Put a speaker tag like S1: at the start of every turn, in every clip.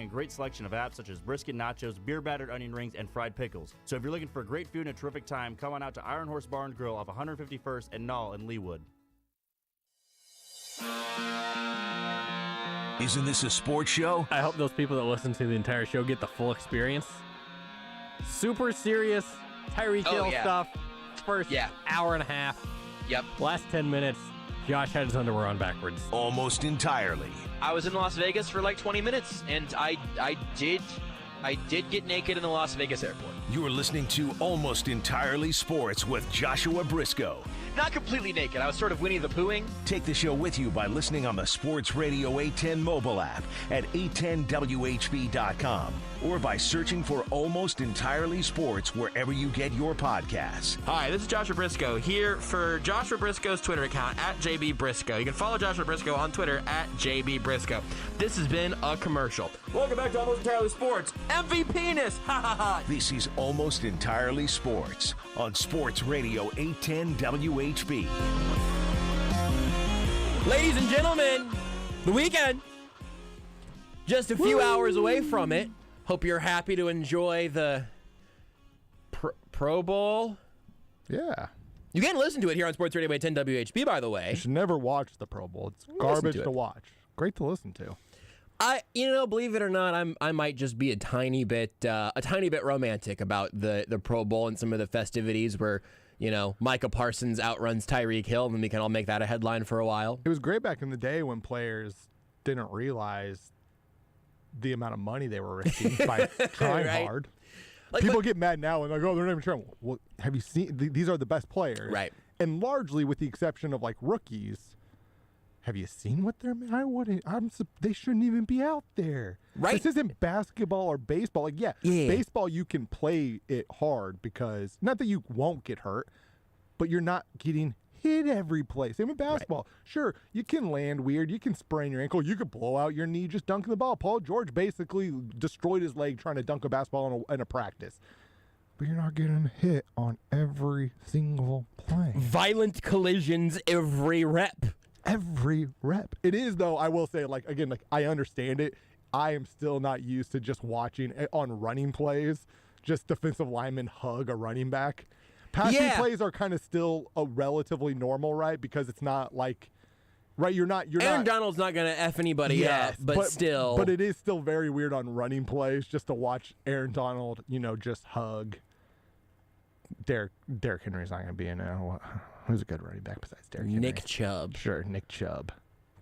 S1: having a great selection of apps such as brisket nachos, beer-battered onion rings, and fried pickles. So if you're looking for great food and a terrific time, come on out to Iron Horse Bar and Grill off 151st and Knoll in Leawood.
S2: Isn't this a sports show?
S3: I hope those people that listen to the entire show get the full experience. Super serious Tyreek Hill stuff. First hour and a half.
S4: Yep.
S3: Last 10 minutes, Josh had his underwear on backwards.
S2: Almost entirely.
S4: I was in Las Vegas for like 20 minutes, and I did get naked in the Las Vegas airport.
S2: You are listening to Almost Entirely Sports with Joshua Brisco.
S4: Not completely naked. I was sort of Winnie the Poohing.
S2: Take the show with you by listening on the Sports Radio 810 mobile app at 810WHB.com or by searching for Almost Entirely Sports wherever you get your podcasts.
S4: Hi, this is Joshua Brisco here for Joshua Brisco's Twitter account at JB Brisco. You can follow Joshua Brisco on Twitter at JB Brisco. This has been a commercial. Welcome back to Almost Entirely Sports. MVP-ness! Ha ha ha!
S2: This is Almost Entirely Sports on Sports Radio 810 WHB.
S5: Ladies and gentlemen, the weekend. Just a few hours away from it. Hope you're happy to enjoy the Pro Bowl.
S6: Yeah.
S5: You can listen to it here on Sports Radio 10 WHB, by the way.
S6: You should never watch the Pro Bowl. It's garbage to watch. Great to listen to.
S5: Believe it or not, I might just be a tiny bit romantic about the Pro Bowl and some of the festivities where, Micah Parsons outruns Tyreek Hill, and we can all make that a headline for a while.
S6: It was great back in the day when players didn't realize the amount of money they were risking by trying hard. People get mad now and like, oh, they're not even trying. Well, have you seen? These are the best players,
S5: right?
S6: And largely, with the exception of like rookies. Have you seen what they're? They shouldn't even be out there.
S5: Right.
S6: This isn't basketball or baseball. Like, yeah, baseball you can play it hard because not that you won't get hurt, but you're not getting hit every play. Same with basketball. Right. Sure, you can land weird. You can sprain your ankle. You could blow out your knee just dunking the ball. Paul George basically destroyed his leg trying to dunk a basketball in a practice. But you're not getting hit on every single play.
S5: Violent collisions every rep.
S6: Every rep. It is, though, I will say, I understand it. I am still not used to just watching on running plays, just defensive linemen hug a running back. Passing plays are kind of still a relatively normal, right? Because it's not like, right, Aaron
S5: Donald's not going to F anybody up, but still.
S6: But it is still very weird on running plays just to watch Aaron Donald, just hug. Derrick Henry's not going to be in there. Who's a good running back besides Derrick Henry?
S5: Nick Chubb.
S6: Sure, Nick Chubb.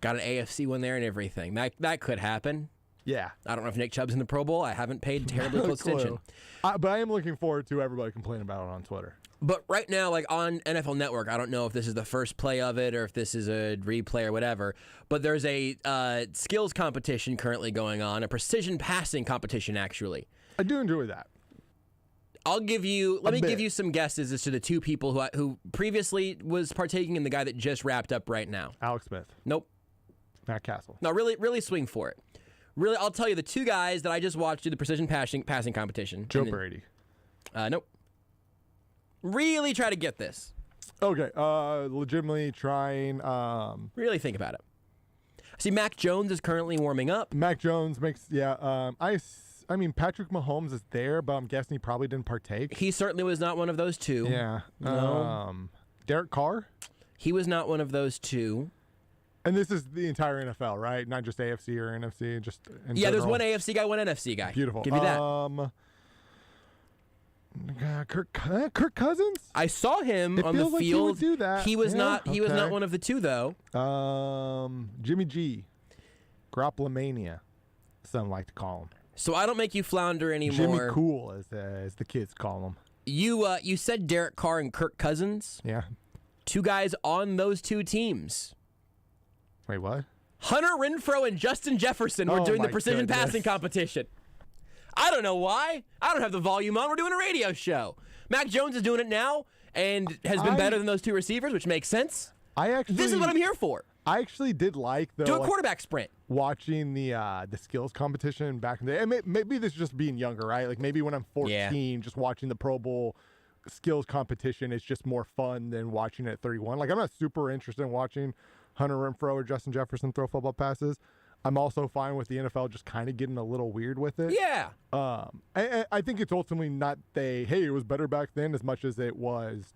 S5: Got an AFC one there and everything. That could happen.
S6: Yeah.
S5: I don't know if Nick Chubb's in the Pro Bowl. I haven't paid terribly close attention.
S6: But I am looking forward to everybody complaining about it on Twitter.
S5: But right now, like on NFL Network, I don't know if this is the first play of it or if this is a replay or whatever, but there's a skills competition currently going on, a precision passing competition, actually.
S6: I do enjoy that.
S5: Let me give you some guesses as to the two people who previously was partaking and the guy that just wrapped up right now.
S6: Alex Smith.
S5: Nope.
S6: Matt Castle.
S5: No, really swing for it. Really, I'll tell you the two guys that I just watched do the precision passing competition.
S6: Joe Brady.
S5: Nope. Really try to get this.
S6: Okay. Legitimately trying.
S5: Really think about it. See, Mac Jones is currently warming up.
S6: Mac Jones makes, I mean, Patrick Mahomes is there, but I'm guessing he probably didn't partake.
S5: He certainly was not one of those two.
S6: Yeah.
S5: No.
S6: Derek Carr?
S5: He was not one of those two.
S6: And this is the entire NFL, right? Not just AFC or NFC, just in
S5: general. There's one AFC guy, one NFC guy.
S6: Beautiful.
S5: Give you that.
S6: Kirk Cousins?
S5: I saw him on the field.
S6: He would do that.
S5: He was not one of the two, though.
S6: Jimmy G. Garoppolomania, some like to call him.
S5: So I don't make you flounder anymore.
S6: Jimmy Cool, as the kids call him.
S5: You said Derek Carr and Kirk Cousins.
S6: Yeah.
S5: Two guys on those two teams.
S6: Wait, what?
S5: Hunter Renfrow and Justin Jefferson were doing the precision passing competition. I don't know why. I don't have the volume on. We're doing a radio show. Mac Jones is doing it now and has been better than those two receivers, which makes sense. This is what I'm here for.
S6: I actually did like the
S5: quarterback sprint.
S6: Watching the skills competition back in the day. And maybe this is just being younger, right? Like maybe when I'm 14, just watching the Pro Bowl skills competition is just more fun than watching it at 31. Like I'm not super interested in watching Hunter Renfrow or Justin Jefferson throw football passes. I'm also fine with the NFL just kind of getting a little weird with it.
S5: Yeah.
S6: I think it's ultimately not it was better back then as much as it was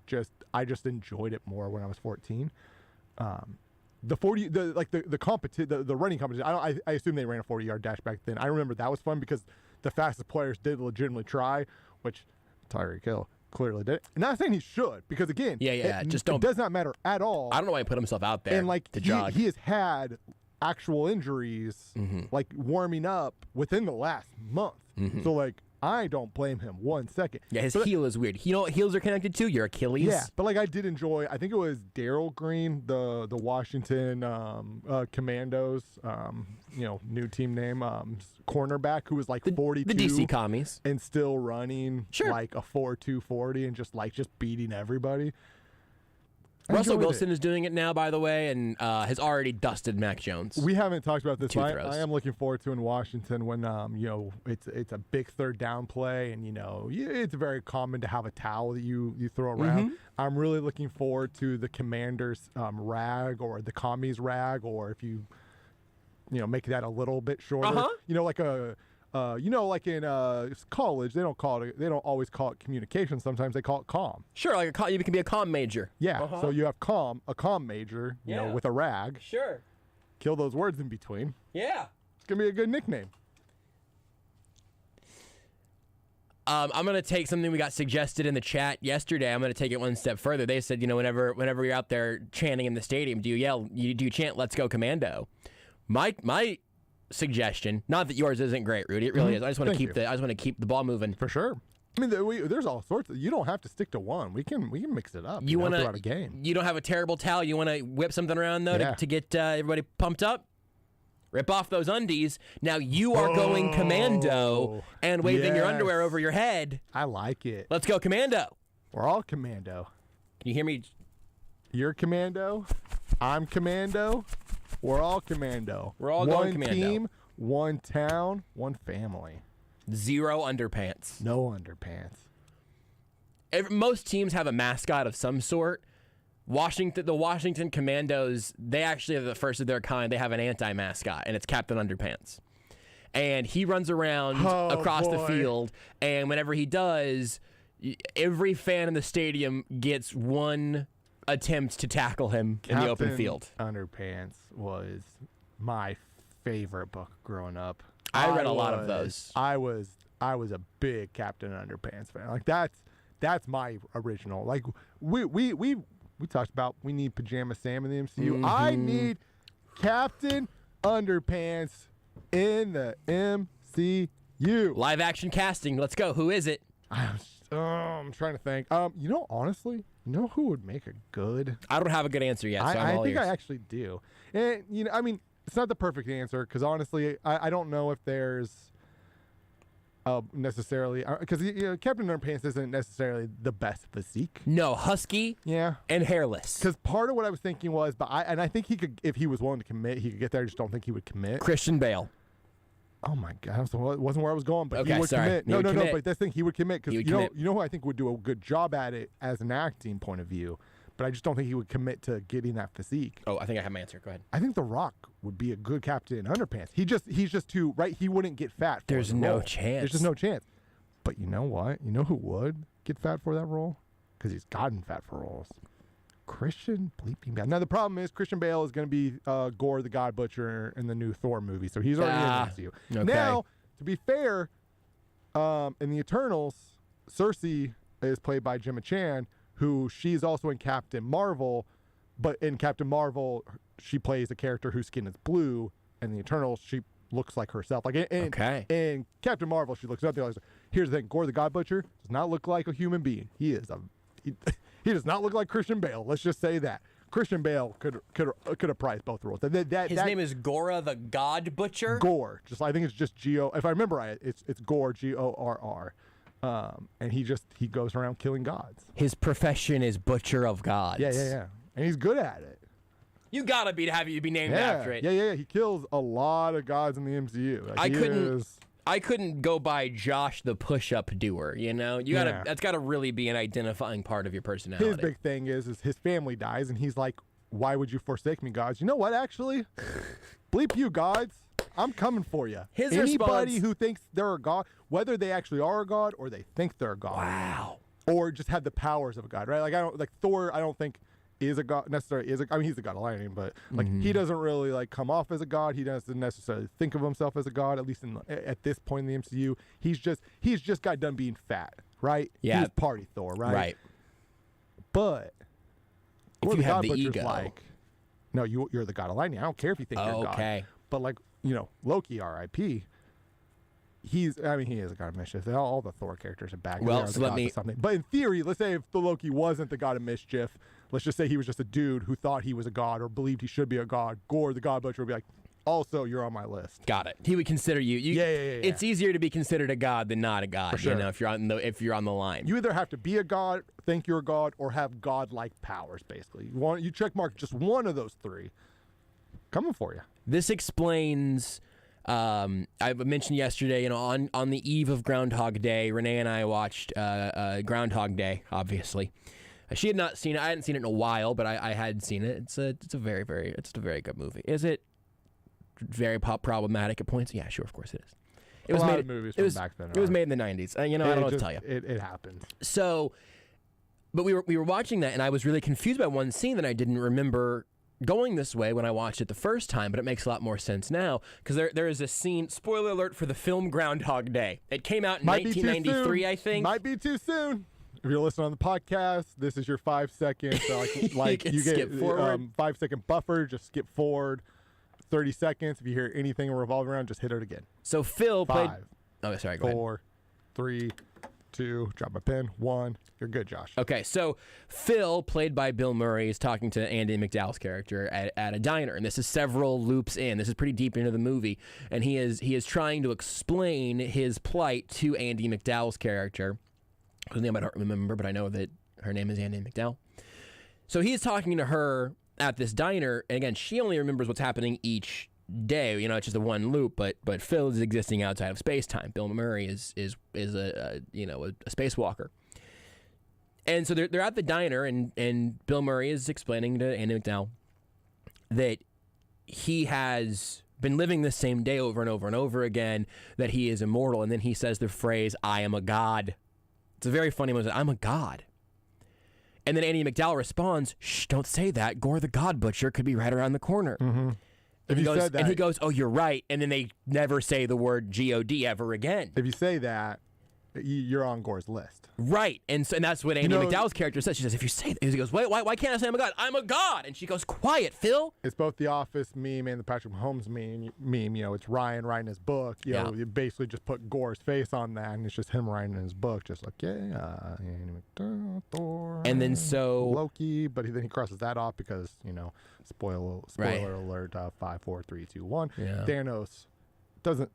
S6: I just enjoyed it more when I was 14. The running competition. I assume they ran a 40-yard dash back then. I remember that was fun because the fastest players did legitimately try, which Tyreek Hill clearly did. I'm not saying he should, because again, it does not matter at all.
S5: I don't know why he put himself out there to jog.
S6: He has had actual injuries, like warming up within the last month. So I don't blame him 1 second.
S5: Yeah, his heel is weird. You know what heels are connected to? Your Achilles.
S6: Yeah, but I did enjoy, I think it was Darryl Green, the Washington Commandos, new team name, cornerback who was 42.
S5: The DC Commies.
S6: And still running like a 4.2 40 and just beating everybody.
S5: Russell Wilson is doing it now, by the way, and has already dusted Mac Jones.
S6: We haven't talked about this, but I am looking forward to in Washington when it's a big third down play, and it's very common to have a towel that you throw around. I'm really looking forward to the Commanders rag or the Commies rag, or if you make that a little bit shorter, like in college, they don't always call it communication. Sometimes they call it comm.
S5: Sure, you can be a comm major.
S6: Yeah, so you have a comm major, with a rag.
S5: Sure.
S6: Kill those words in between.
S5: Yeah.
S6: It's going to be a good nickname.
S5: I'm going to take something we got suggested in the chat yesterday. I'm going to take it one step further. They said, whenever you're out there chanting in the stadium, do you chant, "Let's go Commando"? My suggestion, not that yours isn't great, Rudy, it really is. I just want to keep the ball moving.
S6: For sure. I mean, there's all sorts you don't have to stick to one. We can mix it up. Throughout a game.
S5: You don't have a terrible towel. You want to whip something around though to get everybody pumped up. Rip off those undies. Now you are going commando and waving your underwear over your head.
S6: I like it.
S5: Let's go commando.
S6: We're all commando.
S5: Can you hear me?
S6: You're commando. I'm commando. We're all commando.
S5: We're all going commando.
S6: One team, one town, one family.
S5: 0 underpants.
S6: No underpants.
S5: Most teams have a mascot of some sort. The Washington Commandos, they actually are the first of their kind. They have an anti-mascot, and it's Captain Underpants. And he runs around across the field, and whenever he does, every fan in the stadium gets one attempt to tackle him in the open field.
S6: Underpants was my favorite book growing up.
S5: I read a lot of those.
S6: I was a big Captain Underpants fan. Like that's my original. Like we talked about we need Pajama Sam in the MCU. I need Captain Underpants in the MCU.
S5: Live action casting. Let's go. Who is it?
S6: I'm trying to think. Honestly, who would make a good?
S5: I don't have a good answer yet. So
S6: I think I actually do. And it's not the perfect answer because honestly, I don't know if there's necessarily because Captain Underpants isn't necessarily the best physique.
S5: No, husky.
S6: Yeah,
S5: and hairless.
S6: Because part of what I was thinking was, I think he could, if he was willing to commit, he could get there. I just don't think he would commit.
S5: Christian Bale.
S6: Oh my God, it wasn't where I was going, but
S5: okay,
S6: he would commit. No. But this thing, he would commit because you know who I think would do a good job at it as an acting point of view. But I just don't think he would commit to getting that physique.
S5: Oh, I think I have my answer. Go ahead.
S6: I think The Rock would be a good Captain in Underpants. He's just too right. He wouldn't get fat.
S5: There's no chance.
S6: There's just no chance. But you know what? You know who would get fat for that role? Because he's gotten fat for roles. Christian bleeping Bale. Now the problem is Christian Bale is going to be Gore the God Butcher in the new Thor movie, so he's already in the MCU.
S5: Okay.
S6: Now, to be fair, in the Eternals, Cersei is played by Gemma Chan, who she's also in Captain Marvel, but in Captain Marvel, she plays a character whose skin is blue. In the Eternals, she looks like herself. Like in Captain Marvel, she looks nothing like. Here's the thing: Gore the God Butcher does not look like a human being. He does not look like Christian Bale. Let's just say that Christian Bale could have prized both roles.
S5: His name is Gora the God Butcher.
S6: Gore. I think it's just G-O. If I remember right, it's Gore, Gorr. And he goes around killing gods.
S5: His profession is Butcher of Gods.
S6: Yeah. And he's good at it.
S5: You gotta be to have you be named after it.
S6: Yeah. He kills a lot of gods in the MCU.
S5: I couldn't go by Josh the push-up doer. That's gotta really be an identifying part of your personality.
S6: His big thing is his family dies, and he's like, "Why would you forsake me, gods? You know what? Actually, bleep you, gods. I'm coming for you.
S5: His
S6: Anybody
S5: response,
S6: who thinks they're a god, whether they actually are a god or they think they're a god.
S5: Wow.
S6: Or just have the powers of a god, right? Like Thor, I don't think is a god necessarily. I mean, he's a god of lightning, but like he doesn't really like come off as a god. He doesn't necessarily think of himself as a god. At least at this point in the MCU, he's just got done being fat, right?
S5: Yeah.
S6: He's party Thor, right?
S5: Right.
S6: But
S5: If you have the
S6: Butcher's
S5: ego.
S6: like, no, you're the god of lightning. I don't care if you think you're a god.
S5: Okay.
S6: But like, Loki, R.I.P. He is a god of mischief. All the Thor characters are bad.
S5: Well,
S6: They are
S5: so
S6: the
S5: let
S6: gods
S5: me-
S6: of something. But in theory, let's say if the Loki wasn't the god of mischief, let's just say he was just a dude who thought he was a god or believed he should be a god. Gore, the god butcher, would be like, also, you're on my list.
S5: Got it. He would consider you.
S6: Yeah.
S5: It's easier to be considered a god than not a god.
S6: For sure.
S5: If you're on the line.
S6: You either have to be a god, think you're a god, or have god-like powers. Basically, you check mark just one of those three. Coming for you.
S5: This explains. I mentioned yesterday, on the eve of Groundhog Day, Renee and I watched Groundhog Day. Obviously, she had not seen it. I hadn't seen it in a while, but I had seen it. It's a very good movie. Is it very problematic at points? Yeah, sure, of course it is. It was
S6: a lot
S5: made.
S6: of movies
S5: It
S6: from
S5: was
S6: back then.
S5: It was made in the 90s. I don't know what to tell you.
S6: It happens.
S5: So, but we were watching that, and I was really confused by one scene that I didn't remember going this way when I watched it the first time, but it makes a lot more sense now because there is a scene. Spoiler alert for the film Groundhog Day. It came out in 1993, I think.
S6: Might be too soon. If you're listening on the podcast, this is your 5 seconds. Like you get
S5: skip forward.
S6: 5 second buffer. Just skip forward 30 seconds. If you hear anything revolving around, just hit it again.
S5: So Phil played.
S6: 5,
S5: Oh, sorry. Go ahead.
S6: 4, 3, 2. Drop my pen. 1. You're good, Josh.
S5: Okay, so Phil, played by Bill Murray, is talking to Andy McDowell's character at a diner, and this is several loops in. This is pretty deep into the movie, and he is trying to explain his plight to Andy McDowell's character, whose name I don't remember, but I know that her name is Andy McDowell. So he's talking to her at this diner, and again, she only remembers what's happening each day. It's just a one loop, but Phil is existing outside of space time. Bill Murray is a spacewalker. And so they're at the diner, and Bill Murray is explaining to Andy McDowell that he has been living the same day over and over and over again, that he is immortal, and then he says the phrase, "I am a god." It's a very funny moment. "I'm a god." And then Andy McDowell responds, "Shh, don't say that. Gore the God Butcher could be right around the corner."
S6: Mm-hmm.
S5: And he goes, "Oh, you're right." And then they never say the word G-O-D ever again.
S6: If you say that, you're on Gore's list.
S5: Right. And that's what Andy McDowell's character says. She says, if you say that, he goes, wait, why can't I say I'm a god? I'm a god. And she goes, quiet, Phil.
S6: It's both the Office meme and the Patrick Mahomes meme. It's Ryan writing his book. You basically just put Gore's face on that, and it's just him writing his book, just like, Andy McDowell, Thor.
S5: And then
S6: Loki, but then he crosses that off because, spoiler alert, 5, 4, 3, 2, 1.
S5: Yeah.
S6: Thanos doesn't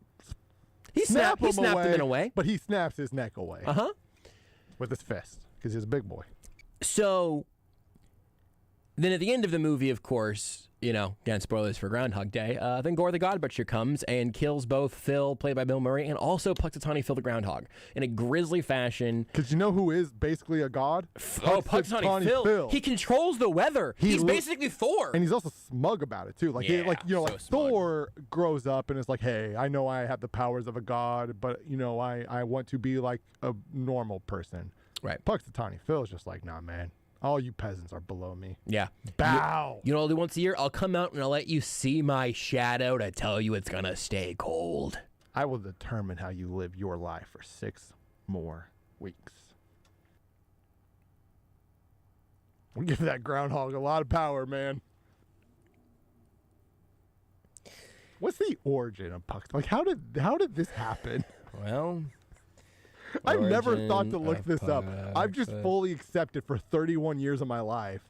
S5: He snapped him in a way.
S6: But he snaps his neck away.
S5: Uh-huh.
S6: With his fist, because he's a big boy.
S5: So then at the end of the movie, of course, again, spoilers for Groundhog Day, then Gore the God Butcher comes and kills both Phil, played by Bill Murray, and also Puxatawny Phil the Groundhog in a grisly fashion.
S6: Because you know who is basically a god?
S5: Puxatawny Phil. He controls the weather. He's basically Thor.
S6: And he's also smug about it, too. Thor grows up and is like, hey, I know I have the powers of a god, but, I want to be like a normal person.
S5: Right.
S6: Puxatawny Phil is just like, nah, man. All you peasants are below me.
S5: Yeah.
S6: Bow.
S5: You know what I'll do once a year? I'll come out and I'll let you see my shadow to tell you it's going to stay cold.
S6: I will determine how you live your life for 6 more weeks. We'll give that groundhog a lot of power, man. What's the origin of Puck? Like, how did this happen?
S5: Well,
S6: I've never thought to look this up. I've just fully accepted for 31 years of my life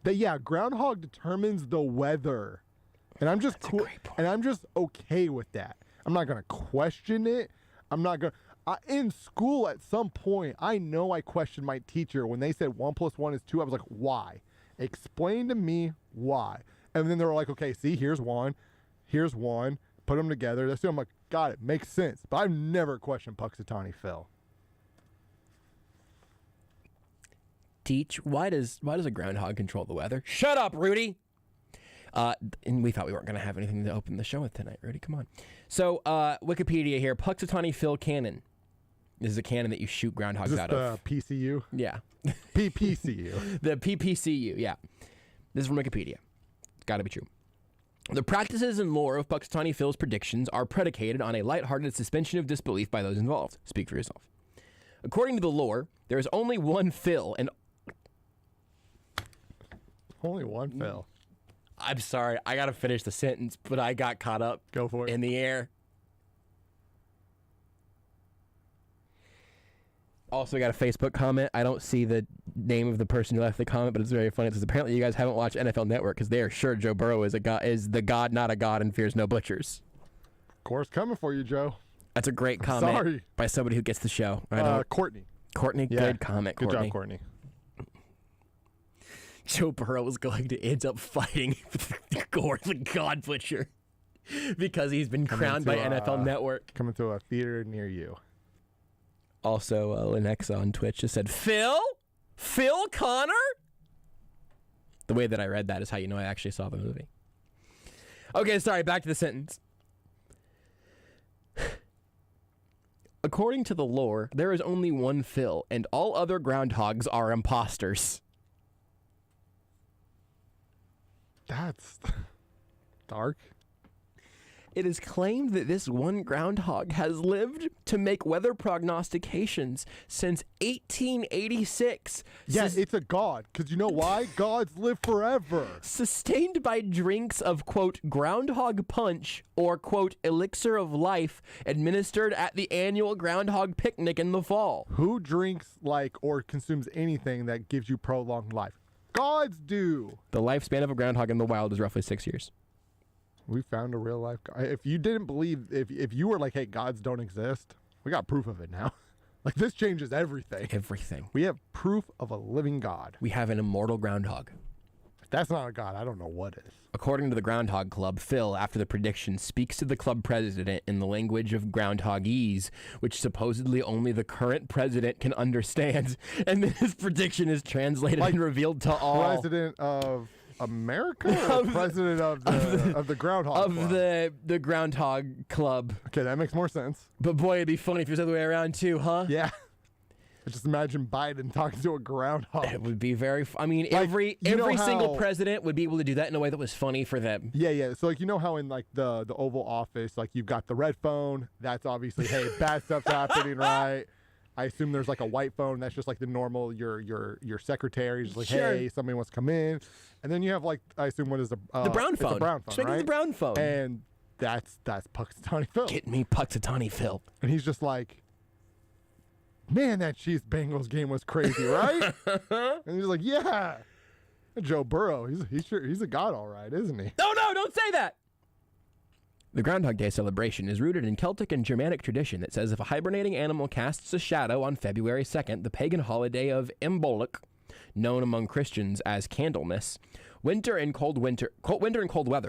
S6: that groundhog determines the weather, and I'm just cool, and I'm just okay with that. I'm not gonna question it. I'm not gonna. In school, at some point, I know I questioned my teacher when they said 1 + 1 is 2. I was like, why? Explain to me why. And then they were like, okay, see, here's one, put them together. That's it. I'm like, got it, makes sense. But I've never questioned Puxatawny Phil.
S5: Teach, why does a groundhog control the weather? Shut up, Rudy. And we thought we weren't going to have anything to open the show with tonight, Rudy. Come on. So, Wikipedia here. Punxsutawney Phil cannon. This is a cannon that you shoot groundhogs out of.
S6: The PCU?
S5: Yeah.
S6: PPCU.
S5: The PPCU, yeah. This is from Wikipedia. It's got to be true. The practices and lore of Punxsutawney Phil's predictions are predicated on a lighthearted suspension of disbelief by those involved. Speak for yourself. According to the lore, there is only one Phil, and
S6: only one Phil.
S5: I'm sorry, I gotta finish the sentence, but I got caught up.
S6: Go for it.
S5: In the air. Also, I got a Facebook comment. I don't see the name of the person who left the comment, but it's very funny. It says, apparently you guys haven't watched NFL Network because they are sure Joe Burrow is the god, not a god, and fears no butchers.
S6: Of course, coming for you, Joe.
S5: That's a great comment
S6: Sorry.
S5: by somebody who gets the show.
S6: Courtney.
S5: Courtney,
S6: yeah.
S5: Good comment,
S6: Good
S5: Courtney.
S6: job, Courtney.
S5: Joe Burrow is going to end up fighting Gore the God Butcher because he's been crowned by NFL Network.
S6: Coming to a theater near you.
S5: Also, Linexa on Twitch just said, Phil Connor? The way that I read that is how you know I actually saw the movie. Okay, sorry, back to the sentence. According to the lore, there is only one Phil, and all other groundhogs are imposters.
S6: That's dark.
S5: It is claimed that this one groundhog has lived to make weather prognostications since 1886.
S6: Yeah, it's a god, because you know why? Gods live forever.
S5: Sustained by drinks of, quote, groundhog punch or, quote, elixir of life administered at the annual groundhog picnic in the fall.
S6: Who drinks, or consumes anything that gives you prolonged life? Gods do.
S5: The lifespan of a groundhog in the wild is roughly 6 years.
S6: We found a real life God. If you didn't believe, if you were like, hey, gods don't exist, we got proof of it now. This changes everything.
S5: Everything.
S6: We have proof of a living God.
S5: We have an immortal groundhog.
S6: If that's not a god, I don't know what is.
S5: According to the Groundhog Club, Phil, after the prediction, speaks to the club president in the language of groundhogese, which supposedly only the current president can understand. And then his prediction is translated and revealed to all.
S6: President of America or president of the Groundhog Club?
S5: The Groundhog Club.
S6: Okay, that makes more sense.
S5: But boy, it'd be funny if it was the other way around too, huh?
S6: Yeah. Just imagine Biden talking to a groundhog.
S5: It would be very every single president would be able to do that in a way that was funny for them.
S6: Yeah. So you know how in the Oval Office, you've got the red phone, that's obviously, hey, bad stuff's happening, right? I assume there's a white phone that's just the normal your secretary just
S5: sure.
S6: Hey, somebody wants to come in. And then you have I assume what is the
S5: brown phone.
S6: It's a brown phone,
S5: right? The brown phone.
S6: And that's Punxsutawney Phil.
S5: Get me Punxsutawney Phil.
S6: And he's just man, that Chiefs Bengals game was crazy, right? And he's like, yeah. And Joe Burrow, he's a god, all right, isn't he?
S5: No, don't say that. The Groundhog Day celebration is rooted in Celtic and Germanic tradition that says if a hibernating animal casts a shadow on February 2nd, the pagan holiday of Imbolc, known among Christians as Candlemas, winter and cold weather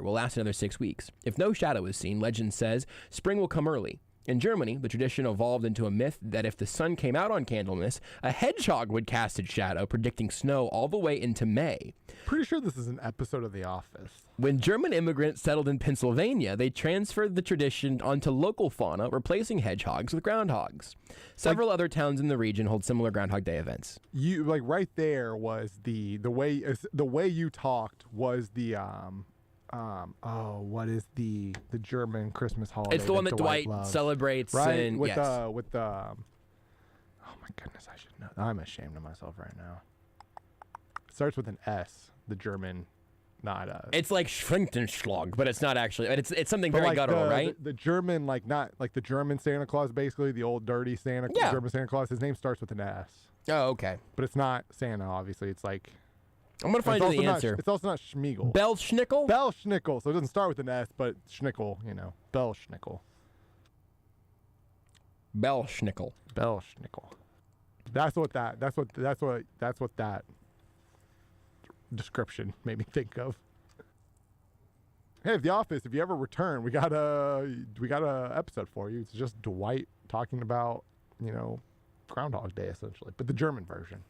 S5: will last another 6 weeks. If no shadow is seen, legend says spring will come early. In Germany, the tradition evolved into a myth that if the sun came out on Candlemas, a hedgehog would cast its shadow, predicting snow all the way into May.
S6: Pretty sure this is an episode of The Office.
S5: When German immigrants settled in Pennsylvania, they transferred the tradition onto local fauna, replacing hedgehogs with groundhogs. Several other towns in the region hold similar Groundhog Day events.
S6: You right there was the way you talked was the what is the German Christmas holiday?
S5: It's the one that Dwight celebrates,
S6: right?
S5: And,
S6: with
S5: yes.
S6: oh my goodness, I should know. I'm ashamed of myself right now. It starts with an S. The German, not a.
S5: It's like Schwintenschlag, but it's not actually. It's something very guttural, right?
S6: The German, not like the German Santa Claus, basically the old dirty Santa.
S5: Yeah.
S6: German Santa Claus. His name starts with an S.
S5: Oh, okay.
S6: But it's not Santa, obviously. It's I'm
S5: gonna find you the answer.
S6: It's also not Schmiegel.
S5: Belschnickel?
S6: Belschnickel. So it doesn't start with an S, but Schnickel, Belschnickel.
S5: Belschnickel.
S6: Belschnickel. That's what that description made me think of. Hey, The Office, if you ever return, we got a episode for you. It's just Dwight talking about, Groundhog Day essentially, but the German version.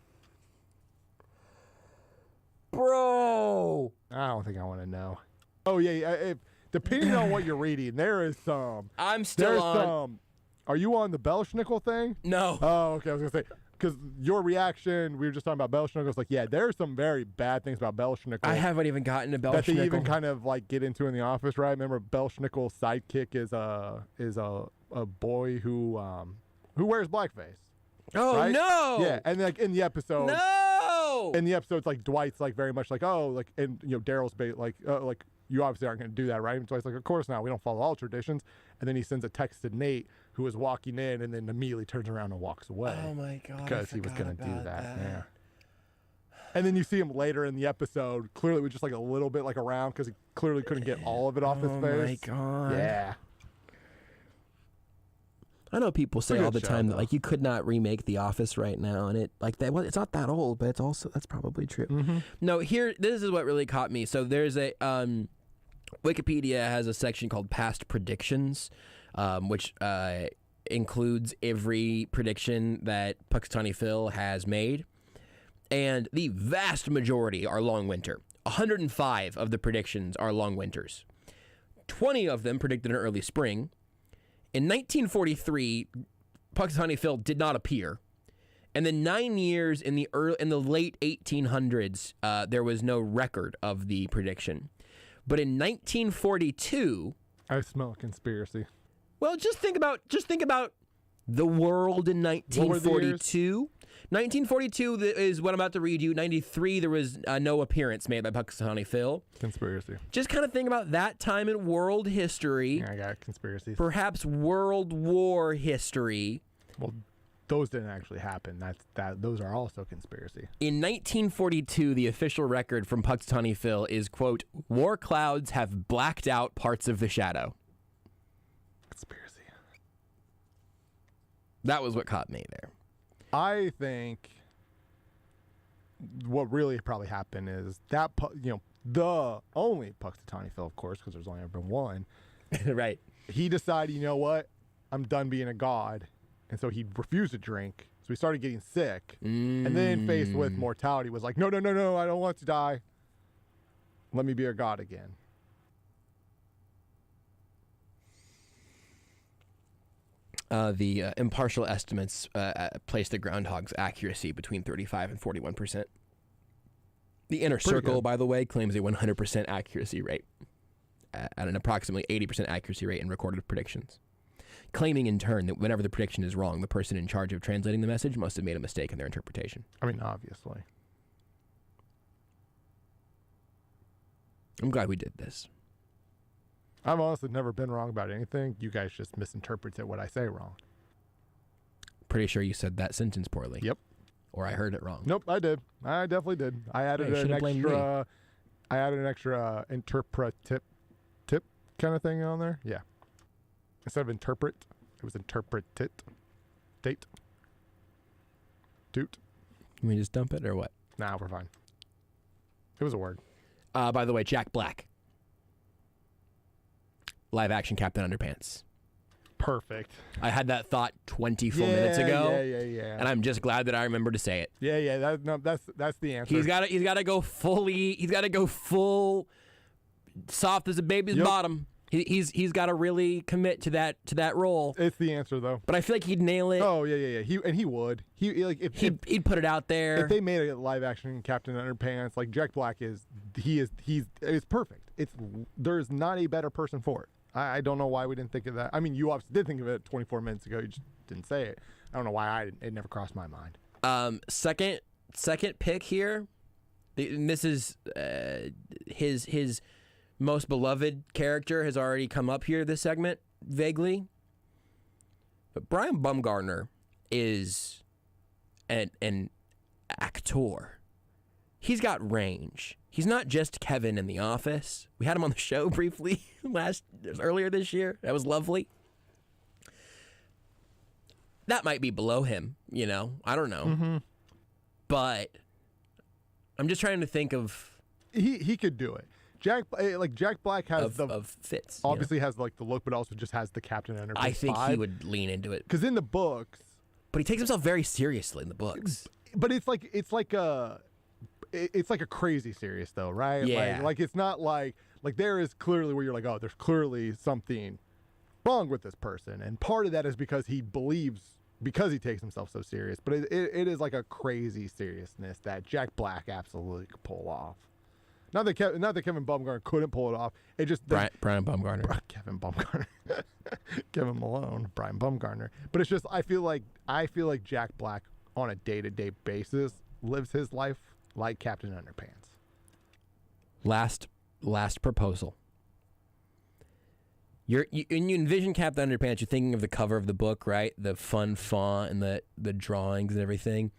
S5: Bro,
S6: I don't think I want to know. Oh yeah. Depending on what you're reading, there is some.
S5: I'm still on.
S6: Some. Are you on the Belschnickel thing?
S5: No.
S6: Oh, okay. I was gonna say because your reaction, we were just talking about Belschnickel. It's like, yeah, there's some very bad things about Belschnickel.
S5: I haven't even gotten to Belschnickel.
S6: That they even kind of like get into in The Office, right? Remember, Belschnickel's sidekick is a boy who wears blackface.
S5: Oh
S6: right?
S5: no!
S6: Yeah, and like in the episode,
S5: no.
S6: In the episodes, like Dwight's like very much like, oh, like, and Daryl's like you obviously aren't going to do that, right? And Dwight's like, of course not. We don't follow all traditions. And then he sends a text to Nate, who is walking in, and then immediately turns around and walks away.
S5: Oh my god!
S6: Because he was going to do that. Yeah. And then you see him later in the episode, clearly with just like a little bit like around because he clearly couldn't get all of it off his face.
S5: Oh my god!
S6: Yeah.
S5: I know people say all the time that
S6: though.
S5: like you could not remake The Office right now, and it's not that old, but that's probably true.
S6: Mm-hmm.
S5: No, this is what really caught me. So there's a Wikipedia has a section called Past Predictions, which includes every prediction that Puxatawny Phil has made, and the vast majority are long winter. 105 of the predictions are long winters. 20 of them predicted an early spring. In 1943, Puxatawny Phil did not appear, and then 9 years in the late 1800s, there was no record of the prediction. But in 1942,
S6: I smell a conspiracy.
S5: well, just think about the world in 1942. 1942 is what I'm about to read you. 93, there was no appearance made by Puxatawny Phil.
S6: Conspiracy.
S5: Just kind of think about that time in world history.
S6: Yeah, I got conspiracies.
S5: Perhaps World War history.
S6: Well, those didn't actually happen. Those are also conspiracy.
S5: In 1942, the official record from Puxatawny Phil is, quote, "War clouds have blacked out parts of the shadow."
S6: Conspiracy.
S5: That was what caught me there.
S6: I think what really probably happened is that, the only Puxatawny Phil, of course, because there's only ever been one.
S5: Right.
S6: He decided, you know what? I'm done being a god. And so he refused to drink. So he started getting sick. And then faced with mortality was like, no, I don't want to die. Let me be a god again.
S5: The impartial estimates place the groundhog's accuracy between 35 and 41%. The Inner Circle, by the way, claims a 100% accuracy rate at an approximately 80% accuracy rate in recorded predictions, claiming in turn that whenever the prediction is wrong, the person in charge of translating the message must have made a mistake in their interpretation.
S6: I mean, obviously.
S5: I'm glad we did this.
S6: I've honestly never been wrong about anything. You guys just misinterpreted what I say wrong.
S5: Pretty sure you said that sentence poorly.
S6: Yep.
S5: Or I heard it wrong.
S6: Nope, I did. I definitely did. I added an extra interpretive tip kind of thing on there. Yeah. Instead of interpret, it was interpreted. Date. Doot.
S5: Can we just dump it or what?
S6: Nah, we're fine. It was a word.
S5: By the way, Jack Black. Live action Captain Underpants.
S6: Perfect.
S5: I had that thought 24 minutes ago.
S6: Yeah.
S5: And I'm just glad that I remembered to say it.
S6: Yeah. That's the answer.
S5: He's got to go full soft as a baby's bottom. He's got to really commit to that role.
S6: It's the answer though.
S5: But I feel like he'd nail it.
S6: Oh yeah. He would.
S5: He'd put it out there.
S6: If they made a live action Captain Underpants, like Jack Black it's perfect. There's not a better person for it. I don't know why we didn't think of that. I mean, you obviously did think of it 24 minutes ago. You just didn't say it. I don't know why it never crossed my mind.
S5: Second pick here. And this is his most beloved character has already come up here this segment vaguely. But Brian Baumgartner is an actor. He's got range. He's not just Kevin in The Office. We had him on the show briefly earlier this year. That was lovely. That might be below him, I don't know. Mm-hmm. But I'm just trying to think of...
S6: He could do it. Jack Black has
S5: fits.
S6: Obviously has like the look, but also just has the Captain Underpants
S5: I think
S6: vibe.
S5: He would lean into it.
S6: Because in the books...
S5: But he takes himself very seriously in the books.
S6: But it's like it's like a crazy serious though, right?
S5: Yeah.
S6: Like it's not like there is clearly where you're like, oh, there's clearly something wrong with this person, and part of that is because he takes himself so serious. But it is like a crazy seriousness that Jack Black absolutely could pull off. Not that Kevin Baumgartner couldn't pull it off. It just
S5: Brian Baumgartner,
S6: Kevin Baumgartner, Kevin Malone, Brian Baumgartner. But it's just I feel like Jack Black on a day-to-day basis lives his life like Captain Underpants.
S5: Last proposal. You envision Captain Underpants, you're thinking of the cover of the book, right? The fun font and the drawings and everything.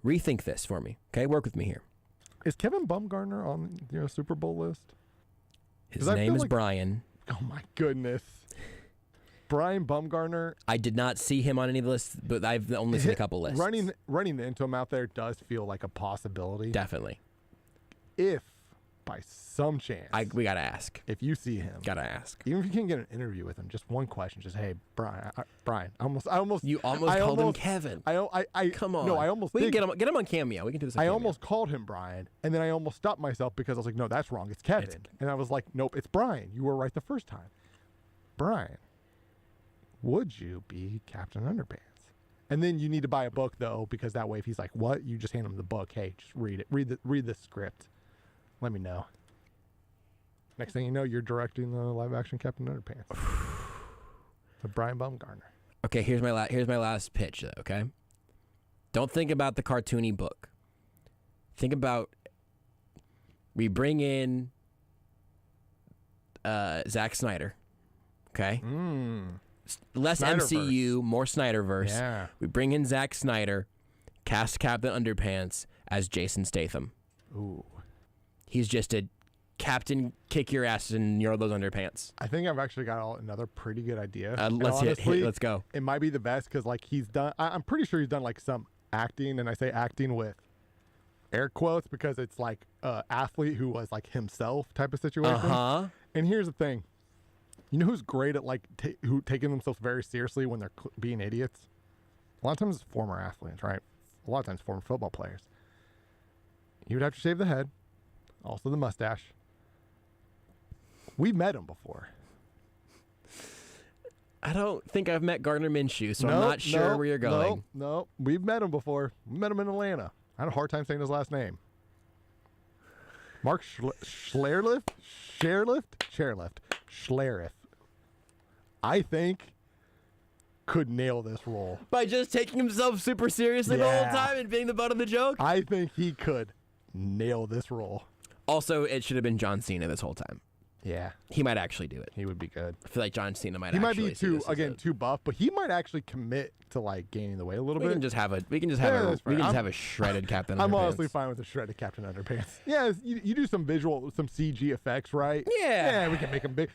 S5: Rethink this for me, okay? Work with me here.
S6: Is Kevin Baumgartner on your Super Bowl list?
S5: His name is Brian.
S6: Oh my goodness. Brian Baumgartner.
S5: I did not see him on any of the lists, but I've only seen a couple lists.
S6: Running into him out there does feel like a possibility.
S5: Definitely.
S6: If by some chance
S5: we gotta ask.
S6: If you see him,
S5: gotta ask.
S6: Even if you can get an interview with him, just one question, just hey, Brian.
S5: You almost called him Kevin. Come on.
S6: No, I almost.
S5: We can get him on Cameo. We can do this.
S6: I almost called him Brian, and then I almost stopped myself because I was like, no, that's wrong. It's Kevin. And I was like, nope, it's Brian. You were right the first time. Brian, would you be Captain Underpants? And then you need to buy a book though, because that way, if he's like, what, you just hand him the book. Hey, just read it. Read the script. Let me know. Next thing you know, you're directing the live-action Captain Underpants. With Brian Baumgartner.
S5: Okay, here's my last pitch, though. Okay, don't think about the cartoony book. Think about we bring in Zack Snyder. Okay, less
S6: Snyderverse.
S5: MCU, more Snyderverse.
S6: Yeah,
S5: we bring in Zack Snyder, cast Captain Underpants as Jason Statham.
S6: Ooh.
S5: He's just a captain, kick your ass in those underpants.
S6: I think I've actually got another pretty good idea.
S5: Let's go.
S6: It might be the best because like he's done. I'm pretty sure he's done like some acting, and I say acting with air quotes because it's like athlete who was like himself type of situation. And here's the thing, you know who's great at like who taking themselves very seriously when they're being idiots? A lot of times it's former athletes, right? A lot of times former football players. You would have to shave the head. Also the mustache. We've met him before.
S5: I don't think I've met Gardner Minshew, so I'm not sure where you're going.
S6: No, we've met him before. We met him in Atlanta. I had a hard time saying his last name. Mark Schlereth? I think could nail this role.
S5: By just taking himself super seriously the whole time and being the butt of the joke?
S6: I think he could nail this role.
S5: Also, it should have been John Cena this whole time.
S6: Yeah.
S5: He might actually do it.
S6: He would be good.
S5: I feel like John Cena might
S6: He
S5: actually
S6: might be too buff, but he might actually commit to like gaining the weight a little bit.
S5: We can just have a shredded Captain Underpants.
S6: I'm honestly fine with a shredded Captain Underpants. Yeah, you do some CG effects, right?
S5: Yeah,
S6: we can make him big.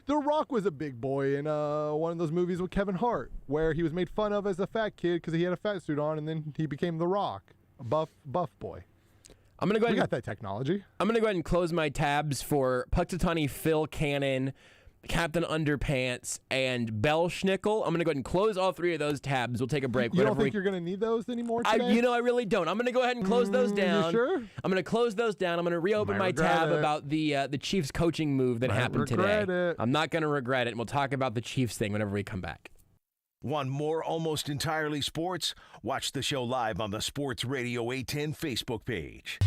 S6: The Rock was a big boy in one of those movies with Kevin Hart, where he was made fun of as a fat kid because he had a fat suit on, and then he became The Rock, a buff boy.
S5: I'm gonna go ahead.
S6: We got that technology.
S5: I'm gonna go ahead and close my tabs for Puxatawny Phil Cannon, Captain Underpants, and Bell Schnickel. I'm gonna go ahead and close all three of those tabs. We'll take a break.
S6: You don't think you're gonna need those anymore today?
S5: I really don't. I'm gonna go ahead and close those down.
S6: You sure?
S5: I'm gonna close those down. I'm gonna reopen my tab about the Chiefs coaching move that happened today. I'm not gonna regret it, and we'll talk about the Chiefs thing whenever we come back.
S2: Want more Almost Entirely Sports? Watch the show live on the Sports Radio 810 Facebook page.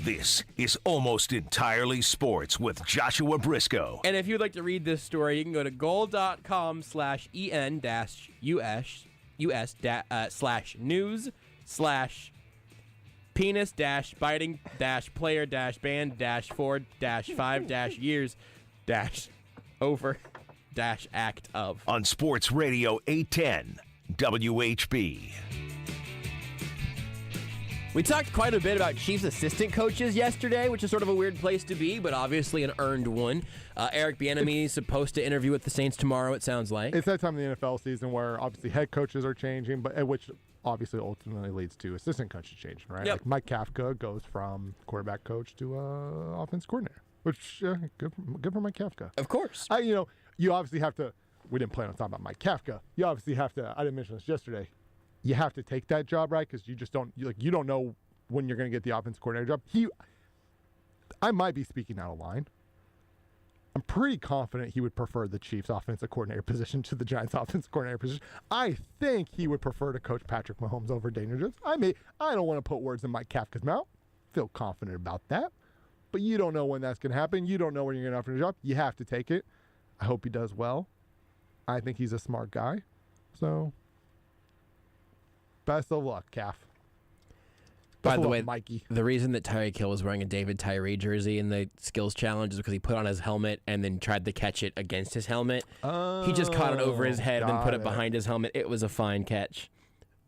S2: This is Almost Entirely Sports with Joshua Brisco.
S5: And if you'd like to read this story, you can go to goal.com/en-us/news/penis-biting-player-band-for--5-years-over-act of.
S2: On Sports Radio 810 WHB.
S5: We talked quite a bit about Chiefs assistant coaches yesterday, which is sort of a weird place to be, but obviously an earned one. Eric Bieniemy is supposed to interview with the Saints tomorrow, it sounds like.
S6: It's that time in the NFL season where obviously head coaches are changing, but which obviously ultimately leads to assistant coaches changing, right?
S5: Yep.
S6: Like Mike Kafka goes from quarterback coach to offense coordinator, which good for Mike Kafka.
S5: Of course.
S6: You obviously have to. We didn't plan on talking about Mike Kafka. You obviously have to. I didn't mention this yesterday. You have to take that job, right? Because you just don't you don't know when you're going to get the offensive coordinator job. I might be speaking out of line. I'm pretty confident he would prefer the Chiefs offensive coordinator position to the Giants offensive coordinator position. I think he would prefer to coach Patrick Mahomes over Daniel Jones. I don't want to put words in Mike Kafka's mouth. Feel confident about that. But you don't know when that's going to happen. You don't know when you're going to offer a job. You have to take it. I hope he does well. I think he's a smart guy. So best of luck, Calf.
S5: By the way,
S6: Mikey.
S5: The reason that Tyreek Hill was wearing a David Tyree jersey in the skills challenge is because he put on his helmet and then tried to catch it against his helmet. He just caught it over his head and then put it behind his helmet. It was a fine catch.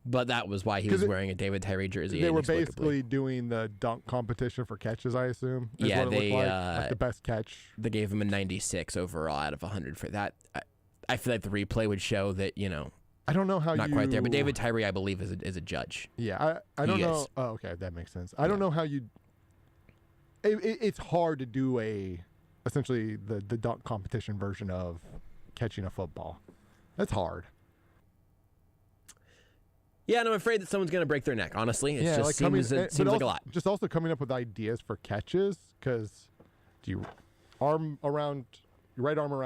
S5: But that was why he was wearing a David Tyree jersey.
S6: They were basically doing the dunk competition for catches, I assume.
S5: Yeah,
S6: they like the best catch.
S5: They gave him a 96 overall out of 100 for that. I feel like the replay would show that,
S6: I don't know how
S5: not quite there, but David Tyree, I believe, is a judge.
S6: Yeah, I don't know. Oh, okay, that makes sense. I don't know how you. It's hard to do essentially the dunk competition version of catching a football. That's hard.
S5: Yeah, and I'm afraid that someone's going to break their neck. Honestly, it seems like a lot.
S6: Just also coming up with ideas for catches, because do you right arm around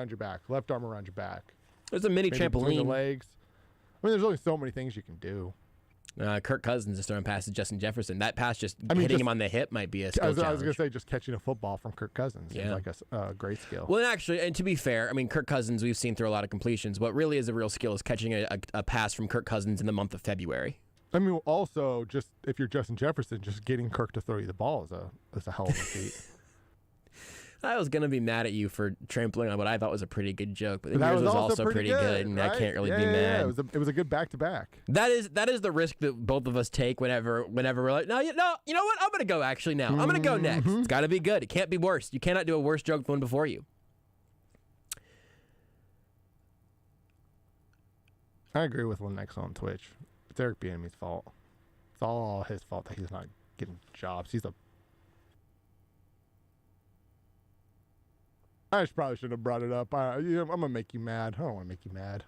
S6: your back, left arm around your back.
S5: There's a mini trampoline.
S6: Between the legs. I mean, there's only so many things you can do.
S5: Kirk Cousins is throwing passes to Justin Jefferson. That pass hitting him on the hip might be a skill challenge.
S6: I was going to say just catching a football from Kirk Cousins is like a great skill.
S5: Well, actually, and to be fair, I mean, Kirk Cousins, we've seen throw a lot of completions. What really is a real skill is catching a pass from Kirk Cousins in the month of February.
S6: I mean, also, just if you're Justin Jefferson, just getting Kirk to throw you the ball is a hell of a feat.
S5: I was going to be mad at you for trampling on what I thought was a pretty good joke, but yours was also pretty good, and right? I can't really be mad.
S6: Yeah, it was a good back-to-back.
S5: That is the risk that both of us take whenever we're like, no, you know what? I'm going to go actually now. I'm going to go next. It's got to be good. It can't be worse. You cannot do a worse joke than the one before you.
S6: I agree with one next on Twitch. It's Eric Bieniemy's fault. It's all his fault that he's not getting jobs. I probably shouldn't have brought it up. I'm going to make you mad. I don't want to make you mad.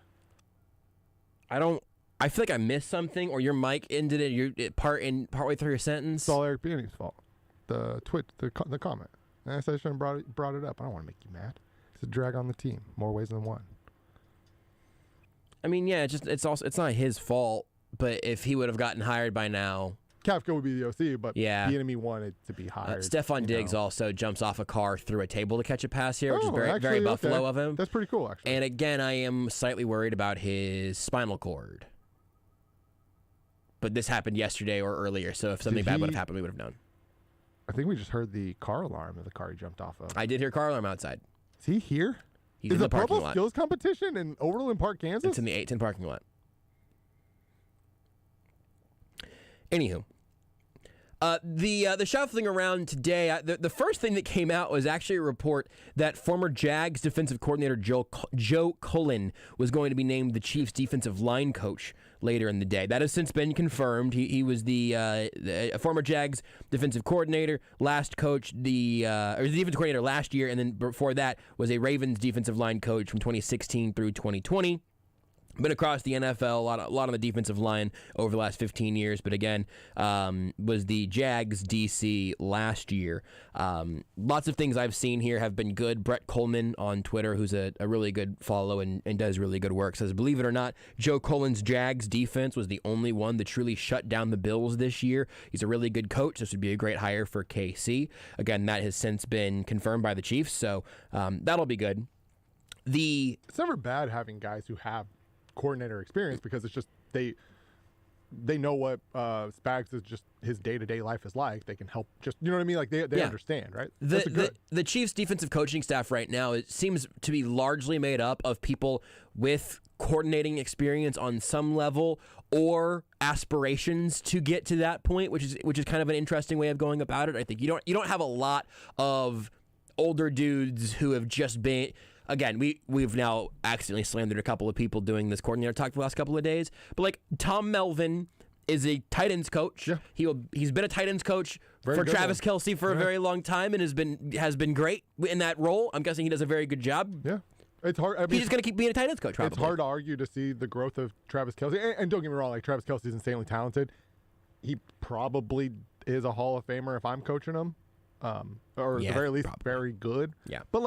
S5: I feel like I missed something, or your mic ended partway through your sentence.
S6: It's all Eric Bieniemy's fault. The comment. And I said I shouldn't have brought it up. I don't want to make you mad. It's a drag on the team, more ways than one.
S5: I mean, yeah, it's not his fault, but if he would have gotten hired by now,
S6: Kafka would be the OC, but
S5: Bieniemy
S6: wanted to be hired.
S5: Stephon Diggs also jumps off a car through a table to catch a pass here, which is very Buffalo of him.
S6: That's pretty cool, actually.
S5: And again, I am slightly worried about his spinal cord. But this happened yesterday or earlier, so if something bad would have happened, we would have known.
S6: I think we just heard the car alarm of the car he jumped off of.
S5: I did hear car alarm outside.
S6: Is he here?
S5: He's in the parking lot.
S6: Is the Skills competition in Overland Park, Kansas?
S5: It's in the 810 parking lot. Anywho. The shuffling around today, the first thing that came out was actually a report that former Jags defensive coordinator Joe Cullen was going to be named the Chiefs defensive line coach later in the day. That has since been confirmed. He was the former Jags defensive coordinator, last coach, the defensive coordinator last year, and then before that was a Ravens defensive line coach from 2016 through 2020. Been across the NFL, a lot on the defensive line over the last 15 years, but again, was the Jags DC last year. Lots of things I've seen here have been good. Brett Coleman on Twitter, who's a really good follow and does really good work, says, believe it or not, Joe Colin's Jags defense was the only one that truly shut down the Bills this year. He's a really good coach. This would be a great hire for KC. Again, that has since been confirmed by the Chiefs, so that'll be good.
S6: It's never bad having guys who have coordinator experience because it's just they know what Spags is just his day-to-day life is like. They can help, just, you know what I mean? Like they understand, right?
S5: The Chiefs defensive coaching staff right now, it seems to be largely made up of people with coordinating experience on some level or aspirations to get to that point, which is kind of an interesting way of going about it. I think you don't have a lot of older dudes who have just been. Again, we've now accidentally slandered a couple of people doing this coordinator talk the last couple of days. But like Tom Melvin is a tight ends coach. Yeah. He's been a tight ends coach for Travis Kelce for a very long time and has been great in that role. I'm guessing he does a very good job.
S6: Yeah. It's hard. I mean,
S5: he's just going to keep being a tight ends coach, probably.
S6: It's hard to argue to see the growth of Travis Kelce. And don't get me wrong, like Travis Kelce is insanely talented. He probably is a Hall of Famer if I'm coaching him. Or at the very least, very good.
S5: Yeah.
S6: But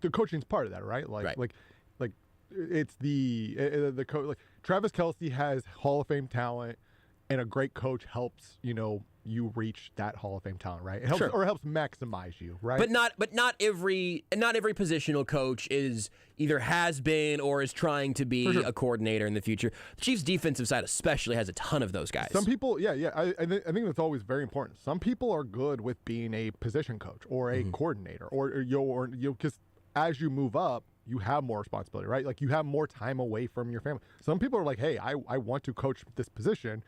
S6: the coaching's part of that, right? Like it's the coach. Like Travis Kelce has Hall of Fame talent, and a great coach helps you reach that Hall of Fame talent, right? It helps, or helps maximize you, right?
S5: But not every positional coach either has been or is trying to be a coordinator in the future. The Chiefs' defensive side especially has a ton of those guys.
S6: Some people, I think that's always very important. Some people are good with being a position coach or a coordinator, or because as you move up, you have more responsibility, right? Like you have more time away from your family. Some people are like, hey, I want to coach this position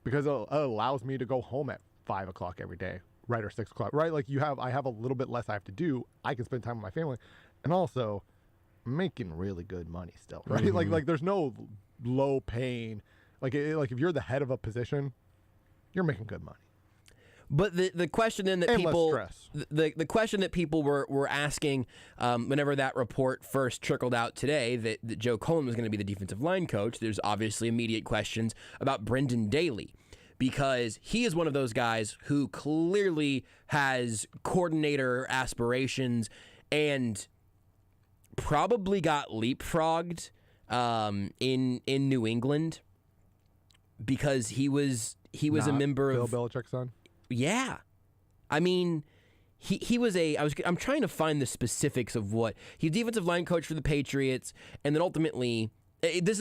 S6: because it allows me to go home at 5 o'clock every day, right? Or 6 o'clock, right? Like I have a little bit less I have to do. I can spend time with my family, and also making really good money still, right? Like there's no low paying, like if you're the head of a position, you're making good money.
S5: But the question then that
S6: and
S5: people
S6: the
S5: question that people were asking whenever that report first trickled out today that Joe Coleman was going to be the defensive line coach, there's obviously immediate questions about Brendan Daly, because he is one of those guys who clearly has coordinator aspirations and probably got leapfrogged in New England because he was a member
S6: Bill
S5: of
S6: Belichick's son. Yeah,
S5: I mean, he was I'm trying to find the specifics of what he's defensive line coach for the Patriots, and then ultimately it's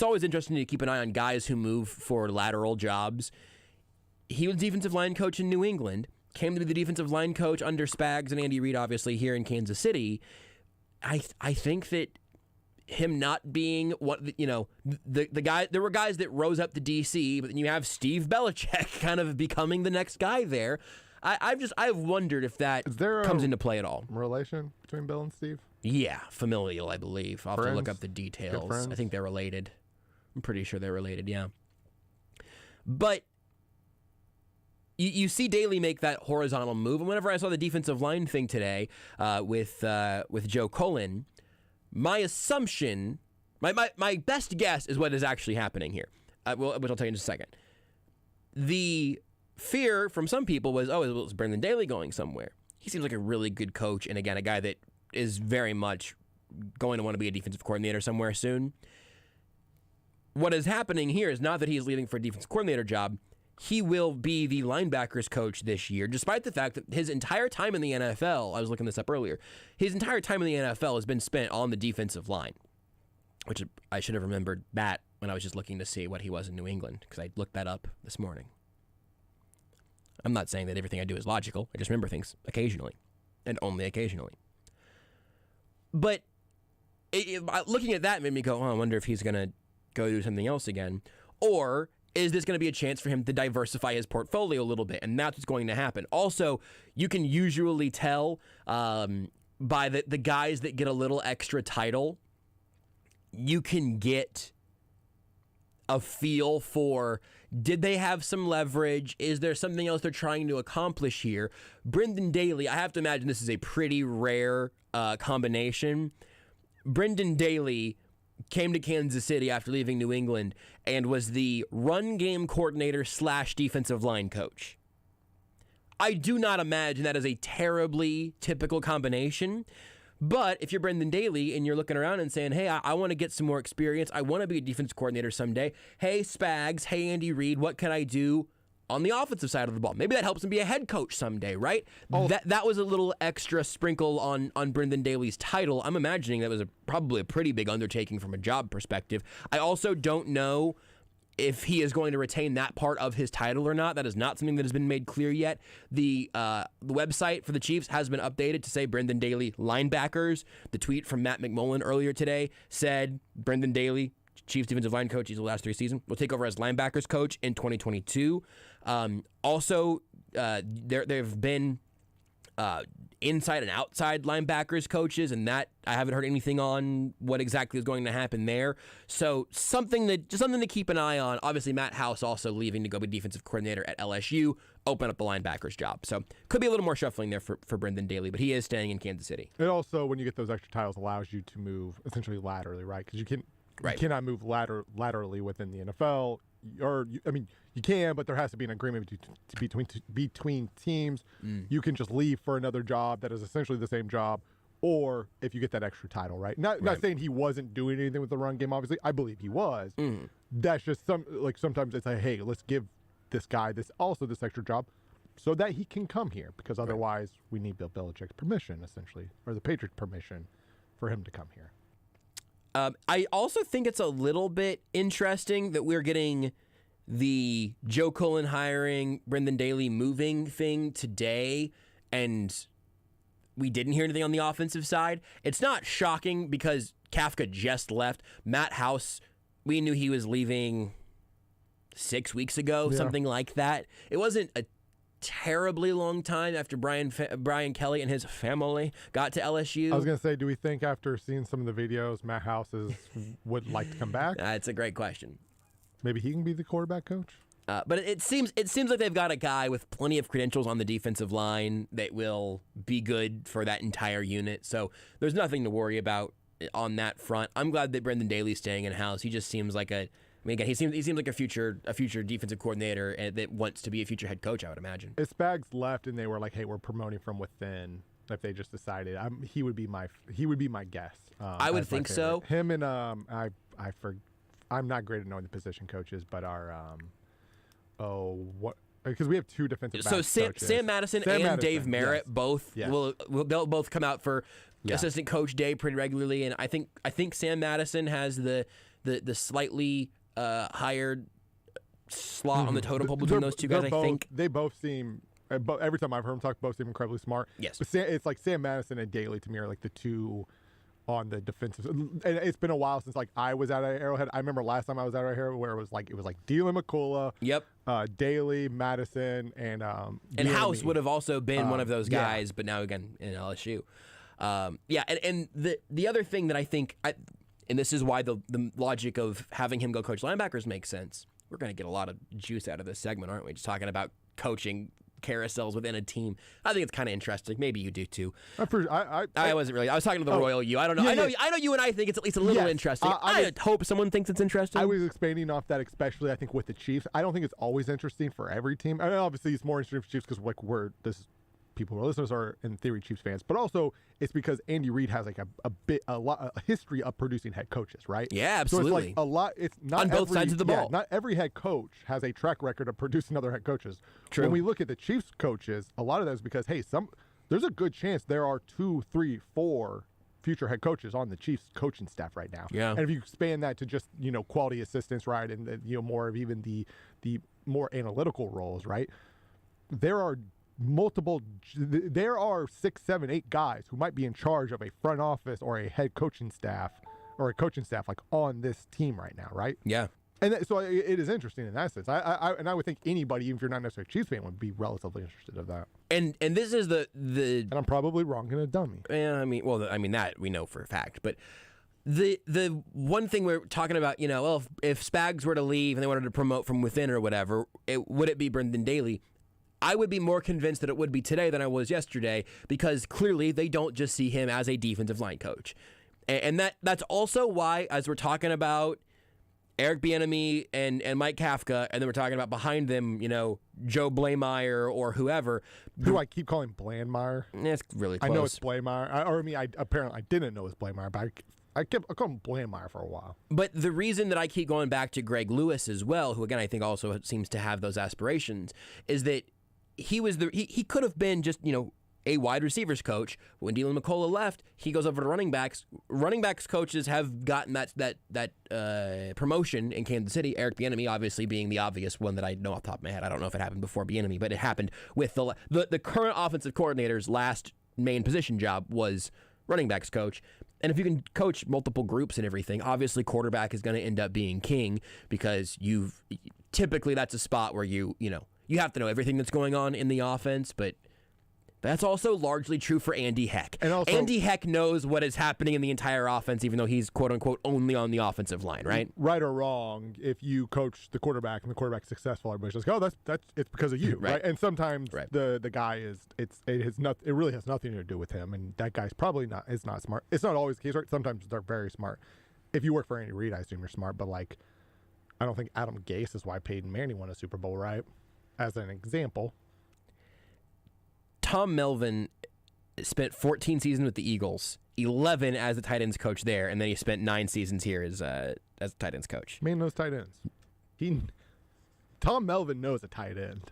S5: always interesting to keep an eye on guys who move for lateral jobs. He was defensive line coach in New England, came to be the defensive line coach under Spags and Andy Reid, obviously here in Kansas City. I think that him not being the guy, there were guys that rose up to DC, but then you have Steve Belichick kind of becoming the next guy there. I've wondered if that comes into play at all.
S6: Relation between Bill and Steve?
S5: Yeah, familial, I believe. I'll have to look up the details. I think they're related. I'm pretty sure they're related, yeah. But you see Daly make that horizontal move, and whenever I saw the defensive line thing today with Joe Coleman, my assumption, my best guess is what is actually happening here, which I'll tell you in just a second. The fear from some people was, is Brendan Daly going somewhere? He seems like a really good coach, and again, a guy that is very much going to want to be a defensive coordinator somewhere soon. What is happening here is not that he's leaving for a defensive coordinator job. He will be the linebackers coach this year, despite the fact that his entire time in the NFL, I was looking this up earlier, his entire time in the NFL has been spent on the defensive line, which I should have remembered that when I was just looking to see what he was in New England, because I looked that up this morning. I'm not saying that everything I do is logical. I just remember things occasionally, and only occasionally. But looking at that made me go, I wonder if he's going to go do something else again, or is this going to be a chance for him to diversify his portfolio a little bit? And that's what's going to happen. Also, you can usually tell by the guys that get a little extra title, you can get a feel for, did they have some leverage? Is there something else they're trying to accomplish here? Brendan Daly, I have to imagine this is a pretty rare combination. Brendan Daly came to Kansas City after leaving New England and was the run game coordinator / defensive line coach. I do not imagine that is a terribly typical combination. But if you're Brendan Daly and you're looking around and saying, hey, I want to get some more experience, I want to be a defense coordinator someday. Hey, Spags, hey, Andy Reid, what can I do on the offensive side of the ball? Maybe that helps him be a head coach someday, right? Oh. That was a little extra sprinkle on Brendan Daly's title. I'm imagining that was probably a pretty big undertaking from a job perspective. I also don't know if he is going to retain that part of his title or not. That is not something that has been made clear yet. The website for the Chiefs has been updated to say Brendan Daly linebackers. The tweet from Matt McMullen earlier today said Brendan Daly, Chiefs defensive line coach, he's the last 3 seasons, will take over as linebackers coach in 2022. Also, there have been inside and outside linebackers coaches, and that I haven't heard anything on what exactly is going to happen there. So something to keep an eye on. Obviously, Matt House also leaving to go be defensive coordinator at LSU, open up the linebackers job. So could be a little more shuffling there for Brendan Daly, but he is staying in Kansas City.
S6: It also, when you get those extra titles, allows you to move essentially laterally, right? Because you cannot move laterally within the NFL. You can, but there has to be an agreement between teams. You can just leave for another job that is essentially the same job, or if you get that extra title, right? Not saying he wasn't doing anything with the run game. Obviously, I believe he was. That's just sometimes it's like, hey, let's give this guy this extra job so that he can come here, because otherwise we need Bill Belichick's permission, essentially, or the Patriots' permission for him to come here.
S5: I also think it's a little bit interesting that we're getting the Joe Cullen hiring, Brendan Daly moving thing today, and we didn't hear anything on the offensive side. It's not shocking because Kafka just left. Matt House, we knew he was leaving 6 weeks ago, something like that. It wasn't a terribly long time after Brian Kelly and his family got to LSU.
S6: I was going to say, do we think after seeing some of the videos, Matt House would like to come back?
S5: That's a great question.
S6: Maybe he can be the quarterback coach?
S5: But it seems like they've got a guy with plenty of credentials on the defensive line that will be good for that entire unit. So there's nothing to worry about on that front. I'm glad that Brendan Daly's staying in-house. He just seems like again, he seems like a future defensive coordinator that wants to be a future head coach, I would imagine.
S6: If Spags left and they were like, "Hey, we're promoting from within," if they just decided, he would be my guess.
S5: I would think so.
S6: Him and I'm not great at knowing the position coaches, but our because we have 2 defensive backs.
S5: So Sam Madison and Dave Merritt both they'll both come out for assistant coach day pretty regularly, and I think Sam Madison has the slightly higher slot on the totem pole between those two guys. I think
S6: they both seem. Every time I've heard them talk, both seem incredibly smart.
S5: Yes,
S6: but it's like Sam Madison and Daly to me are like the 2 on the defensive. And it's been a while since I was at Arrowhead. I remember last time I was at Arrowhead where it was like Dylan McCullough, Daly, Madison, and
S5: House would have also been one of those guys, but now again in LSU. And the other thing that I think, and this is why the logic of having him go coach linebackers makes sense. We're going to get a lot of juice out of this segment, aren't we? Just talking about coaching carousels within a team. I think it's kind of interesting. Maybe you do too. I wasn't really. I was talking to the Royal You. I don't know. I know you and I think it's at least a little interesting. I hope someone thinks it's interesting.
S6: I was expanding off that, especially I think with the Chiefs. I don't think it's always interesting for every team. I mean, obviously, it's more interesting for Chiefs because people who are listeners are in theory Chiefs fans, but also it's because Andy Reid has like a history of producing head coaches, right?
S5: Yeah, absolutely.
S6: So it's like a lot. It's not
S5: on both sides of the ball.
S6: Not every head coach has a track record of producing other head coaches.
S5: True.
S6: When we look at the Chiefs coaches, a lot of that is because there's a good chance there are 2, 3, 4 future head coaches on the Chiefs coaching staff right now.
S5: Yeah.
S6: And if you expand that to just quality assistants, right, and more of even the more analytical roles, right, there are 6, 7, 8 guys who might be in charge of a front office or a head coaching staff or a coaching staff like on this team right now, right?
S5: Yeah.
S6: And so it is interesting in that sense. I would think anybody, even if you're not necessarily a Chiefs fan, would be relatively interested in that.
S5: And this is the
S6: and I'm probably wrong and a dummy.
S5: Yeah, that we know for a fact, but the one thing we're talking about, if Spags were to leave and they wanted to promote from within or whatever, would it be Brendan Daly? I would be more convinced that it would be today than I was yesterday, because clearly they don't just see him as a defensive line coach. And that's also why, as we're talking about Eric Bieniemy and Mike Kafka, and then we're talking about behind them, Joe Blameyer or whoever.
S6: Who I keep calling Blandmeyer.
S5: It's really close.
S6: I know it's Blameyer. I didn't know it was Blameyer, but I called him Blandmeyer for a while.
S5: But the reason that I keep going back to Greg Lewis as well, who again I think also seems to have those aspirations, is that he could have been just, a wide receivers coach. When Dylan McCullough left, he goes over to running backs. Running backs coaches have gotten that promotion in Kansas City. Eric Bieniemy obviously being the obvious one that I know off the top of my head. I don't know if it happened before Bieniemy, but it happened with the current offensive coordinator's last main position job was running backs coach. And if you can coach multiple groups and everything, obviously quarterback is going to end up being king, because typically that's a spot where you have to know everything that's going on in the offense, but that's also largely true for Andy Heck. And also, Andy Heck knows what is happening in the entire offense, even though he's quote-unquote only on the offensive line, right?
S6: Right or wrong, if you coach the quarterback and the quarterback's successful, everybody's just it's because of you, right? And sometimes the guy it really has nothing to do with him, and that guy's probably not smart. It's not always the case, right? Sometimes they're very smart. If you work for Andy Reid, I assume you're smart, but I don't think Adam Gase is why Peyton Manning won a Super Bowl, right? As an example.
S5: Tom Melvin spent 14 seasons with the Eagles, 11 as the tight ends coach there, and then he spent 9 seasons here as a tight ends coach.
S6: Man knows tight ends. Tom Melvin knows a tight end.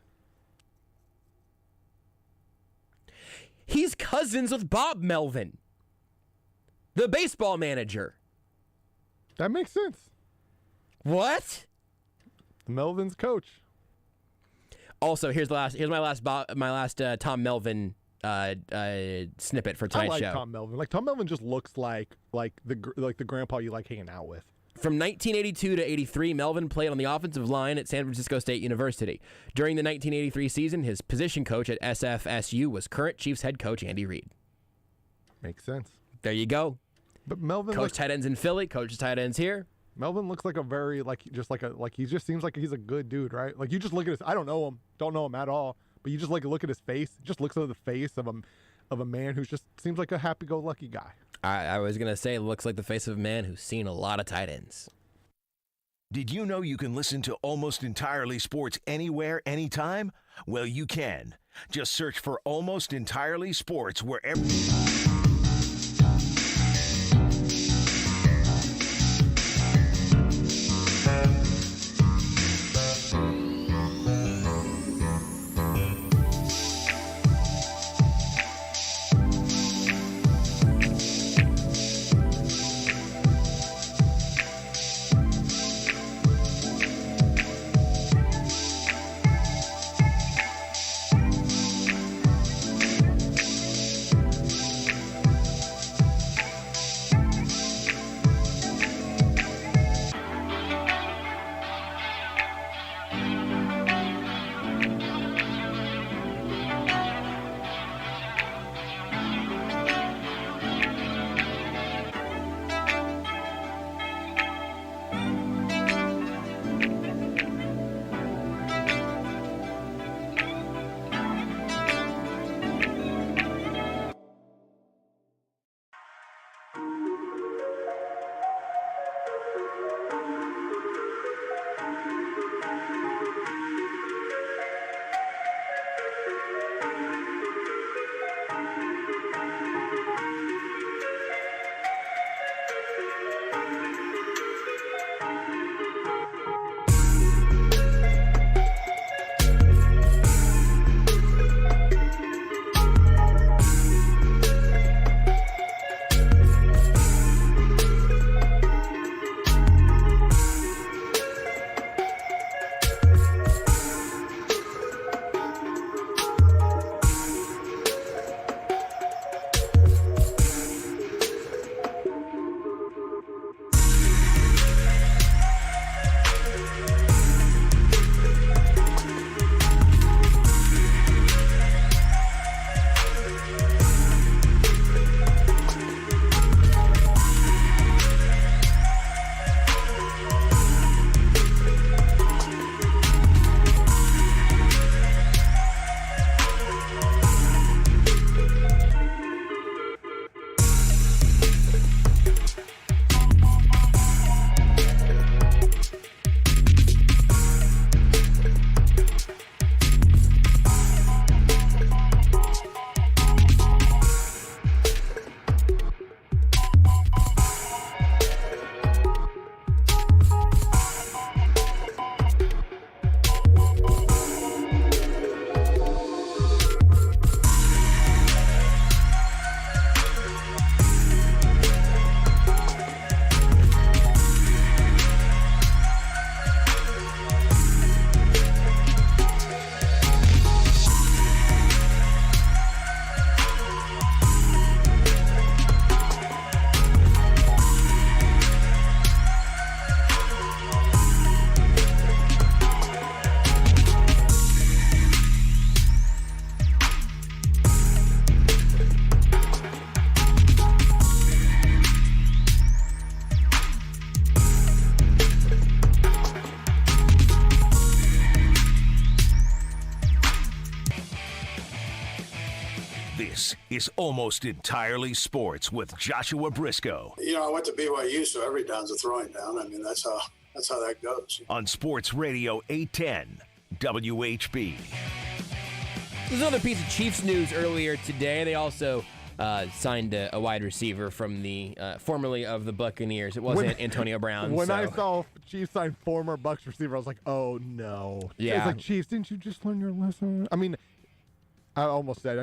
S5: He's cousins with Bob Melvin, the baseball manager.
S6: That makes sense.
S5: What?
S6: Melvin's coach.
S5: Also, here's my last Tom Melvin snippet for tonight's show.
S6: I like Tom Melvin. Tom Melvin just looks like the grandpa you like hanging out with.
S5: From 1982 to 83, Melvin played on the offensive line at San Francisco State University. During the 1983 season, his position coach at SFSU was current Chiefs head coach Andy Reid.
S6: Makes sense.
S5: There you go.
S6: But Melvin
S5: coached tight ends in Philly, coaches tight ends here.
S6: Melvin looks like he just seems like he's a good dude, right? You just look at his. I don't know him at all, but you just look at his face. It just looks like the face of a man who just seems like a happy-go-lucky guy.
S5: I was gonna say it looks like the face of a man who's seen a lot of tight ends.
S2: Did you know you can listen to Almost Entirely Sports anywhere, anytime? Well, you can. Just search for Almost Entirely Sports wherever. This is Almost Entirely Sports with Joshua Brisco.
S7: You know, I went to BYU, so every down's a throwing down. I mean, that's how that goes.
S2: On Sports Radio 810 WHB.
S5: There's another piece of Chiefs news earlier today. They also signed a wide receiver from the formerly of the Buccaneers. It wasn't Antonio Brown.
S6: When I saw Chiefs sign former Bucs receiver, I was like, oh no.
S5: Yeah.
S6: It's like, Chiefs, didn't you just learn your lesson? I mean, I almost said,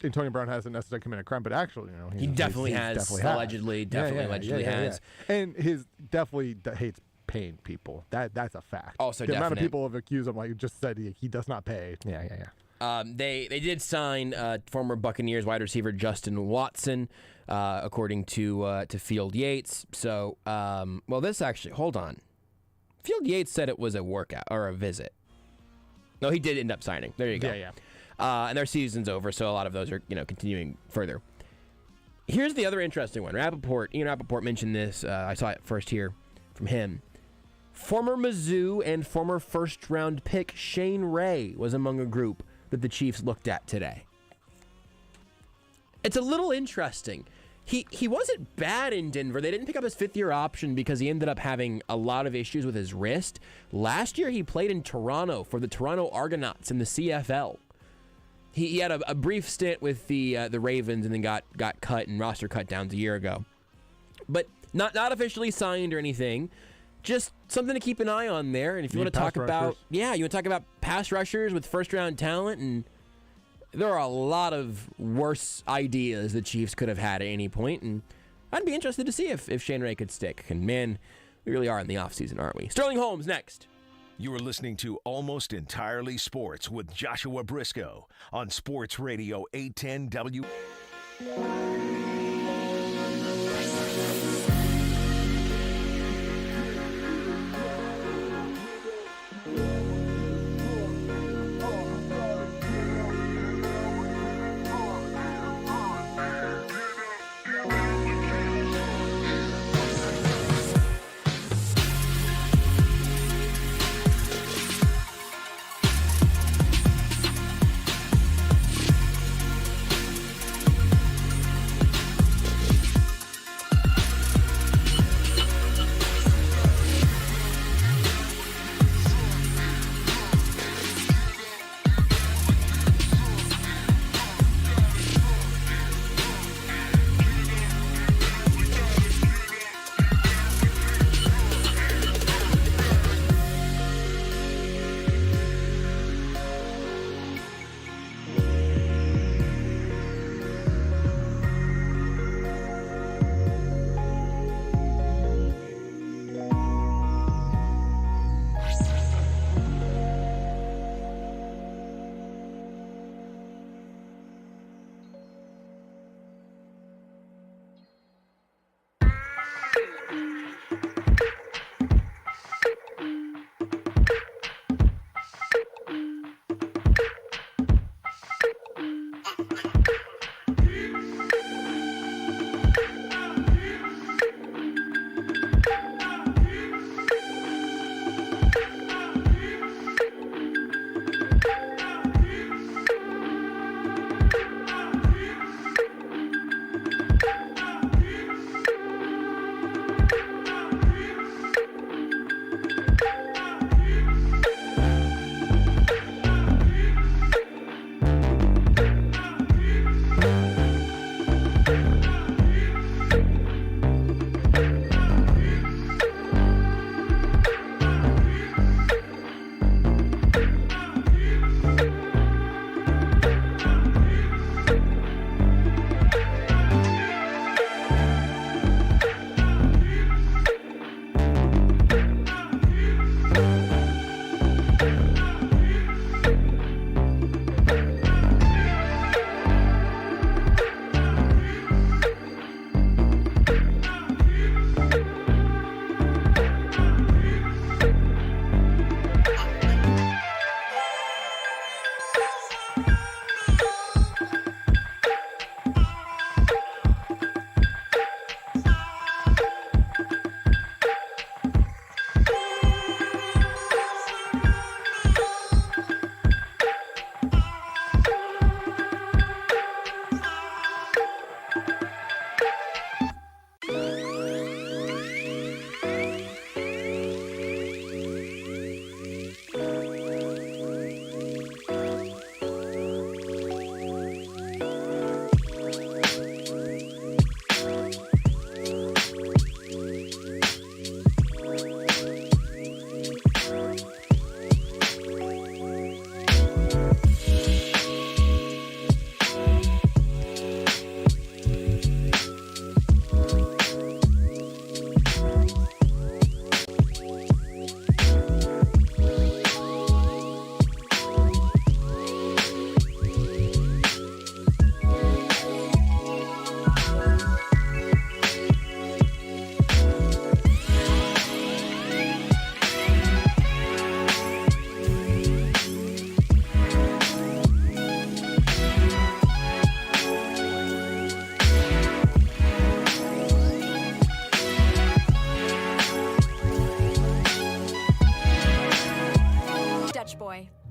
S6: Antonio Brown hasn't necessarily committed a crime, but actually,
S5: he definitely has.
S6: Definitely
S5: allegedly has.
S6: And his definitely hates paying people. That's a fact.
S5: Also,
S6: the amount of people have accused him, like just said he does not pay. Yeah.
S5: They did sign former Buccaneers wide receiver Justin Watson, according to Field Yates. So, this actually, hold on. Field Yates said it was a workout or a visit. No, he did end up signing. There you go.
S6: Yeah.
S5: And their season's over, so a lot of those are continuing further. Here's the other interesting one. Rappaport mentioned this. I saw it first here from him. Former Mizzou and former first-round pick Shane Ray was among a group that the Chiefs looked at today. It's a little interesting. He wasn't bad in Denver. They didn't pick up his fifth-year option because he ended up having a lot of issues with his wrist. Last year, he played in Toronto for the Toronto Argonauts in the CFL. He had a brief stint with the Ravens and then got cut and roster cut downs a year ago. But not officially signed or anything. Just something to keep an eye on there. And if you want to talk about pass rushers with first-round talent, and there are a lot of worse ideas the Chiefs could have had at any point, and I'd be interested to see if Shane Ray could stick. And man, we really are in the offseason, aren't we? Sterling Holmes next.
S2: You are listening to Almost Entirely Sports with Joshua Brisco on Sports Radio 810 W.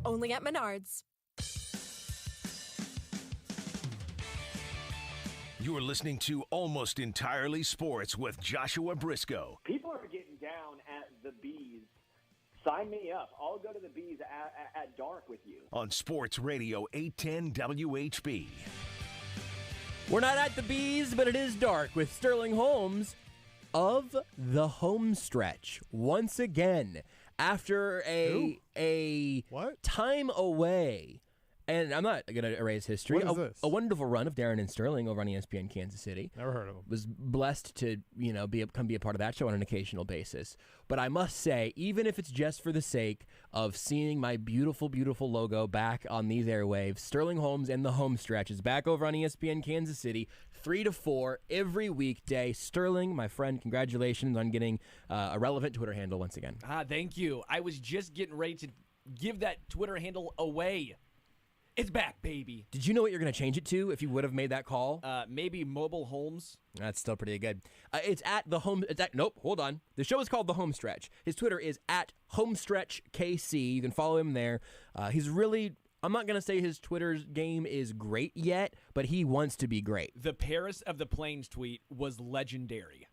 S8: Only at Menards.
S2: You are listening to Almost Entirely Sports with Joshua Brisco.
S9: People are getting down at the Bees. Sign me up. I'll go to the Bees at dark with you.
S2: On Sports Radio 810 WHB.
S5: We're not at the Bees, but it is dark with Sterling Holmes of The Homestretch. Once again, after a time away, and I'm not going to erase history.
S6: What is this?
S5: A wonderful run of Darren and Sterling over on ESPN Kansas City.
S6: Never heard of him.
S5: Was blessed to come be a part of that show on an occasional basis. But I must say, even if it's just for the sake of seeing my beautiful, beautiful logo back on these airwaves, Sterling Holmes and The Homestretch is back over on ESPN Kansas City, 3 to 4 every weekday. Sterling, my friend, congratulations on getting a relevant Twitter handle once again.
S10: Thank you. I was just getting ready to give that Twitter handle away. It's back, baby.
S5: Did you know what you're going to change it to if you would have made that call?
S10: Maybe Mobile Holmes.
S5: That's still pretty good. It's at the home. Nope, hold on. The show is called The Homestretch. His Twitter is at HomestretchKC. You can follow him there. He's really, I'm not going to say his Twitter's game is great yet, but he wants to be great.
S10: The Paris of the Plains tweet was legendary.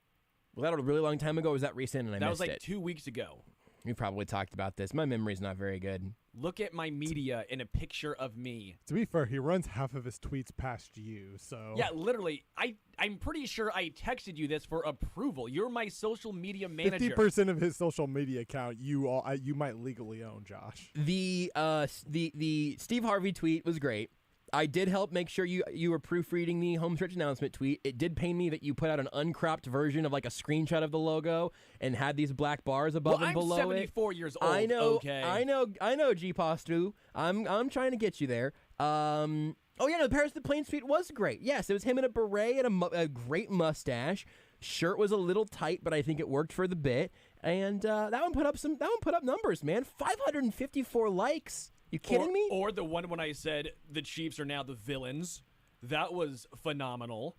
S5: Was that a really long time ago, or was that recent and I missed it?
S10: That was like 2 weeks ago.
S5: We probably talked about this. My memory's not very good.
S10: Look at my media in a picture of me.
S6: To be fair, he runs half of his tweets past you, so...
S10: Yeah, literally. I'm pretty sure I texted you this for approval. You're my social media manager.
S6: 50% of his social media account you might legally own, Josh.
S5: The Steve Harvey tweet was great. I did help make sure you were proofreading the Homestretch announcement tweet. It did pain me that you put out an uncropped version of like a screenshot of the logo and had these black bars above and below it.
S10: I'm 74 years old.
S5: I know.
S10: Okay.
S5: I know. G Postu. I'm trying to get you there. Oh yeah, no, the Paris of the Plains tweet was great. Yes, it was him in a beret and a great mustache. Shirt was a little tight, but I think it worked for the bit. And that one put up numbers, man. 554 likes. You kidding me?
S10: Or the one when I said the Chiefs are now the villains. That was phenomenal.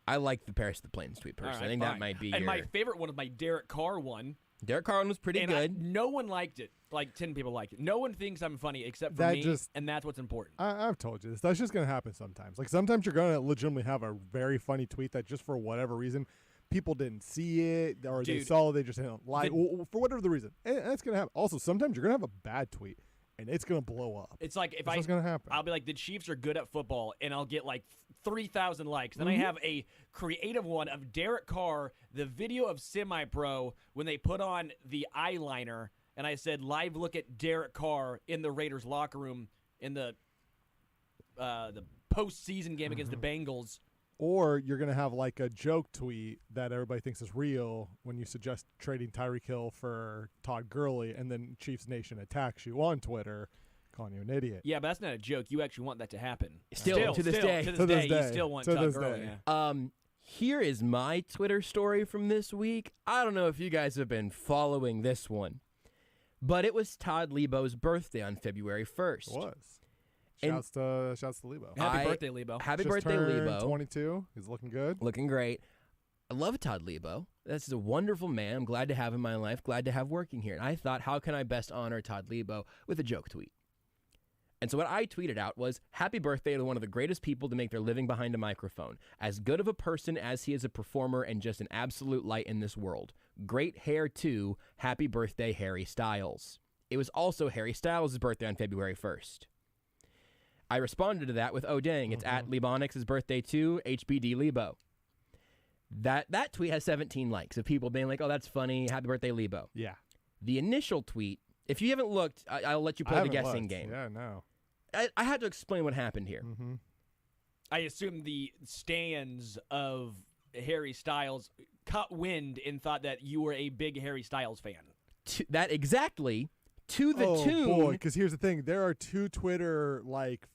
S5: I like the Paris of the Plains tweet, personally. I think that might be
S10: my favorite one was my Derek Carr one.
S5: Derek Carr one was pretty good.
S10: No one liked it. Like 10 people liked it. No one thinks I'm funny except for me, and that's what's important.
S6: I've told you this. That's just going to happen sometimes. Like sometimes you're going to legitimately have a very funny tweet that just for whatever reason, people didn't see it or they saw it, they just didn't like for whatever the reason. And that's going to happen. Also, sometimes you're going to have a bad tweet. And it's going to blow up.
S10: It's like
S6: what's going to happen.
S10: I'll be like, the Chiefs are good at football, and I'll get like 3,000 likes. Then I have a creative one of Derek Carr, the video of Semi-Pro, when they put on the eyeliner, and I said, live look at Derek Carr in the Raiders locker room in the postseason game against the Bengals.
S6: Or you're going to have like a joke tweet that everybody thinks is real when you suggest trading Tyreek Hill for Todd Gurley, and then Chiefs Nation attacks you on Twitter, calling you an idiot.
S10: Yeah, but that's not a joke. You actually want that to happen.
S5: Still to this day.
S10: You still want Todd Gurley.
S5: Yeah. Here is my Twitter story from this week. I don't know if you guys have been following this one, but it was Todd Lebo's birthday on February 1st.
S6: It was. Shouts to Lebo.
S10: Happy birthday, Lebo.
S5: Happy
S6: Just
S5: birthday,
S6: turned
S5: Lebo.
S6: 22. He's looking good.
S5: Looking great. I love Todd Lebo. This is a wonderful man. I'm glad to have him in my life. Glad to have working here. And I thought, how can I best honor Todd Lebo with a joke tweet? And so what I tweeted out was, happy birthday to one of the greatest people to make their living behind a microphone. As good of a person as he is a performer and just an absolute light in this world. Great hair, too. Happy birthday, Harry Styles. It was also Harry Styles' birthday on February 1st. I responded to that with, oh, dang, it's at Lebonix's birthday, too, HBD Lebo. That tweet has 17 likes of people being like, oh, that's funny, happy birthday, Lebo.
S6: Yeah.
S5: The initial tweet, if you haven't looked, I'll let you play the guessing game.
S6: Yeah, no.
S5: I had to explain what happened here.
S6: Mm-hmm.
S10: I assume the stands of Harry Styles caught wind and thought that you were a big Harry Styles fan.
S5: That exactly. To the tune.
S6: Oh boy, because here's the thing: there are two Twitter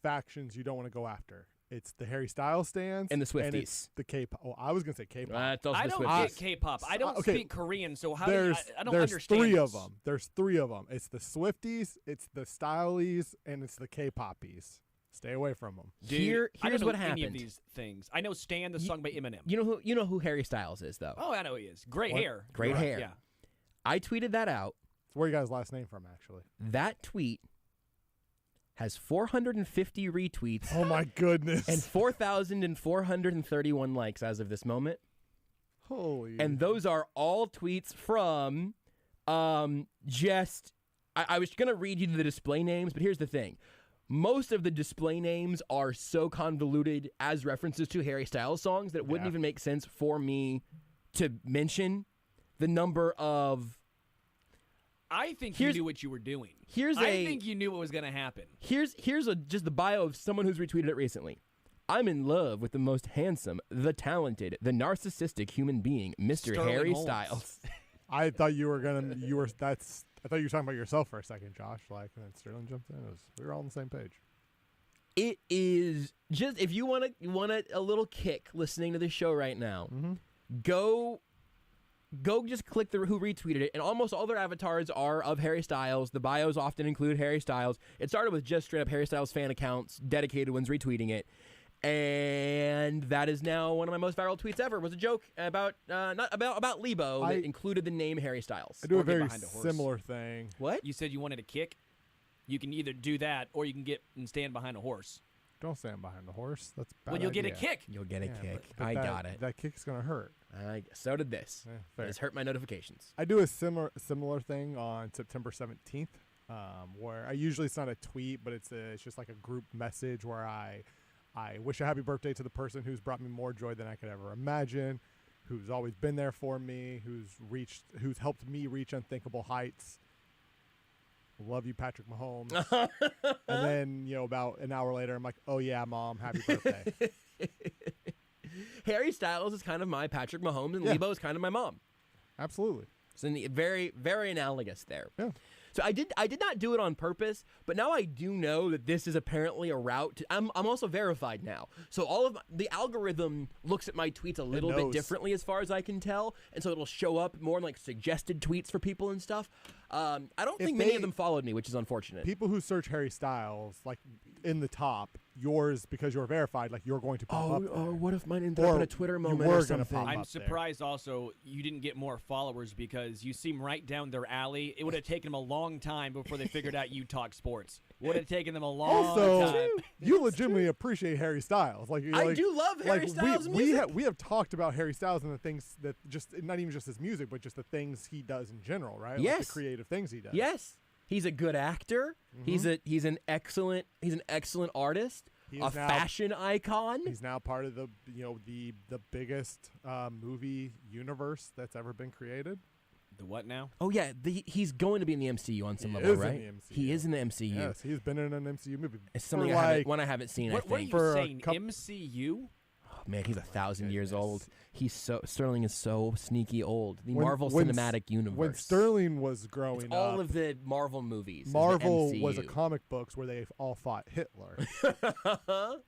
S6: factions you don't want to go after. It's the Harry Styles stands
S5: and the Swifties.
S6: And it's the K-pop. Oh, I was gonna say K-pop.
S10: I don't get K-pop. I don't speak Korean, so how do I don't understand.
S6: There's 3 of them. There's 3 of them. It's the Swifties, it's the Stylies, and it's the K-popies. Stay away from them.
S10: Dude,
S5: here's
S10: I don't know
S5: what
S10: any
S5: happened.
S10: of these things. I know "Stan," the song by Eminem.
S5: You know who Harry Styles is, though.
S10: Oh, I know who he is. Great hair.
S5: Great hair.
S10: Yeah.
S5: I tweeted that out.
S6: Where you got his last name from, actually?
S5: That tweet has 450 retweets.
S6: Oh my goodness!
S5: And 4,431 likes as of this moment.
S6: Holy!
S5: And those are all tweets from just. I was gonna read you the display names, but here's the thing: most of the display names are so convoluted as references to Harry Styles songs that it wouldn't even make sense for me to mention the number of.
S10: I think you knew what you were doing. I think you knew what was going to happen.
S5: Here's just the bio of someone who's retweeted it recently. I'm in love with the most handsome, the talented, the narcissistic human being, Mr.
S10: Sterling
S5: Harry
S10: Holmes.
S5: Styles.
S6: I thought you were talking about yourself for a second, Josh. And then Sterling jumped in. We were all on the same page.
S5: It is just if you want a little kick listening to this show right now, go just click who retweeted it, and almost all their avatars are of Harry Styles. The bios often include Harry Styles. It started with just straight up Harry Styles fan accounts, dedicated ones retweeting it, and that is now one of my most viral tweets ever. It was a joke about Lebo that included the name Harry Styles.
S6: I do a very similar thing.
S5: What?
S10: You said you wanted a kick? You can either do that or you can get and stand behind a horse.
S6: Don't stand behind the horse. That's a bad.
S10: Well, you'll
S6: idea.
S10: get a kick.
S5: You'll get a kick.
S6: But
S5: I got it.
S6: That kick's gonna hurt.
S5: So did this.
S6: Fair.
S5: It's hurt my notifications.
S6: I do a similar thing on September 17th, where it's not a tweet, but it's just like a group message where I wish a happy birthday to the person who's brought me more joy than I could ever imagine, who's always been there for me, who's helped me reach unthinkable heights. Love you, Patrick Mahomes. And then, about an hour later, I'm like, oh yeah, Mom, happy birthday.
S5: Harry Styles is kind of my Patrick Mahomes, and Lebo is kind of my mom.
S6: Absolutely.
S5: It's very, very analogous there.
S6: Yeah.
S5: So I did not do it on purpose, but now I do know that this is apparently a route. I'm also verified now, so all of the algorithm looks at my tweets a little bit differently as far as I can tell, and so it'll show up more in suggested tweets for people and stuff. I don't think many of them followed me, which is unfortunate.
S6: People who search Harry Styles in the top, yours because you're verified, you're going to pop up.
S5: Or what if mine ended up in a Twitter moment or something?
S10: I'm surprised also you didn't get more followers because you seem right down their alley. It would have taken them a long time before they figured out you talk sports. Would have taken them a long time.
S6: You legitimately appreciate Harry Styles.
S5: I do love Harry Styles' music.
S6: We have talked about Harry Styles and the things that not even just his music, but just the things he does in general, right?
S5: Yes.
S6: The creative things he does.
S5: Yes. He's a good actor. He's an excellent artist. Fashion icon.
S6: He's now part of the biggest movie universe that's ever been created.
S10: The what now?
S5: Oh yeah, he's going to be in the MCU on some level, right? He is in the MCU.
S6: Yes, he's been in an MCU movie.
S5: It's something one I haven't seen.
S10: What are you saying? MCU?
S5: Oh, man, he's 1,000 years old. Sterling is so sneaky old. The Marvel Cinematic Universe.
S6: When Sterling was growing up,
S5: all of the Marvel movies.
S6: Marvel was a comic books where they all fought Hitler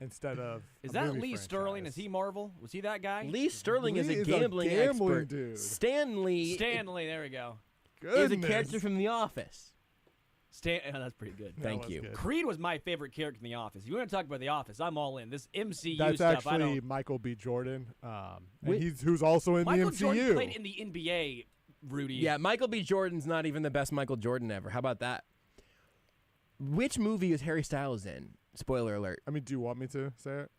S6: instead of.
S10: Is that Lee Sterling? Is he Marvel? Was he that guy?
S5: Lee Sterling is a gambling expert.
S6: Dude.
S5: Stanley.
S10: There we go.
S5: Is a character from The Office.
S10: That's pretty good.
S5: Thank you.
S10: Good. Creed was my favorite character in The Office. If you want to talk about The Office, I'm all in. This MCU
S6: That's
S10: stuff,
S6: actually Michael B. Jordan, who's also in
S10: Michael
S6: the MCU.
S10: Jordan played in the NBA, Rudy.
S5: Yeah, Michael B. Jordan's not even the best Michael Jordan ever. How about that? Which movie is Harry Styles in? Spoiler alert.
S6: I mean, do you want me to say it?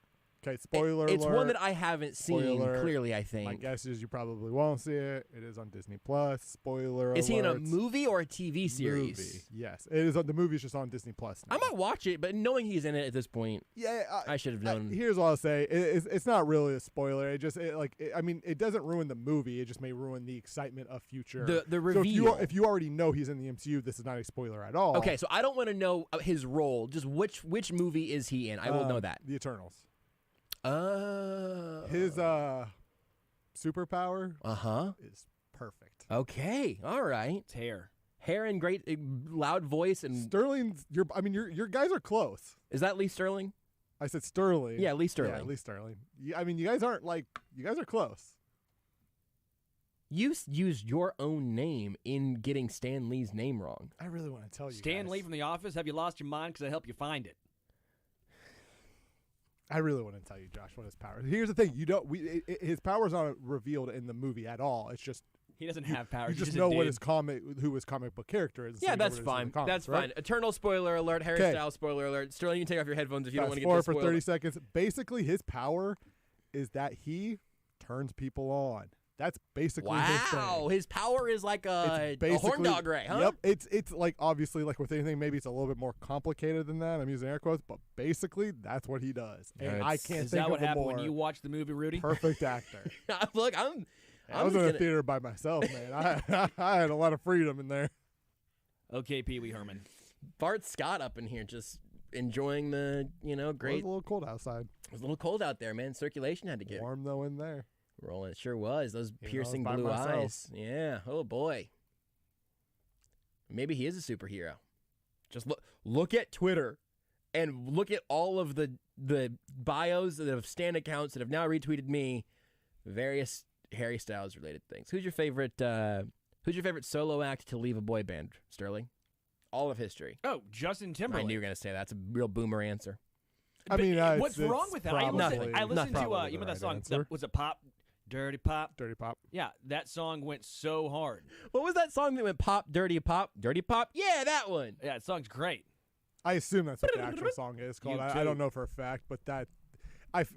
S6: Okay, spoiler
S5: It's
S6: alert.
S5: one that I haven't seen.
S6: Spoiler.
S5: Clearly, I think.
S6: My guess is you probably won't see it. It is on Disney Plus. Spoiler
S5: Is he in a
S6: alerts.
S5: movie or a TV series?
S6: Movie. Yes, it is. The movie's just on Disney Plus now.
S5: I might watch it, but knowing he's in it at this point,
S6: Yeah,
S5: I should have known.
S6: Here's what I'll say: it's not really a spoiler. It doesn't ruin the movie. It just may ruin the excitement of future.
S5: The reveal.
S6: So if you already know he's in the MCU, this is not a spoiler at all.
S5: Okay, so I don't want to know his role. Just which movie is he in? I will know that.
S6: The Eternals.
S5: Oh.
S6: His superpower. Is perfect.
S5: Okay. All right.
S10: It's hair.
S5: Hair and great loud voice and
S6: Sterling's. Your guys are close.
S5: Is that Lee Sterling?
S6: I said Sterling.
S5: Yeah, Lee Sterling.
S6: Yeah, Lee Sterling. I mean, you guys aren't you guys are close.
S5: You used your own name in getting Stan Lee's name wrong.
S6: I really want to tell you.
S10: Stan
S6: guys.
S10: Lee from The Office. Have you lost your mind? Because I help you find it.
S6: I really want to tell you, Josh, what his power is. Here's the thing: his power's not revealed in the movie at all. It's just
S10: he doesn't have powers.
S6: You just
S10: He's
S6: know
S10: a
S6: what
S10: dude.
S6: who his comic book character is.
S5: Yeah, that's fine. That's fine. Eternal spoiler alert. Harry Styles spoiler alert. Sterling, you can take off your headphones if you don't want to get this
S6: for
S5: spoiled.
S6: 30 seconds. Basically, his power is that he turns people on. That's basically his thing.
S5: Wow, his power is like a horn dog ray, huh?
S6: Yep, it's like obviously like with anything, maybe it's a little bit more complicated than that. I'm using air quotes, but basically that's what he does. And I can't
S10: Is
S6: think
S10: that what
S6: of a
S10: happened
S6: more
S10: when you watched the movie, Rudy?
S6: perfect actor.
S5: Look,
S6: I was in a theater by myself, man. I had a lot of freedom in there.
S10: Okay, Pee Wee Herman.
S5: Bart Scott up in here just enjoying the, great.
S6: It was a little cold outside.
S5: It was a little cold out there, man. Circulation had to get
S6: warm though in there.
S5: Rolling. It sure was. Those piercing
S6: by
S5: blue
S6: myself.
S5: eyes. Yeah. Oh boy. Maybe he is a superhero. Just look at Twitter and look at all of the bios of Stan accounts that have now retweeted me various Harry Styles related things. Who's your favorite solo act to leave a boy band, Sterling? All of history.
S10: Oh, Justin Timberlake.
S5: I knew you were going to say that. That's a real boomer answer.
S6: I mean,
S10: what's wrong with that? I listened to you know that song. Was it Pop? Dirty Pop?
S6: Dirty Pop.
S10: Yeah, that song went so hard.
S5: What was that song that went pop, dirty pop, dirty pop? Yeah, that one.
S10: Yeah, that song's great.
S6: I assume that's what the actual song is called. I don't know for a fact, but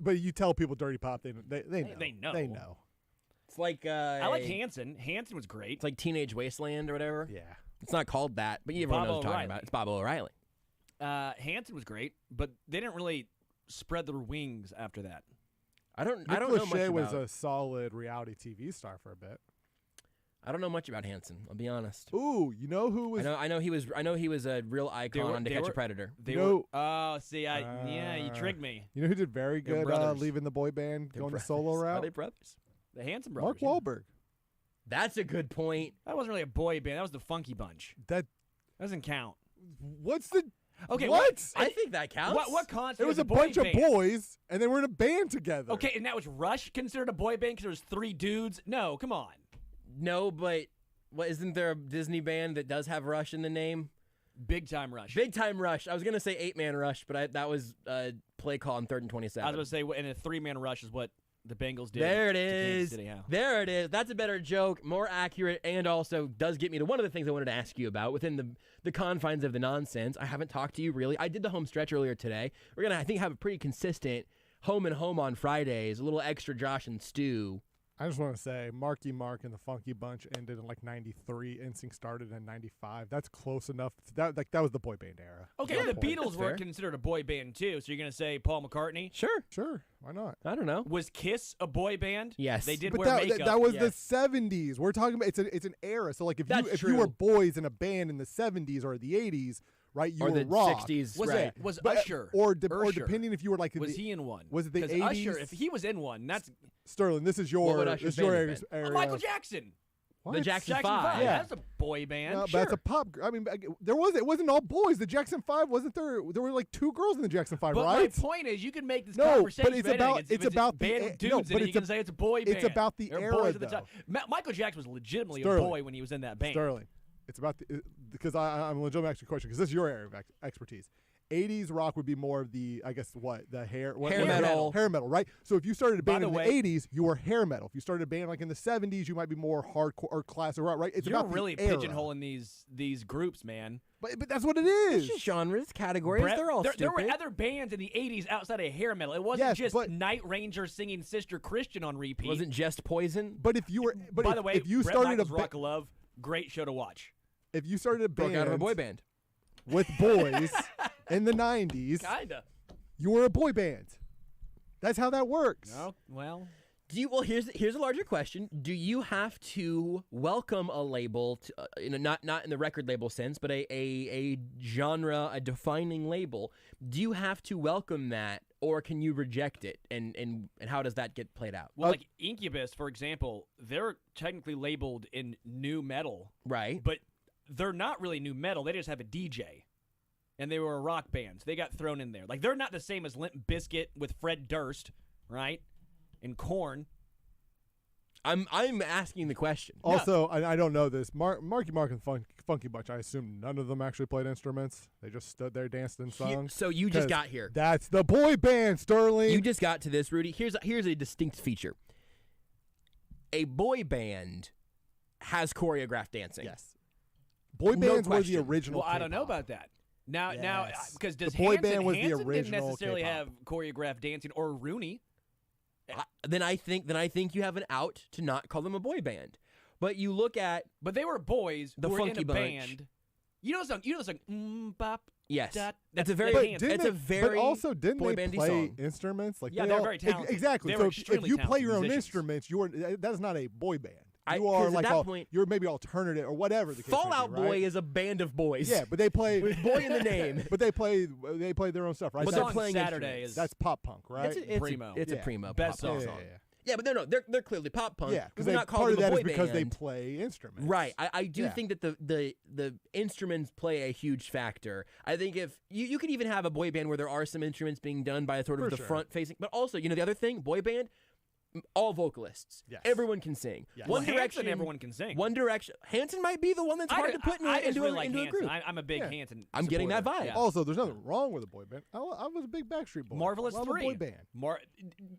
S6: but you tell people Dirty Pop, they know.
S10: They know.
S6: They know.
S5: It's like
S10: I like Hanson. Hanson was great.
S5: It's like Teenage Wasteland or whatever.
S6: Yeah.
S5: It's not called that, but everyone knows what I'm talking about. It's Bob O'Reilly.
S10: Hanson was great, but they didn't really spread their wings after that.
S5: I don't
S6: Nick
S5: know much
S6: Lachey
S5: about.
S6: was a solid reality TV star for a bit.
S5: I don't know much about Hanson. I'll be honest.
S6: Ooh, you know who was?
S5: I know he was a real icon on To Catch a Predator.
S10: Oh, see, you tricked me.
S6: You know who did very good leaving the boy band, going the solo route?
S5: Are they brothers?
S10: The Hanson brothers.
S6: Mark Wahlberg.
S5: That's a good point.
S10: That wasn't really a boy band. That was the Funky Bunch.
S6: That
S10: doesn't count.
S6: What's the?
S10: Okay,
S6: what?
S5: I think that counts.
S10: What constitutes?
S6: It was a
S10: bunch
S6: of boys, and they were in a band together.
S10: Okay, and that was Rush considered a boy band because there was 3 dudes? No, come on.
S5: No, but isn't there a Disney band that does have Rush in the name?
S10: Big Time Rush.
S5: Big Time Rush. I was gonna say 8-man Rush, but that was a play call on 3rd and 27.
S10: I was gonna say, and a 3-man rush is what the Bengals did.
S5: There it
S10: to
S5: is.
S10: Kansas City, yeah.
S5: There it is. That's a better joke, more accurate, and also does get me to one of the things I wanted to ask you about within the confines of the nonsense. I haven't talked to you really. I did the home stretch earlier today. We're gonna, I think, have a pretty consistent home and home on Fridays. A little extra Josh and Stu.
S6: I just want to say, Marky Mark and the Funky Bunch ended in like '93. NSYNC started in '95. That's close enough. That was the boy band era.
S10: Okay, the Beatles were considered a boy band too. So you're gonna say Paul McCartney?
S6: Sure. Why not?
S5: I don't know.
S10: Was Kiss a boy band?
S5: Yes,
S10: they did
S6: but
S10: wear makeup.
S6: That was the '70s. We're talking about it's an era. So like if you were boys in a band in the '70s or the '80s. Right, you
S5: or
S6: were
S5: the
S6: rock.
S5: 60s.
S10: Was Usher
S6: or depending if you were like
S10: was he in one?
S6: Was it the 80s?
S10: Usher, if he was in one, that's
S6: Sterling. This is your area.
S10: Michael Jackson.
S6: What?
S5: The Jackson 5.
S10: Yeah, that's a boy band.
S6: No,
S10: sure.
S6: but that's a pop. I mean, it wasn't all boys. The Jackson 5 wasn't there. There were like 2 girls in the Jackson 5,
S10: but
S6: right?
S10: my point is, you can make this
S6: but
S10: conversation.
S6: it's about
S10: band
S6: the
S10: of dudes, and you can say it's a boy band.
S6: It's about the
S10: They're
S6: era.
S10: Boys at the time. Michael Jackson was legitimately a boy when he was in that band.
S6: Sterling. It's about because I'm legitimately asking a question because this is your area of expertise. 80s rock would be more of the, I guess, the hair
S5: metal.
S6: Hair metal, right? So if you started a band in the
S10: way,
S6: 80s, you were hair metal. If you started a band like in the 70s, you might be more hardcore or classic rock, right? It's
S10: You're
S6: about
S10: really
S6: the era.
S10: pigeonholing these groups, man.
S6: But that's what it is.
S5: It's just genres, categories. They're all stupid.
S10: There were other bands in the 80s outside of hair metal. It wasn't just Night Ranger singing Sister Christian on repeat.
S5: It wasn't just Poison.
S6: But if you were,
S10: by the way,
S6: if you
S10: Bret
S6: started
S10: Michaels'
S6: a
S10: Rock of Love, great show to watch.
S6: If you started a band,
S5: broke out of a boy band
S6: with boys in the 90s,
S10: kinda,
S6: you were a boy band. That's how that works.
S10: No, well.
S5: Here's a larger question. Do you have to welcome a label, to, not in the record label sense, but a genre, a defining label? Do you have to welcome that, or can you reject it? And how does that get played out?
S10: Well, like Incubus, for example, they're technically labeled in new metal,
S5: right?
S10: But they're not really new metal. They just have a DJ, and they were a rock band. So they got thrown in there. Like they're not the same as Limp Bizkit with Fred Durst, right? And Korn.
S5: I'm asking the question.
S6: Also, I don't know this. Marky Mark and Funky Bunch, I assume none of them actually played instruments. They just stood there, danced, and sung.
S5: So you just got here.
S6: That's the boy band, Sterling.
S5: You just got to this, Rudy. Here's a distinct feature. A boy band has choreographed dancing.
S6: Yes. Boy bands were the original.
S10: Well, I don't know about that. Now, because
S6: the boy band was the
S10: Hanson
S6: original
S10: didn't necessarily
S6: K-pop.
S10: have choreographed dancing, or Rooney.
S5: Then I think you have an out to not call them a boy band. But you look at,
S10: but they were boys
S5: the
S10: who were
S5: Funky
S10: in a
S5: Bunch.
S10: band. You know the song bop.
S5: Yes,
S10: da,
S5: that's a
S10: that's
S5: very
S6: But also, didn't
S5: boy
S6: they
S5: bandy
S6: play
S5: song.
S6: instruments? Like
S10: Yeah,
S6: they
S10: they're
S6: all,
S10: very talented.
S6: Exactly.
S10: They
S6: So
S10: were
S6: if
S10: extremely
S6: you play
S10: talented
S6: your own
S10: musicians.
S6: instruments, that is not a boy band. You
S5: 'cause
S6: are
S5: at
S6: like
S5: that point,
S6: you're maybe alternative or whatever. The case
S5: Fall
S6: may
S5: Out
S6: be,
S5: Boy
S6: right?
S5: is a band of boys.
S6: Yeah, but they play
S5: with boy in the name.
S6: But they play their own stuff, right?
S5: But
S10: The
S5: they're
S10: song
S5: playing
S10: Saturday
S5: instruments.
S10: is
S6: That's pop punk, right?
S10: Primo.
S5: It's a
S6: Yeah.
S5: primo
S10: Best
S5: pop punk
S10: song.
S5: song. Yeah, but they're clearly pop punk.
S6: Yeah, because
S5: we're not calling
S6: part of
S5: them a
S6: that
S5: boy
S6: is because they
S5: band.
S6: play instruments.
S5: Right. I do
S6: Yeah.
S5: think that the instruments play a huge factor. I think if you could even have a boy band where there are some instruments being done by sort of
S6: For
S5: the
S6: sure.
S5: front facing, but also, the other thing, boy band, all vocalists.
S6: Yes.
S5: Everyone can sing.
S6: Yes.
S5: One
S10: Well,
S5: Direction,
S10: Hanson, everyone can sing.
S5: One Direction. Hanson might be the one that's hard to put
S10: I just
S5: into
S10: really like
S5: a
S10: Hanson.
S5: group.
S10: I'm a big
S6: Yeah.
S10: Hanson.
S5: I'm getting that
S10: supporter.
S5: vibe.
S10: Yeah.
S6: Also, there's nothing wrong with a boy band. I was a big Backstreet Boy.
S10: Marvelous
S6: I'm
S10: 3.
S6: a boy band.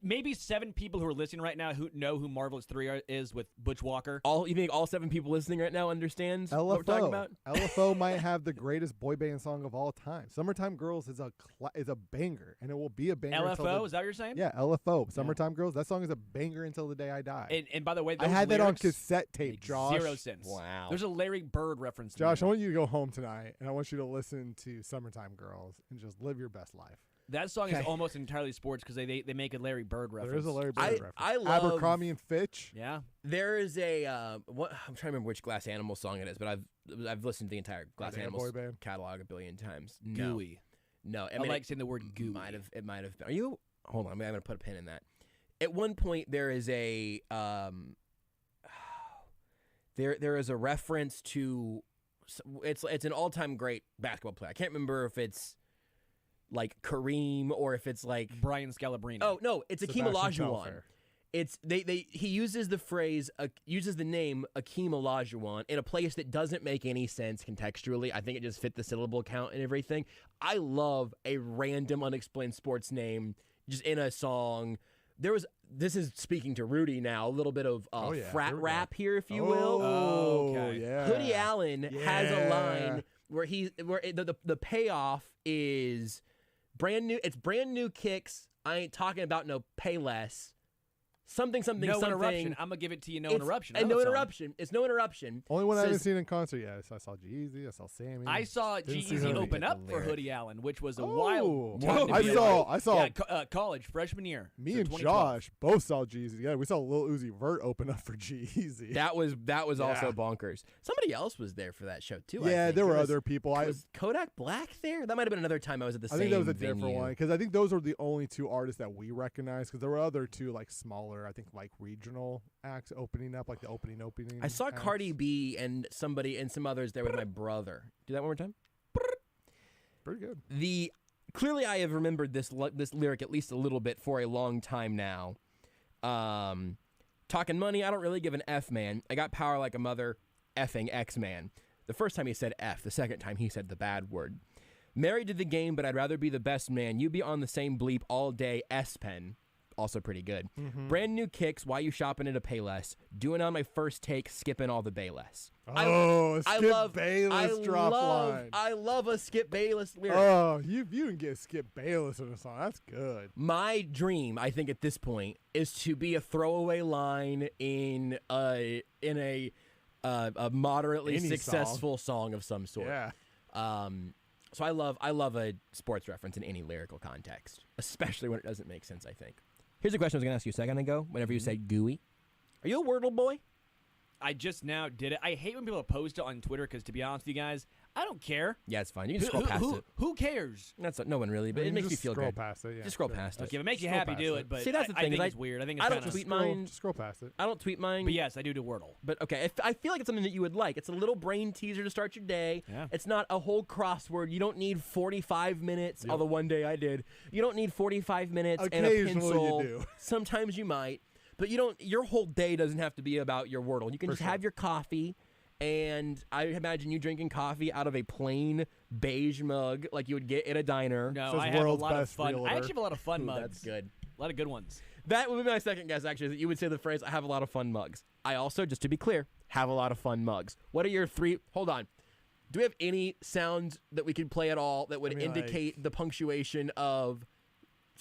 S10: Maybe 7 people who are listening right now who know who Marvelous 3 is with Butch Walker.
S5: You think all 7 people listening right now understands
S6: LFO.
S5: what we're talking about?
S6: LFO might have the greatest boy band song of all time. Summertime Girls is a banger, and it will be a banger.
S10: LFO, is that what you're saying?
S6: Yeah, LFO. Summertime Girls. That song is a banger until the day I die.
S10: And by the way,
S6: I
S10: those
S6: had that on
S10: lyrics
S6: cassette tape,
S10: make
S6: Josh.
S10: 0 sense.
S5: Wow.
S10: There's a Larry Bird reference. in
S6: Josh, I
S10: there.
S6: want you to go home tonight, and I want you to listen to Summertime Girls and just live your best life.
S10: That song is almost entirely sports because they make a Larry Bird reference.
S6: There is a Larry Bird reference.
S5: I love
S6: Abercrombie and Fitch.
S10: Yeah.
S5: There is a I'm trying to remember which Glass Animal song it is, but I've listened to the entire Glass
S6: they a
S5: Animals
S6: boy band?
S5: catalog a billion times.
S10: Gooey.
S5: No,
S10: I like saying the word gooey.
S5: It might have been. Are you? Hold on, I'm gonna put a pin in that. At one point, there is a there is a reference to it's an all-time great basketball player. I can't remember if it's like Kareem or if it's like
S10: Brian Scalabrine.
S5: Oh no, it's Akeem
S6: Sebastian
S5: Olajuwon.
S6: Telfair.
S5: It's he uses the phrase uses the name Akeem Olajuwon in a place that doesn't make any sense contextually. I think it just fit the syllable count and everything. I love a random unexplained sports name just in a song. This is speaking to Rudy now, a little bit of frat rap here, if you will.
S6: Oh, okay. Yeah.
S5: Hoodie Allen has a line where the payoff is brand new. It's brand new kicks. I ain't talking about no pay less. Something.
S10: No interruption. I'm gonna give it to you. No interruption.
S5: And
S10: I
S5: no
S10: love that song.
S5: interruption. It's no interruption.
S6: Only one I haven't seen in concert yet. I saw Jeezy. I saw Sammy.
S10: I saw
S6: Didn't see
S10: G-Eazy
S6: Hoodie.
S10: open up for Hoodie Allen, which was a wild. time to
S6: I
S10: be
S6: saw.
S10: alive. Yeah, college freshman year.
S6: Me
S10: so
S6: and
S10: 2012.
S6: Josh both saw Jeezy. Yeah, we saw Lil Uzi Vert open up for Jeezy.
S5: That was also bonkers. Somebody else was there for that show too. I
S6: Yeah,
S5: think.
S6: there were
S5: Was-
S6: other people.
S5: Was Kodak Black there? That might have been another time I was at the
S6: I
S5: same
S6: think that was a
S5: venue.
S6: different one because I think those are the only 2 artists that we recognize because there were other 2 like smaller, I think like regional acts opening up, like the opening.
S5: I saw
S6: acts.
S5: Cardi B and somebody and some others there with my brother. Do that one more time.
S6: Pretty good.
S5: Clearly I have remembered this lyric at least a little bit for a long time now. Talking money, I don't really give an F, man. I got power like a mother effing X-man. The first time he said F, the second time he said the bad word. Married to the game, but I'd rather be the best man. You be on the same bleep all day. S-Pen. Also pretty good. Brand new kicks. Why you shopping at a Payless? Doing on my first take, skipping all the Bayless.
S6: Oh, Skip Bayless drop line.
S5: I love a Skip Bayless lyric.
S6: Oh, you can get Skip Bayless in a song. That's good.
S5: My dream, I think, at this point, is to be a throwaway line in a moderately
S6: Any
S5: successful song of some sort.
S6: Yeah.
S5: So I love a sports reference in any lyrical context, especially when it doesn't make sense, I think. Here's a question I was going to ask you a second ago, whenever you said gooey. Are you a Wordle boy?
S10: I just now did it. I hate when people post it on Twitter because, to be honest with you guys, I don't care.
S5: Yeah, it's fine. You can just scroll past it.
S10: Who cares?
S5: No one really, but it makes me feel
S6: scroll
S5: good.
S6: Past it, yeah,
S5: just scroll past it.
S10: Okay, if it makes you happy, do it. But
S5: see, that's the thing.
S10: I think it's weird. I think it's
S5: I don't tweet mine.
S6: Just scroll past it.
S5: I don't tweet mine.
S10: But yes, I do Wordle.
S5: But okay, I feel like it's something that you would like. It's a little brain teaser to start your day.
S10: Yeah.
S5: It's not a whole crossword. You don't need 45 minutes. Although one day I did. You don't need 45 minutes and a pencil.
S6: You do.
S5: Sometimes you might. But you don't. Your whole day doesn't have to be about your Wordle. You can just have your coffee, and I imagine you drinking coffee out of a plain beige mug like you would get at a diner.
S10: No, I have a lot of fun. I actually have a lot of fun mugs.
S5: That's good.
S10: A lot of good ones.
S5: That would be my second guess, actually, that you would say the phrase, I have a lot of fun mugs. I also, just to be clear, have a lot of fun mugs. What are your three? Hold on. Do we have any sounds that we could play at all that would indicate the punctuation of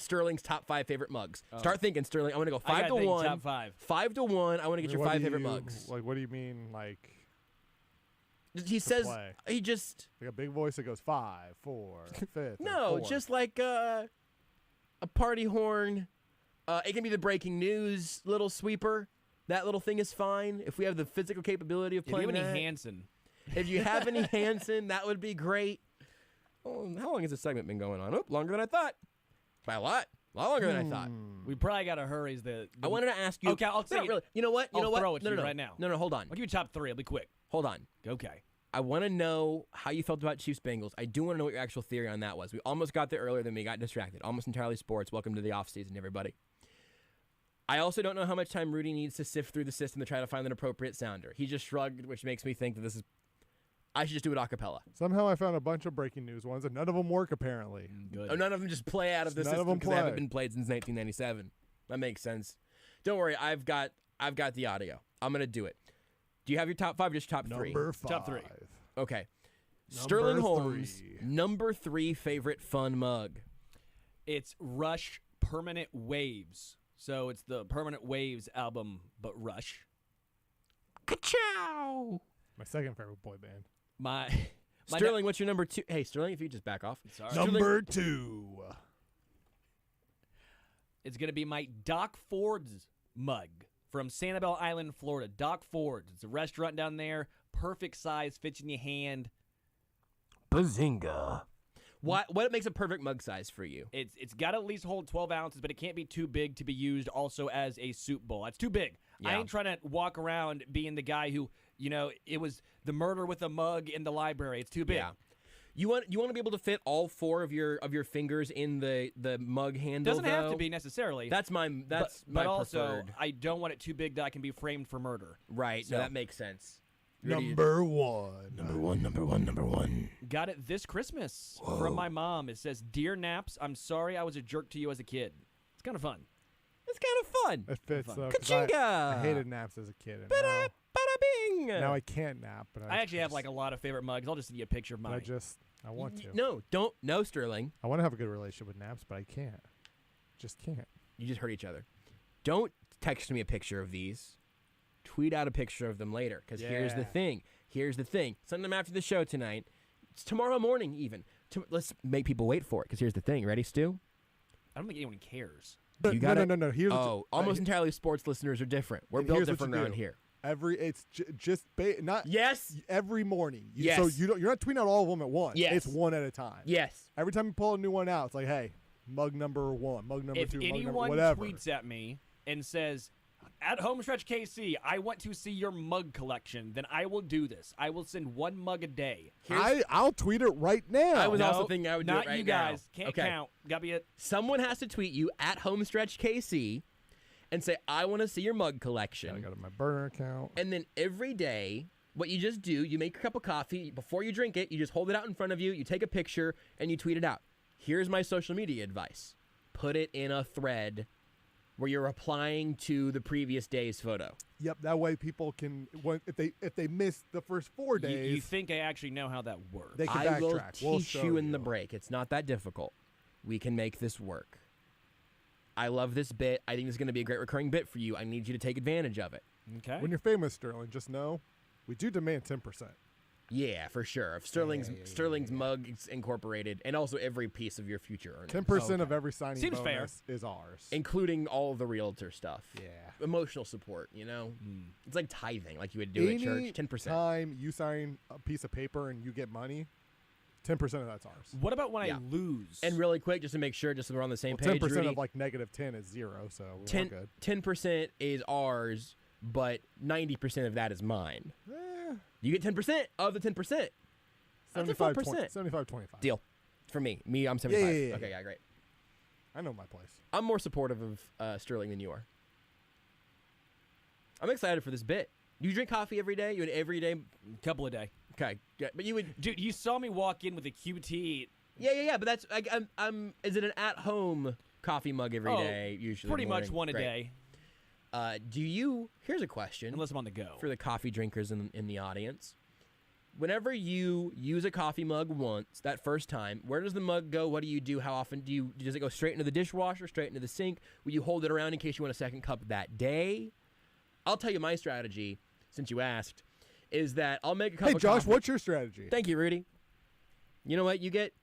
S5: Sterling's top 5 favorite mugs? Start thinking, Sterling. I want to go 5 to 1.
S10: Top 5.
S5: 5 to 1. I want to get your 5 favorite mugs.
S6: Like, what do you mean, like?
S5: He says,
S6: play?
S5: he just.
S6: Like a big voice that goes 5, 4, 5.
S5: No, just like a party horn. It can be the breaking news little sweeper. That little thing is fine. If we have the physical capability of playing
S10: If you have
S5: that.
S10: any Hanson.
S5: If you have any Hanson, that would be great. Oh, how long has this segment been going on? Oh, longer than I thought. By a lot. A lot longer than I thought.
S10: We probably got to hurry.
S5: I wanted to ask you.
S10: Okay, I'll take it.
S5: Really. You know what?
S10: I'll throw it to you right now.
S5: No, hold on.
S10: I'll give you top 3. I'll be quick.
S5: Hold on.
S10: Okay.
S5: I want to know how you felt about Chiefs Bengals. I do want to know what your actual theory on that was. We almost got there earlier, then we got distracted. Almost entirely sports. Welcome to the offseason, everybody. I also don't know how much time Rudy needs to sift through the system to try to find an appropriate sounder. He just shrugged, which makes me think that this is. I should just do it a cappella.
S6: Somehow I found a bunch of breaking news ones, and none of them work, apparently.
S5: Good. Oh, none of them just play out of the system because they haven't been played since 1997. That makes sense. Don't worry, I've got the audio. I'm going to do it. Do you have your top 5 or just top 3?
S6: Number 5.
S10: Top 3.
S5: Okay. Sterling Holmes, number 3 favorite fun mug.
S10: It's Rush Permanent Waves. So it's the Permanent Waves album, but Rush.
S5: Ka-chow!
S6: My second favorite boy band.
S5: Sterling, what's your number 2? Hey, Sterling, if you just back off.
S10: Sorry.
S6: Number 2.
S10: It's going to be my Doc Ford's mug from Sanibel Island, Florida. Doc Ford's. It's a restaurant down there. Perfect size, fits in your hand.
S5: Bazinga. What makes a perfect mug size for you?
S10: It's got to at least hold 12 ounces, but it can't be too big to be used also as a soup bowl. That's too big. Yeah. I ain't trying to walk around being the guy who, it was the murder with a mug in the library. It's too big. Yeah.
S5: You want to be able to fit all 4 of your fingers in the mug handle.
S10: Doesn't have to be necessarily.
S5: That's my
S10: but also
S5: preferred.
S10: I don't want it too big that I can be framed for murder.
S5: Right. So that makes sense.
S6: Number 1.
S5: Number one.
S10: Got it this Christmas from my mom. It says, "Dear Naps, I'm sorry I was a jerk to you as a kid." It's kind of fun.
S5: It's kind of fun.
S6: It fits though.
S5: Ka-chinga!
S6: I hated naps as a kid. And
S5: Bada bing.
S6: Now I can't nap. But
S10: I actually have like a lot of favorite mugs. I'll just send you a picture of mine.
S6: I want to.
S5: No, Sterling.
S6: I want to have a good relationship with naps, but I can't. Just can't.
S5: You just hurt each other. Don't text me a picture of these. Tweet out a picture of them later, because here's the thing. Send them after the show tonight. It's tomorrow morning even. Let's make people wait for it, because here's the thing. Ready, Stu?
S10: I don't think anyone cares.
S6: No. Here's
S5: almost entirely sports listeners are different. We're built different around here.
S6: Every morning.
S5: Yes.
S6: So you're not tweeting out all of them at once.
S5: Yes.
S6: It's one at a time.
S5: Yes.
S6: Every time you pull a new one out, it's like, hey, mug number 1, mug number 2,
S10: if
S6: mug number
S10: anyone
S6: whatever.
S10: tweets at me and says, "At Homestretch KC, I want to see your mug collection," then I will do this. I will send 1 mug a day.
S6: I'll tweet it right now.
S5: I was also thinking I would do it right now.
S10: Not you guys. Can't count. Gotta be it.
S5: Someone has to tweet you at Homestretch KC and say, "I want to see your mug collection."
S6: I got it in my burner account.
S5: And then every day, What you just do, you make a cup of coffee. Before you drink it, you just hold it out in front of you, you take a picture, and you tweet it out. Here's my social media advice. Put it in a thread where you're replying to the previous day's photo.
S6: Yep, that way people can, if they miss the first 4 days.
S10: You think I actually know how that works?
S6: They can
S5: I will
S6: backtrack. We'll
S5: teach you in the break. It's not that difficult. We can make this work. I love this bit. I think it's going to be a great recurring bit for you. I need you to take advantage of it.
S10: Okay.
S6: When you're famous, Sterling, just know we do demand 10%.
S5: Yeah, for sure. If Sterling's mug is incorporated, and also every piece of your future earnings.
S6: 10% of every signing
S10: Seems
S6: bonus is ours.
S5: Including all of the realtor stuff.
S6: Yeah.
S5: Emotional support, you know? It's like tithing, like you would do at church. 10%.
S6: Time you sign a piece of paper and you get money, 10% of that's ours.
S10: What about when I lose?
S5: And really quick, just to make sure, just so we're on the same page,
S6: 10%
S5: Rudy,
S6: of like -10 is 0, so we're good.
S5: 10% is ours, but 90% of that is mine. You get 10% of the 10%. 75%.
S6: 75-25.
S5: Deal. For me. I'm 75.
S6: Yeah.
S5: Okay, yeah, great.
S6: I know my place.
S5: I'm more supportive of Sterling than you are. I'm excited for this bit. Do you drink coffee every day? You an every day?
S10: Couple a day.
S5: Okay, yeah, but you would.
S10: Dude, you saw me walk in with a QT.
S5: Yeah. But that's I'm. Is it an at-home coffee mug every day? Usually,
S10: pretty much one a day.
S5: Do you? Here's a question.
S10: Unless I'm on the go.
S5: For the coffee drinkers in the audience, whenever you use a coffee mug once, that first time, where does the mug go? What do you do? How often does it go straight into the dishwasher, straight into the sink? Will you hold it around in case you want a second cup that day? I'll tell you my strategy, since you asked, is that I'll make a cup of
S6: Josh,
S5: coffee.
S6: what's your strategy?
S5: Thank you, Rudy. You know what? You get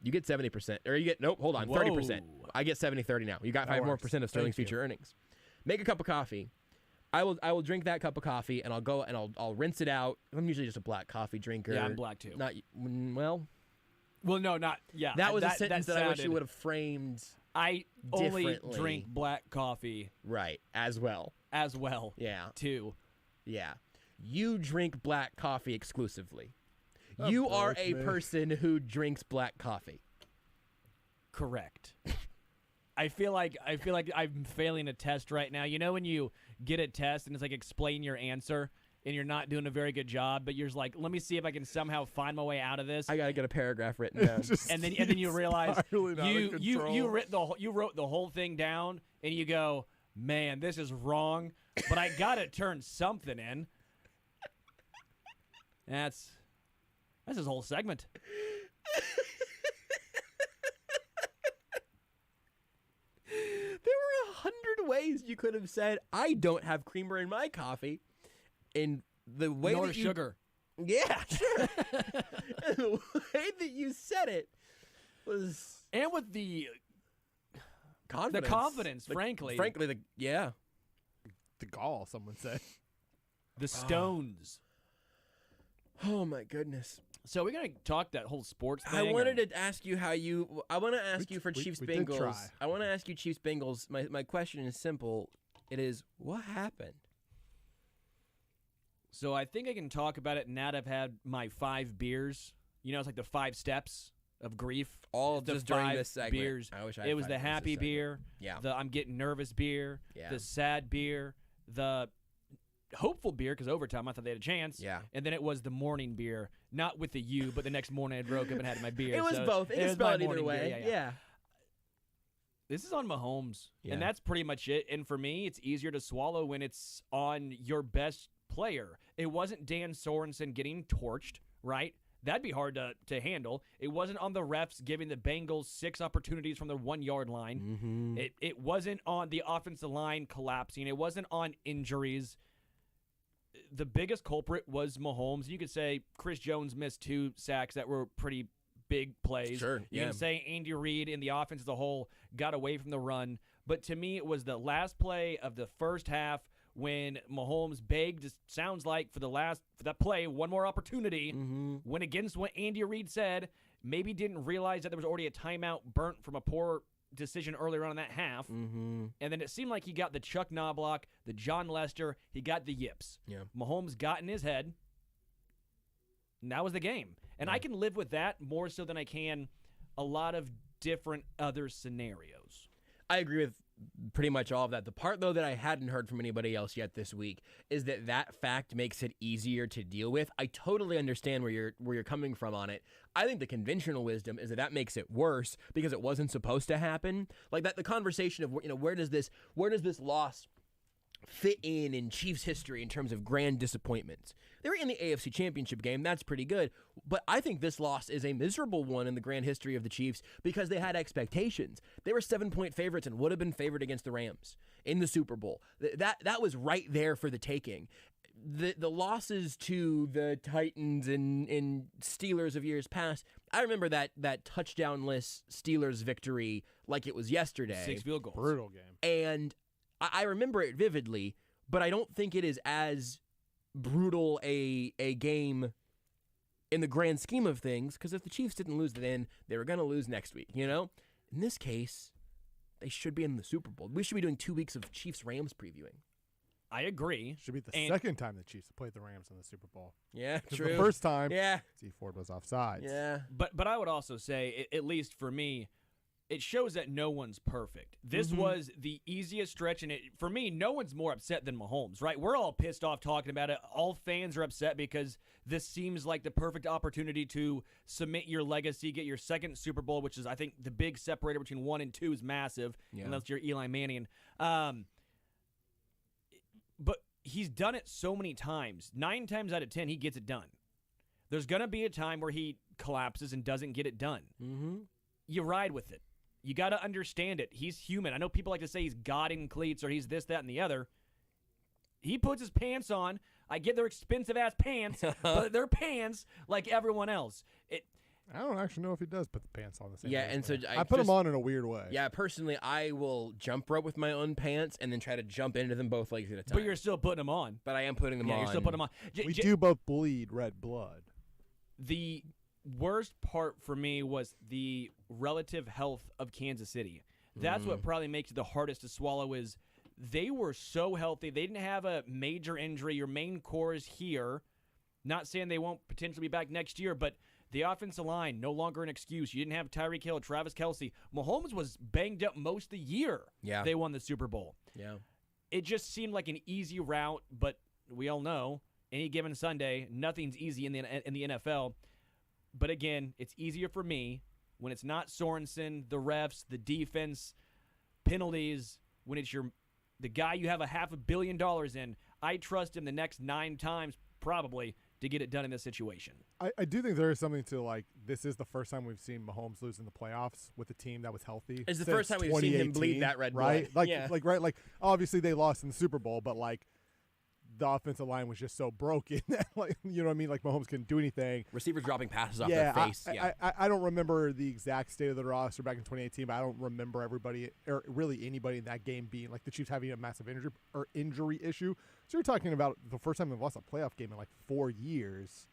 S5: 70%. Or you get, nope, hold on, 30%. I get 70-30 now. You got 5 more percent of Sterling's future earnings. Make a cup of coffee. I will drink that cup of coffee, and I'll go and I'll rinse it out. I'm usually just a black coffee drinker.
S10: Yeah, I'm black too.
S5: Well,
S10: no, not, yeah.
S5: That was a sentence that I wish you would have framed
S10: I only
S5: differently.
S10: drink black coffee.
S5: Right, as well.
S10: Yeah. Too.
S5: Yeah. You drink black coffee exclusively. You are a person who drinks black coffee.
S10: Correct. I feel like I'm failing a test right now. You know when you get a test and it's like explain your answer and you're not doing a very good job, but you're just like, let me see if I can somehow find my way out of this.
S5: I gotta get a paragraph written down.
S10: and then you realize you wrote the whole thing down and you go, man, this is wrong, but I gotta turn something in. That's his whole segment.
S5: There were 100 ways you could have said, I don't have creamer in my coffee. And the way
S10: Nor
S5: that you,
S10: sugar.
S5: Yeah, sure. And the way that you said it was...
S10: And with the
S5: confidence.
S10: frankly.
S5: Yeah.
S6: The gall, someone said.
S10: The stones.
S5: Oh, my goodness.
S10: So we're going to talk that whole sports thing?
S5: I wanted to ask you how you... I want to ask you for Chiefs Bengals. I want to ask you Chiefs Bengals. My question is simple. It is, what happened?
S10: So I think I can talk about it now that I've had my 5 beers. You know, it's like the 5 steps of grief.
S5: All
S10: the
S5: just during
S10: 5
S5: this segment.
S10: Beers.
S5: I wish I had
S10: It was
S5: 5
S10: the
S5: beers
S10: happy
S5: this
S10: beer.
S5: Yeah.
S10: The I'm getting nervous beer.
S5: Yeah.
S10: The sad beer. The hopeful beer, because overtime I thought they had a chance.
S5: Yeah.
S10: And then it was the morning beer. Not with the U, but the next morning I woke up and had my beer.
S5: It was
S10: so
S5: both. It can spell it either way. Yeah.
S10: This is on Mahomes.
S5: Yeah.
S10: And that's pretty much it. And for me, it's easier to swallow when it's on your best player. It wasn't Dan Sorensen getting torched, right? That'd be hard to handle. It wasn't on the refs giving the Bengals 6 opportunities from the 1-yard line.
S5: Mm-hmm.
S10: It wasn't on the offensive line collapsing. It wasn't on injuries. The biggest culprit was Mahomes. You could say Chris Jones missed 2 sacks that were pretty big plays.
S5: Sure,
S10: You can say Andy Reid and the offense as a whole got away from the run. But to me, it was the last play of the first half when Mahomes begged, it sounds like, for that play, one more opportunity, went against what Andy Reid said, maybe didn't realize that there was already a timeout burnt from a poor decision earlier on in that half. And then it seemed like he got the Chuck Knobloch, the John Lester, he got the yips.
S5: Yeah.
S10: Mahomes got in his head, and that was the game. And I can live with that more so than I can a lot of different other scenarios.
S5: I agree pretty much all of that. The part, though, that I hadn't heard from anybody else yet this week is that fact makes it easier to deal with. I totally understand where you're coming from on it. I think the conventional wisdom is that makes it worse because it wasn't supposed to happen. Like that, the conversation of where does this loss fit in Chiefs history in terms of grand disappointments. They were in the AFC Championship game. That's pretty good. But I think this loss is a miserable one in the grand history of the Chiefs because they had expectations. They were 7-point favorites and would have been favored against the Rams in the Super Bowl. That was right there for the taking. The losses to the Titans and Steelers of years past, I remember that touchdown-less Steelers victory like it was yesterday.
S10: 6 field goals.
S6: Brutal game.
S5: And I remember it vividly, but I don't think it is as brutal a game in the grand scheme of things, because if the Chiefs didn't lose then, they were going to lose next week, In this case, they should be in the Super Bowl. We should be doing 2 weeks of Chiefs-Rams previewing.
S10: I agree.
S6: Should be the second time the Chiefs have played the Rams in the Super Bowl.
S5: Yeah, true.
S6: The first time,
S5: yeah,
S6: Z Ford was offsides.
S5: Yeah.
S10: But I would also say, at least for me, it shows that no one's perfect. This was the easiest stretch, and for me, no one's more upset than Mahomes, right? We're all pissed off talking about it. All fans are upset because this seems like the perfect opportunity to cement your legacy, get your second Super Bowl, which is, I think, the big separator between 1 and 2 is massive, unless you're Eli Manning. But he's done it so many times. 9 times out of 10, he gets it done. There's going to be a time where he collapses and doesn't get it done. You ride with it. You got to understand it. He's human. I know people like to say he's God in cleats or he's this, that, and the other. He puts his pants on. I get their expensive-ass pants, but they're pants like everyone else.
S6: I don't actually know if he does put the pants on the same way.
S5: And so
S6: I put them on in a weird way.
S5: Yeah, personally, I will jump rope with my own pants and then try to jump into them both legs at a time.
S10: But you're still putting them on.
S5: But I am putting them on.
S10: Yeah, you're still putting them on.
S6: We do both bleed red blood.
S10: The worst part for me was the relative health of Kansas City. That's what probably makes it the hardest to swallow is they were so healthy. They didn't have a major injury. Your main core is here. Not saying they won't potentially be back next year, but the offensive line, no longer an excuse. You didn't have Tyreek Hill, Travis Kelce. Mahomes was banged up most of the year.
S5: Yeah.
S10: They won the Super Bowl.
S5: Yeah.
S10: It just seemed like an easy route, but we all know any given Sunday, nothing's easy in the NFL. But again, it's easier for me when it's not Sorensen, the refs, the defense, penalties, when it's the guy you have $500 million in. I trust him the next 9 times probably to get it done in this situation.
S6: I do think there is something to, this is the first time we've seen Mahomes lose in the playoffs with a team that was healthy.
S5: It's the first time we've seen him bleed that red blood.
S6: Right? Obviously they lost in the Super Bowl, but, the offensive line was just so broken that, you know what I mean? Mahomes couldn't do anything.
S5: Receivers dropping passes off their face.
S6: I don't remember the exact state of the roster back in 2018, but I don't remember everybody or really anybody in that game being the Chiefs having a massive injury issue. So you're talking about the first time they've lost a playoff game in 4 years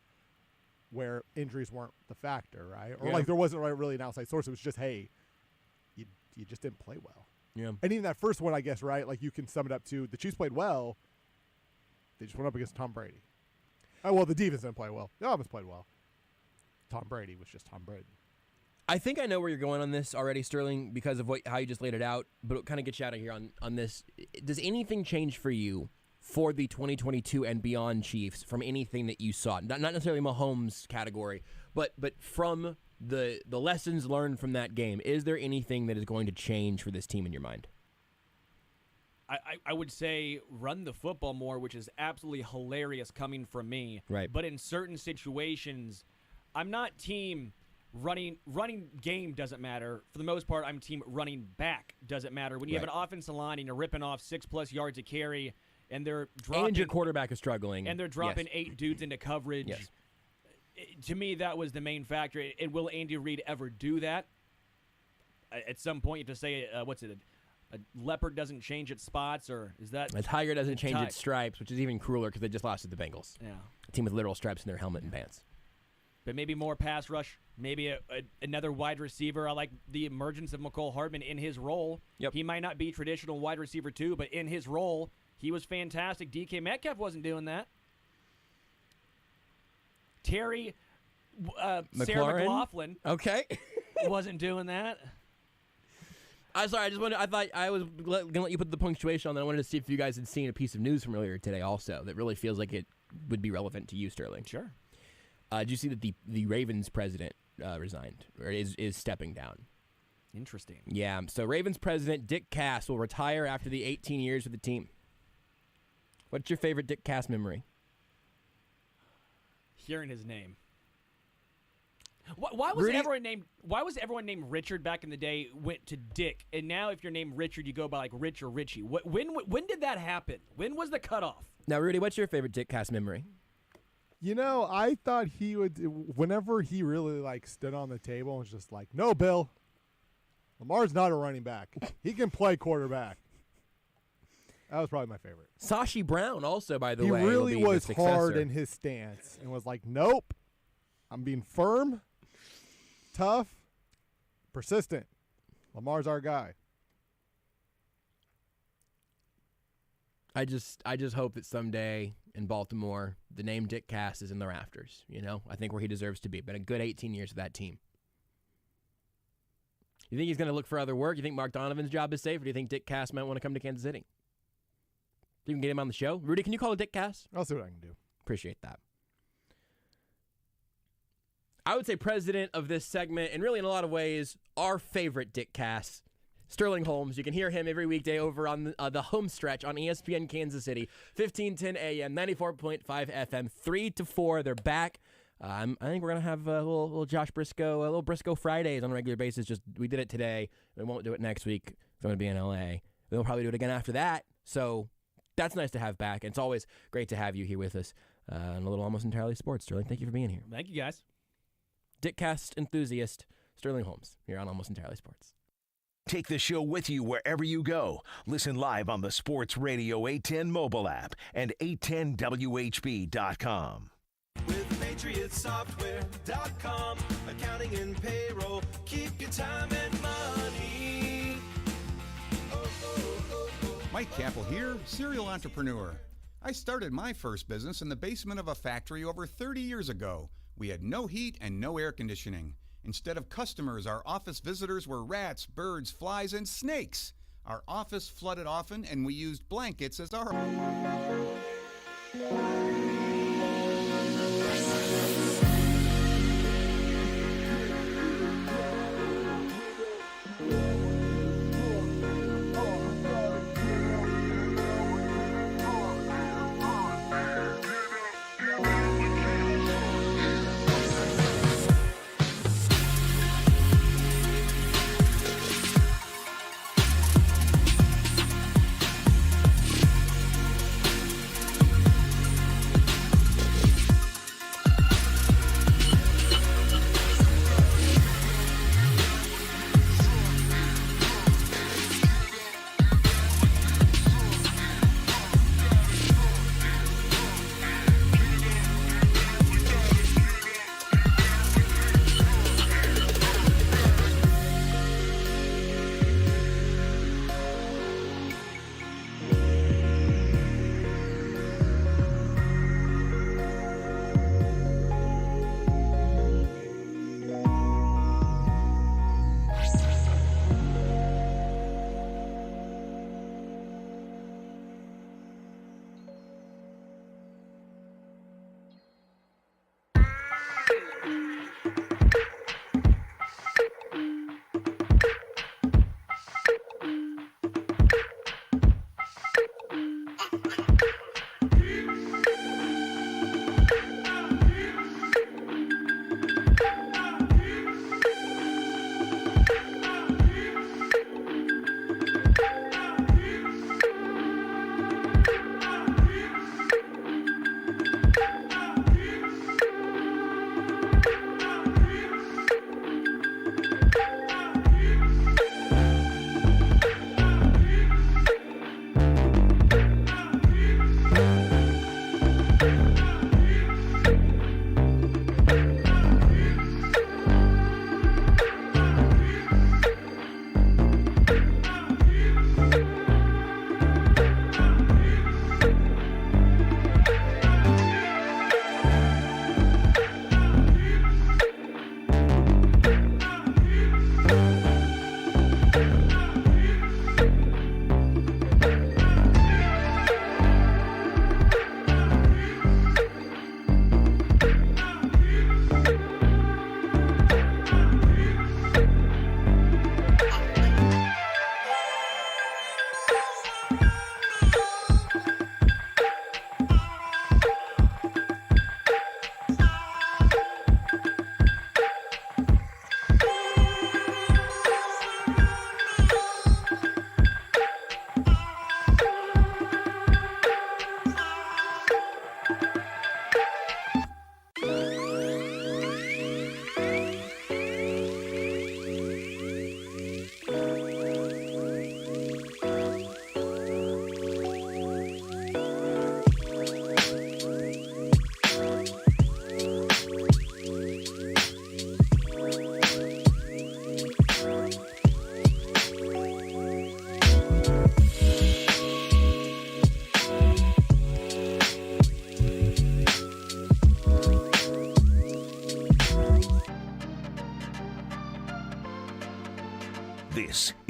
S6: where injuries weren't the factor, right? Or there wasn't really an outside source. It was just, hey, you just didn't play well.
S5: Yeah.
S6: And even that first one, I guess, right? You can sum it up to the Chiefs played well. They just went up against Tom Brady. Oh, well, the defense didn't play well. The offense played well. Tom Brady was just Tom Brady.
S5: I think I know where you're going on this already, Sterling, because of how you just laid it out, but it kind of gets you out of here on this. Does anything change for you for the 2022 and beyond Chiefs from anything that you saw? Not necessarily Mahomes category, but from the lessons learned from that game. Is there anything that is going to change for this team in your mind?
S10: I would say run the football more, which is absolutely hilarious coming from me.
S5: Right.
S10: But in certain situations, I'm not team running game doesn't matter. For the most part, I'm team running back doesn't matter. When you have an offensive line and you're ripping off 6+ yards a carry and they're dropping.
S5: And your quarterback is struggling.
S10: And they're dropping 8 dudes into coverage.
S5: Yes.
S10: To me, that was the main factor. And will Andy Reid ever do that? At some point, you have to say, a leopard doesn't change its spots, or is that
S5: a tiger doesn't change its stripes, which is even crueler because they just lost to the Bengals.
S10: Yeah,
S5: a team with literal stripes in their helmet and pants.
S10: But maybe more pass rush, maybe another wide receiver. I like the emergence of McCole Hardman in his role.
S5: Yep.
S10: He might not be traditional wide receiver 2, but in his role, he was fantastic. DK Metcalf wasn't doing that. Sarah McLaughlin
S5: wasn't
S10: doing that.
S5: Sorry, I thought I was going to let you put the punctuation on. Then I wanted to see if you guys had seen a piece of news from earlier today also that really feels like it would be relevant to you, Sterling.
S10: Sure.
S5: Did you see that the Ravens president resigned or is stepping down?
S10: Interesting.
S5: Yeah. So Ravens president Dick Cass will retire after the 18 years with the team. What's your favorite Dick Cass memory?
S10: Hearing his name. Why was everyone named Richard back in the day? Went to Dick, and now if you're named Richard, you go by like Rich or Richie. When did that happen? When was the cutoff?
S5: Now, Rudy, what's your favorite Dick Cass memory?
S6: I thought he would. Whenever he really stood on the table and was just like, "No, Bill, Lamar's not a running back. He can play quarterback." That was probably my favorite.
S5: Sashi Brown, also, by the way,
S6: he really was
S5: the
S6: hard in his stance and was like, "Nope, I'm being firm, tough, persistent. Lamar's our guy."
S5: I just hope that someday in Baltimore, the name Dick Cass is in the rafters. I think where he deserves to be. Been a good 18 years with that team. You think he's going to look for other work? You think Mark Donovan's job is safe, or do you think Dick Cass might want to come to Kansas City? You can get him on the show. Rudy, can you call it Dick Cass?
S6: I'll see what I can do.
S5: Appreciate that. I would say president of this segment, and really in a lot of ways, our favorite Dick Cass, Sterling Holmes. You can hear him every weekday over on the Homestretch on ESPN Kansas City, 1510 AM, 94.5 FM, 3 to 4. They're back. I think we're going to have a little Josh Brisco, a little Brisco Fridays on a regular basis. We did it today. We won't do it next week. It's going to be in L.A. We'll probably do it again after that. So that's nice to have back. And it's always great to have you here with us on a little Almost Entirely Sports. Sterling, thank you for being here.
S10: Thank you, guys.
S5: Dick Cass enthusiast, Sterling Holmes, here on Almost Entirely Sports.
S2: Take the show with you wherever you go. Listen live on the Sports Radio 810 mobile app and 810WHB.com.
S11: With PatriotSoftware.com, accounting and payroll, keep your time and money.
S12: Mike Campbell here, serial entrepreneur. I started my first business in the basement of a factory over 30 years ago. We had no heat and no air conditioning. Instead of customers, our office visitors were rats, birds, flies, and snakes. Our office flooded often, and we used blankets as our...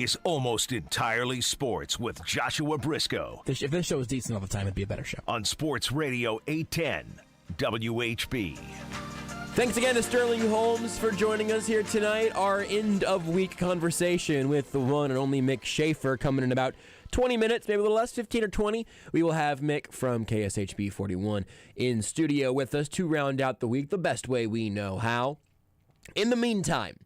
S2: is Almost Entirely Sports with Joshua Brisco.
S5: If this show was decent all the time, it'd be a better show.
S2: On Sports Radio 810 WHB.
S5: Thanks again to Sterling Holmes for joining us here tonight. Our end-of-week conversation with the one and only Mick Shaffer coming in about 20 minutes, maybe a little less, 15 or 20. We will have Mick from KSHB 41 in studio with us to round out the week the best way we know how. In the meantime,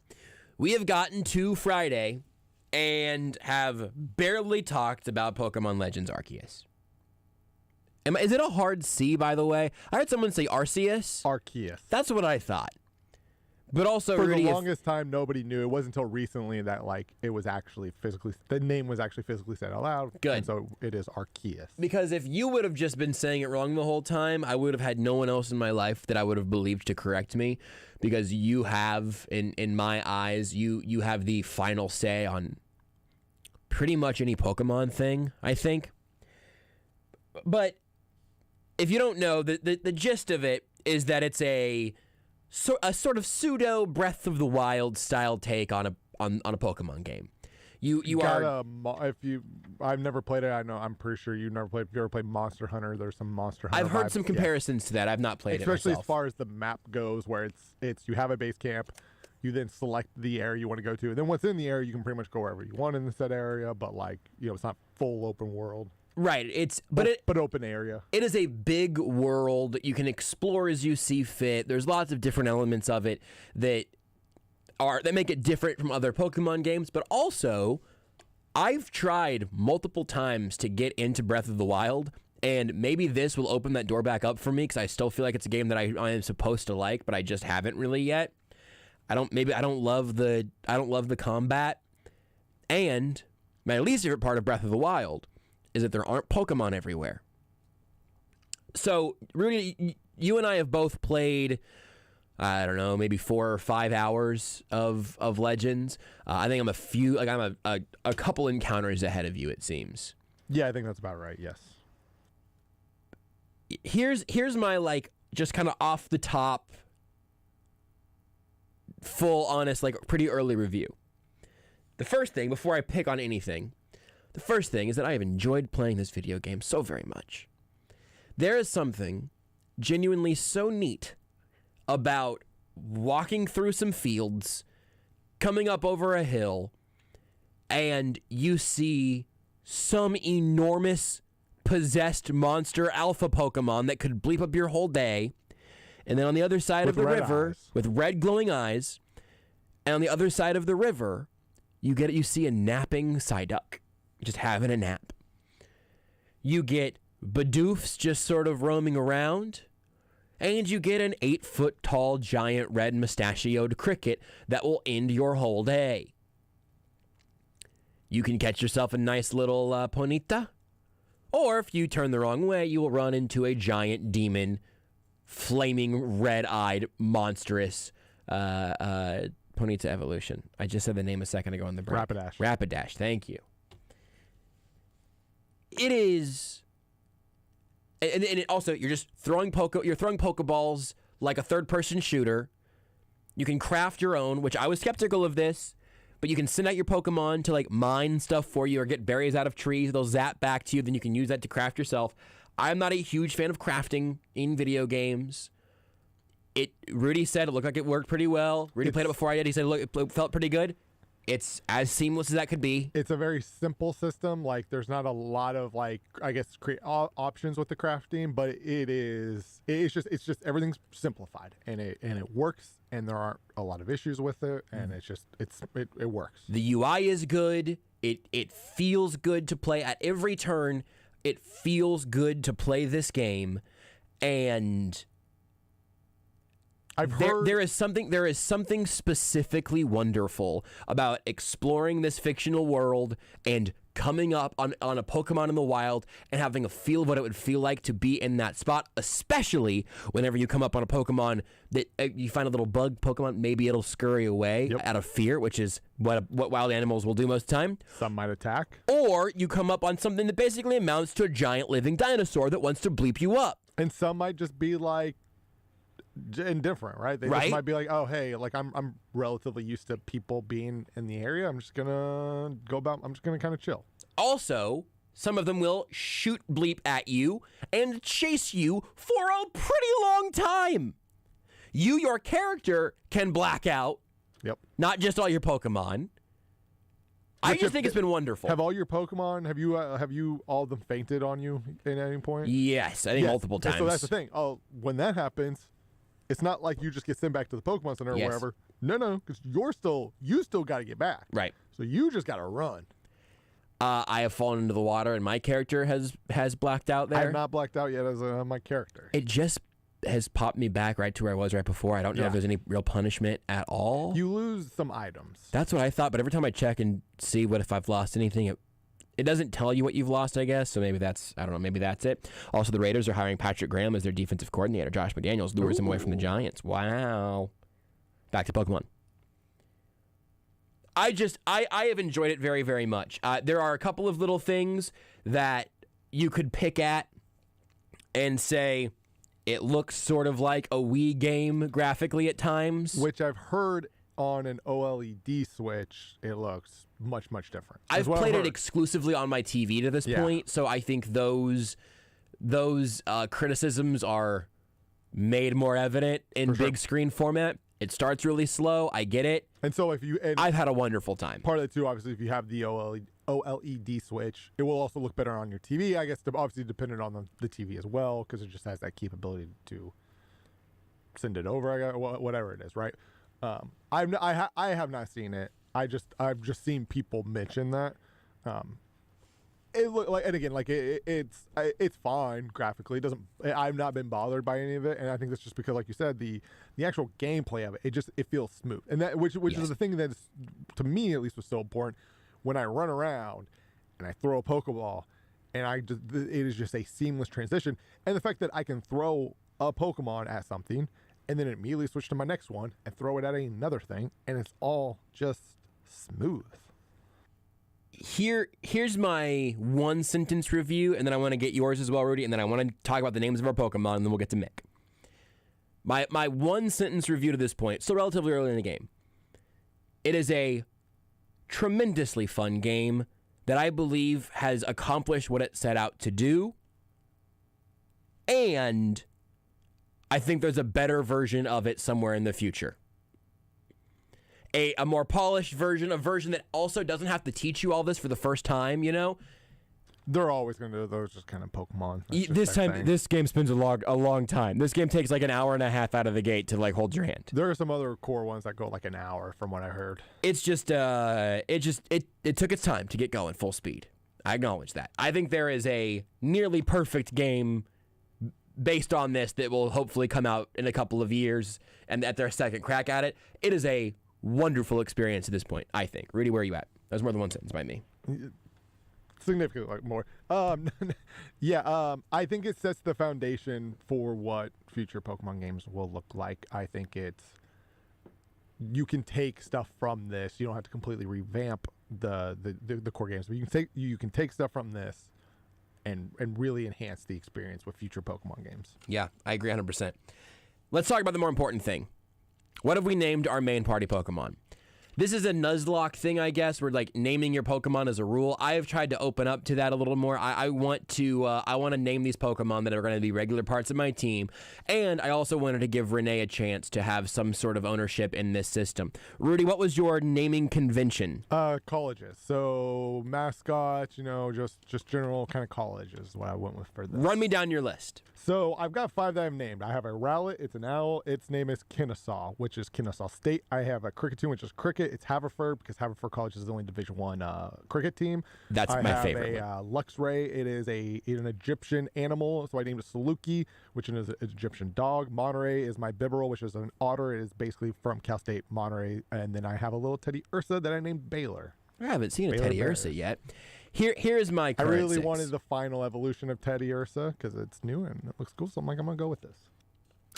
S5: we have gotten to Friday and have barely talked about Pokemon Legends Arceus. Is it a hard C, by the way? I heard someone say Arceus.
S6: Arceus.
S5: That's what I thought. But also,
S6: for
S5: Rudy,
S6: the longest time, nobody knew. It wasn't until recently that it was actually the name was actually physically said out loud.
S5: Good.
S6: And so it is Arceus.
S5: Because if you would have just been saying it wrong the whole time, I would have had no one else in my life that I would have believed to correct me. Because you have, in my eyes, you have the final say on pretty much any Pokemon thing, I think. But if you don't know, the gist of it is that it's a sort of pseudo Breath of the Wild style take on a Pokemon game.
S6: I've never played it. I'm pretty sure you never played. If you ever played Monster Hunter, there's some Monster Hunter.
S5: I've heard some comparisons to that. I've not played it myself.
S6: Especially as far as the map goes, where it's you have a base camp, you then select the area you want to go to, and then once in the area, you can pretty much go wherever you want in the said area. But it's not full open world.
S5: Right, but
S6: open area.
S5: It is a big world. You can explore as you see fit. There's lots of different elements of it that make it different from other Pokemon games. But also, I've tried multiple times to get into Breath of the Wild, and maybe this will open that door back up for me because I still feel like it's a game that I am supposed to like, but I just haven't really yet. I don't love the combat, and my least favorite part of Breath of the Wild is that there aren't Pokemon everywhere. So, Rudy, you and I have both played, I don't know, maybe 4 or 5 hours of Legends. I think I'm a couple encounters ahead of you, it seems.
S6: Yeah, I think that's about right, yes.
S5: Here's my, just kind of off the top, full, honest, pretty early review. The first thing, before I pick on anything, the first thing is that I have enjoyed playing this video game so very much. There is something genuinely so neat about walking through some fields, coming up over a hill, and you see some enormous possessed monster alpha Pokemon that could bleep up your whole day, and then on the other side of the river, with red glowing eyes, and on the other side of the river, you see a napping Psyduck. Just having a nap. You get Bidoofs just sort of roaming around, and you get an 8-foot-tall giant red mustachioed cricket that will end your whole day. You can catch yourself a nice little Ponyta, or if you turn the wrong way, you will run into a giant demon, flaming red-eyed, monstrous Ponyta evolution. I just said the name a second ago on the break. Rapidash, thank you. It is, and also you're just throwing Pokeballs like a third-person shooter. You can craft your own, which I was skeptical of this, but you can send out your Pokemon to mine stuff for you or get berries out of trees. They'll zap back to you, then you can use that to craft yourself. I'm not a huge fan of crafting in video games. Rudy said it looked like it worked pretty well. Rudy played it before I did. He said it felt pretty good. It's as seamless as that could be.
S6: It's a very simple system. There's not a lot of options with the crafting, but it's just everything's simplified and it works, and there aren't a lot of issues with it, and it works.
S5: The UI is good. It feels good to play at every turn. It feels good to play this game, and there is something specifically wonderful about exploring this fictional world and coming up on a Pokemon in the wild and having a feel of what it would feel like to be in that spot, especially whenever you come up on a Pokemon that you find a little bug Pokemon, maybe it'll scurry away out of fear, which is what wild animals will do most of the time.
S6: Some might attack.
S5: Or you come up on something that basically amounts to a giant living dinosaur that wants to bleep you up.
S6: And some might just be indifferent, right? They just might be like, oh, hey, like I'm relatively used to people being in the area. I'm just gonna kind of chill.
S5: Also, some of them will shoot bleep at you and chase you for a pretty long time. Your character, can black out.
S6: Yep.
S5: Not just all your Pokemon. I just think it's been wonderful.
S6: Have all your Pokemon, have you all of them fainted on you at any point?
S5: Yes, I think multiple times.
S6: So that's the thing. Oh, when that happens, it's not like you just get sent back to the Pokemon Center or wherever. No, because you still got to get back.
S5: Right.
S6: So you just got to run.
S5: I have fallen into the water, and my character has blacked out there.
S6: I have not blacked out yet as my character.
S5: It just has popped me back right to where I was right before. I don't know if there's any real punishment at all.
S6: You lose some items.
S5: That's what I thought, but every time I check and see if I've lost anything, it doesn't tell you what you've lost, I guess. So maybe that's it. Also, the Raiders are hiring Patrick Graham as their defensive coordinator. Josh McDaniels lures him away from the Giants. Wow. Back to Pokemon. I have enjoyed it very, very much. There are a couple of little things that you could pick at and say, it looks sort of like a Wii game graphically at times.
S6: Which I've heard on an OLED Switch, it looks much, much different.
S5: I've played it exclusively on my TV to this point, so I think those criticisms are made more evident in big screen format. It starts really slow. I get it.
S6: And so
S5: I've had a wonderful time.
S6: Part of it too, obviously, if you have the OLED Switch, it will also look better on your TV. I guess obviously dependent on the TV as well, because it just has that capability to send it over. Whatever it is, right? I have not seen it. I've just seen people mention that. It look like, and again, like it's fine graphically. It doesn't. I've not been bothered by any of it, and I think that's just because, like you said, the actual gameplay of it feels smooth, and that which is the thing that is, to me at least, was so important. When I run around and I throw a Pokeball, and it is just a seamless transition, and the fact that I can throw a Pokemon at something and then immediately switch to my next one and throw it at another thing, and it's all just smooth.
S5: Here's my one sentence review, and then I want to get yours as well, Rudy, and then I want to talk about the names of our Pokemon, and then we'll get to Mick. My one sentence review to this point, still relatively early in the game. It is a tremendously fun game that I believe has accomplished what it set out to do, and I think there's a better version of it somewhere in the future. A more polished version, a version that also doesn't have to teach you all this for the first time, you know?
S6: They're always going to do those just kind of Pokemon.
S5: This game spends a long time. This game takes like an hour and a half out of the gate to like hold your hand.
S6: There are some other core ones that go like an hour from what I heard.
S5: It's just, it took its time to get going full speed. I acknowledge that. I think there is a nearly perfect game based on this that will hopefully come out in a couple of years and at their second crack at it. It is a wonderful experience at this point, I think. Rudy, where are you at? That was more than one sentence by me.
S6: Significantly more. I think it sets the foundation for what future Pokemon games will look like. I think you can take stuff from this. You don't have to completely revamp the core games, but you can take stuff from this and really enhance the experience with future Pokemon games.
S5: Yeah, I agree 100%. Let's talk about the more important thing. What have we named our main party Pokemon? This is a Nuzlocke thing, I guess, where like naming your Pokemon is a rule. I have tried to open up to that a little more. I want to name these Pokemon that are going to be regular parts of my team, and I also wanted to give Renee a chance to have some sort of ownership in this system. Rudy, what was your naming convention?
S6: Colleges. So mascots, just general kind of colleges is what I went with for this.
S5: Run me down your list.
S6: So I've got 5 that I've named. I have a Rowlet. It's an owl. Its name is Kennesaw, which is Kennesaw State. I have a Cricketune, which is Cricket. It's Haverford because Haverford College is the only Division I cricket team.
S5: That's my favorite.
S6: I have a Luxray. It is an Egyptian animal, so I named it Saluki, which is an Egyptian dog. Monterey is my Bibarel, which is an otter. It is basically from Cal State Monterey. And then I have a little Teddy Ursa that I named Baylor.
S5: I haven't seen a Teddy Ursa yet. Here's my current
S6: I really
S5: 6.
S6: wanted the final evolution of Teddy Ursa because it's new and it looks cool, so I'm going to go with this.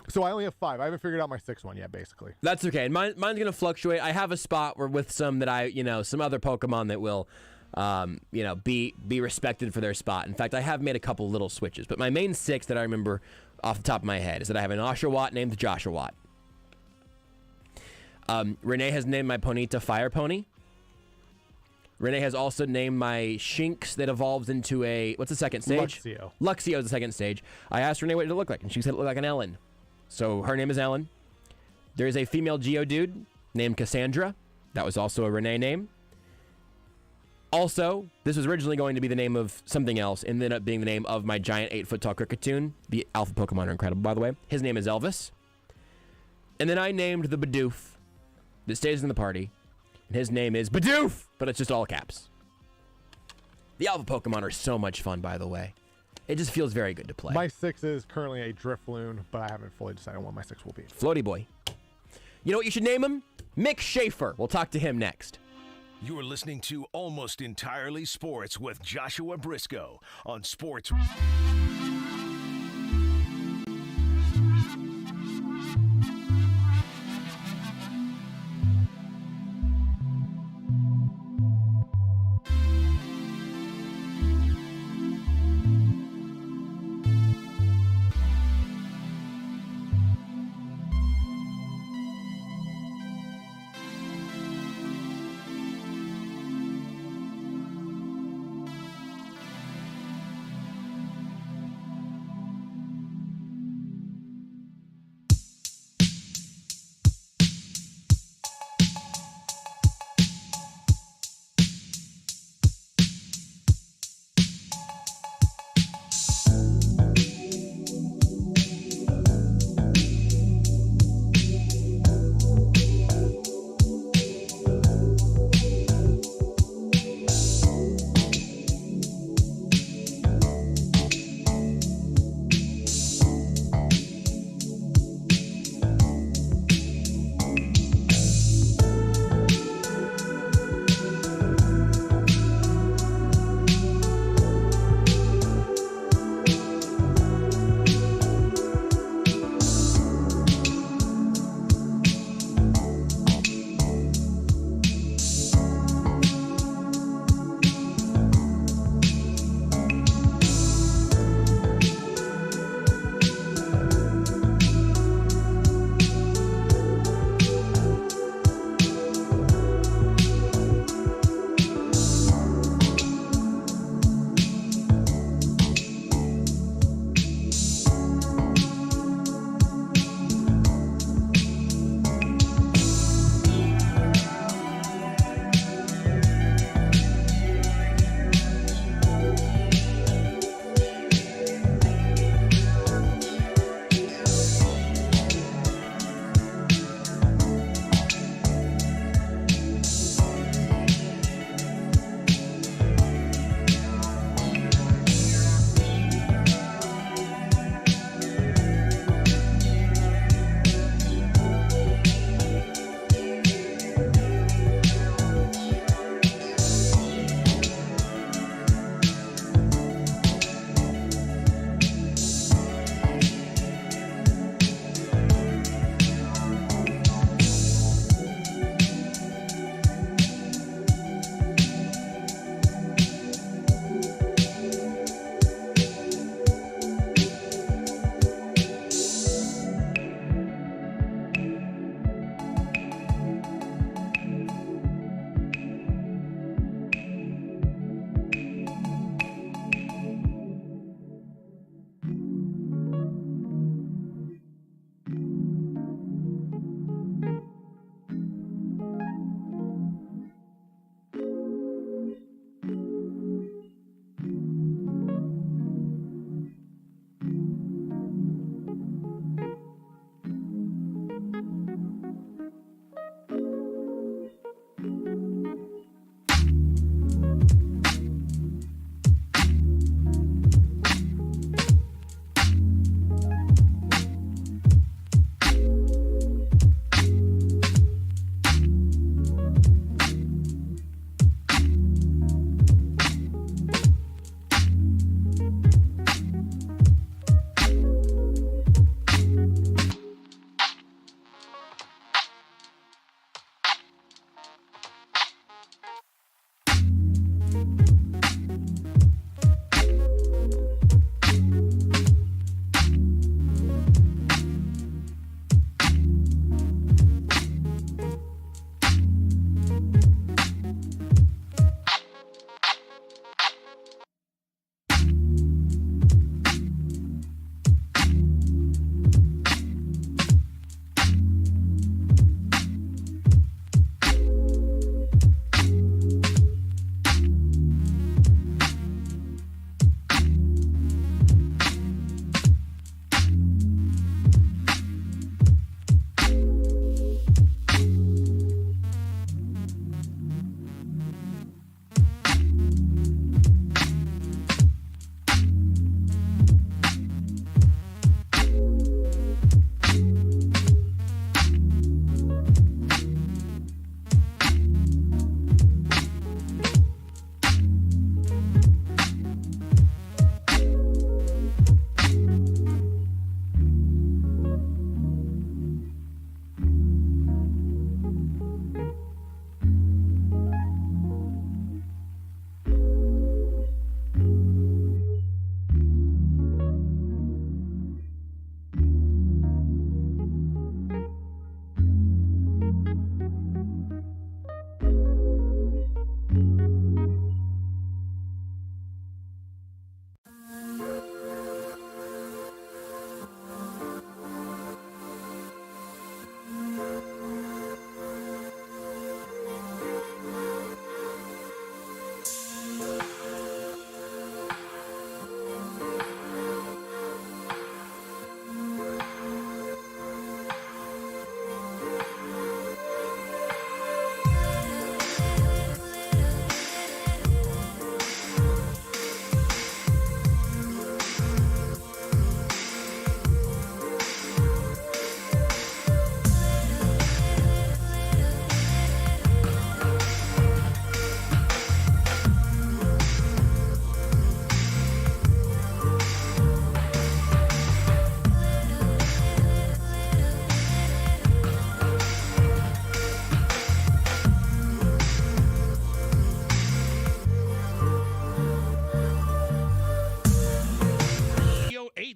S6: So I only have 5. I haven't figured out my 6th one yet, basically.
S5: That's okay. Mine's going to fluctuate. I have a spot where with some that some other Pokemon that will, be respected for their spot. In fact, I have made a couple little switches. But my main 6 that I remember off the top of my head is that I have an Oshawott named Joshua Watt. Renee has named my Ponyta Fire Pony. Renee has also named my Shinx that evolves into a, what's the second stage?
S6: Luxio.
S5: Luxio is the second stage. I asked Renee what it looked like, and she said it looked like an Ellen. So her name is Ellen. There is a female Geodude named Cassandra. That was also a Renee name. Also, this was originally going to be the name of something else, and ended up being the name of my giant 8-foot-tall Kricketune. The alpha Pokemon are incredible, by the way. His name is Elvis. And then I named the Bidoof that stays in the party, and his name is Bidoof, but it's just all caps. The alpha Pokemon are so much fun, by the way. It just feels very good to play.
S6: My 6 is currently a Drifloon, but I haven't fully decided what my 6 will be.
S5: Floaty boy. You know what you should name him? Mick Shaffer. We'll talk to him next.
S2: You're listening to Almost Entirely Sports with Joshua Brisco on Sports.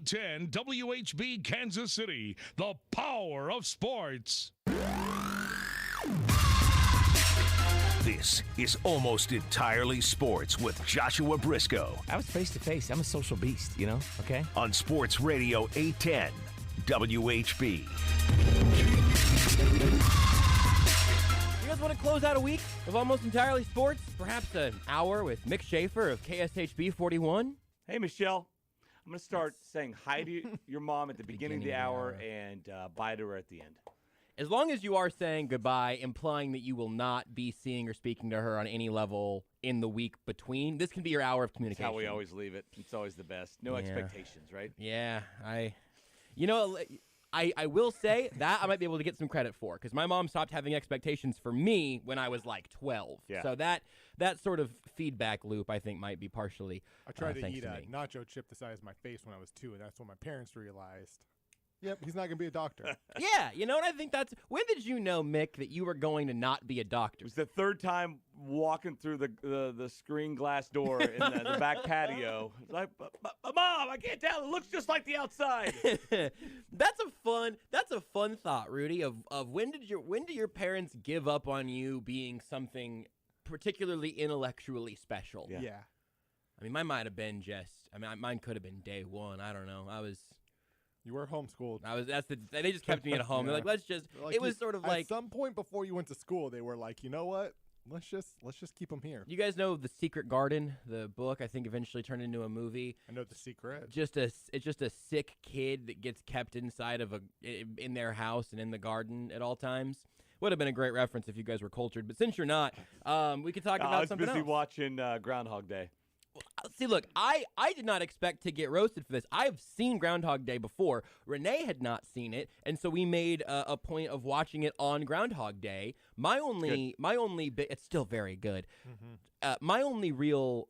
S13: 810 WHB Kansas City, the power of sports.
S2: This is Almost Entirely Sports with Joshua Brisco.
S14: I was face to face. I'm a social beast, you know, okay?
S2: On Sports Radio 810 WHB.
S5: You guys want to close out a week of Almost Entirely Sports? Perhaps an hour with Mick Shaffer of KSHB 41?
S15: Hey, Michelle. I'm going to start saying hi to your mom at the beginning of the hour and bye to her at the end.
S5: As long as you are saying goodbye, implying that you will not be seeing or speaking to her on any level in the week between, this can be your hour of communication.
S15: That's how we always leave it. It's always the best. No expectations, right?
S5: Yeah, I will say that I might be able to get some credit for, because my mom stopped having expectations for me when I was like 12.
S15: Yeah.
S5: So that sort of feedback loop, I think, might be partially
S6: I tried to
S5: thanks
S6: eat
S5: to
S6: a
S5: me.
S6: nacho chip the size of my face when I was 2, and that's when my parents realized, yep, he's not going to be a doctor.
S5: Yeah, you know what I think that's... When did you know, Mick, that you were going to not be a doctor?
S15: It was the third time walking through the screen glass door in the back patio. It's like, Mom, I can't tell. It looks just like the outside.
S5: That's a fun thought, Rudy, of when did your parents give up on you being something particularly intellectually special?
S6: Yeah.
S5: I mean, mine might have been mine could have been day one. I don't know.
S6: You were homeschooled.
S5: They just kept me at home. They're like, it was sort of like
S6: at some point before you went to school, they were like, you know what? Let's just keep them here.
S5: You guys know The Secret Garden, the book I think eventually turned into a movie.
S6: I know The Secret.
S5: It's just a sick kid that gets kept inside of in their house and in the garden at all times. Would have been a great reference if you guys were cultured, but since you're not, we could talk about something else.
S15: I was busy watching Groundhog Day.
S5: See, look, I did not expect to get roasted for this. I've seen Groundhog Day before. Renee had not seen it, and so we made a point of watching it on Groundhog Day. My only it's still very good.
S6: Mm-hmm.
S5: My only real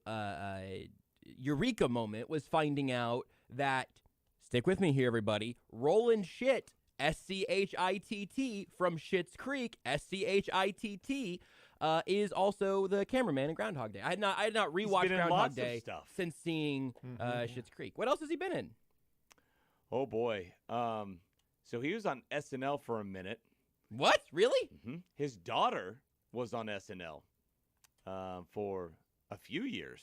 S5: eureka moment was finding out that, stick with me here, everybody, Roland Schitt, S-C-H-I-T-T, from Schitt's Creek, S-C-H-I-T-T, is also the cameraman in Groundhog Day. I had not rewatched Groundhog Day since seeing Schitt's Creek. What else has he been in?
S15: Oh boy, so he was on SNL for a minute.
S5: What? Really?
S15: Mm-hmm. His daughter was on SNL for a few years.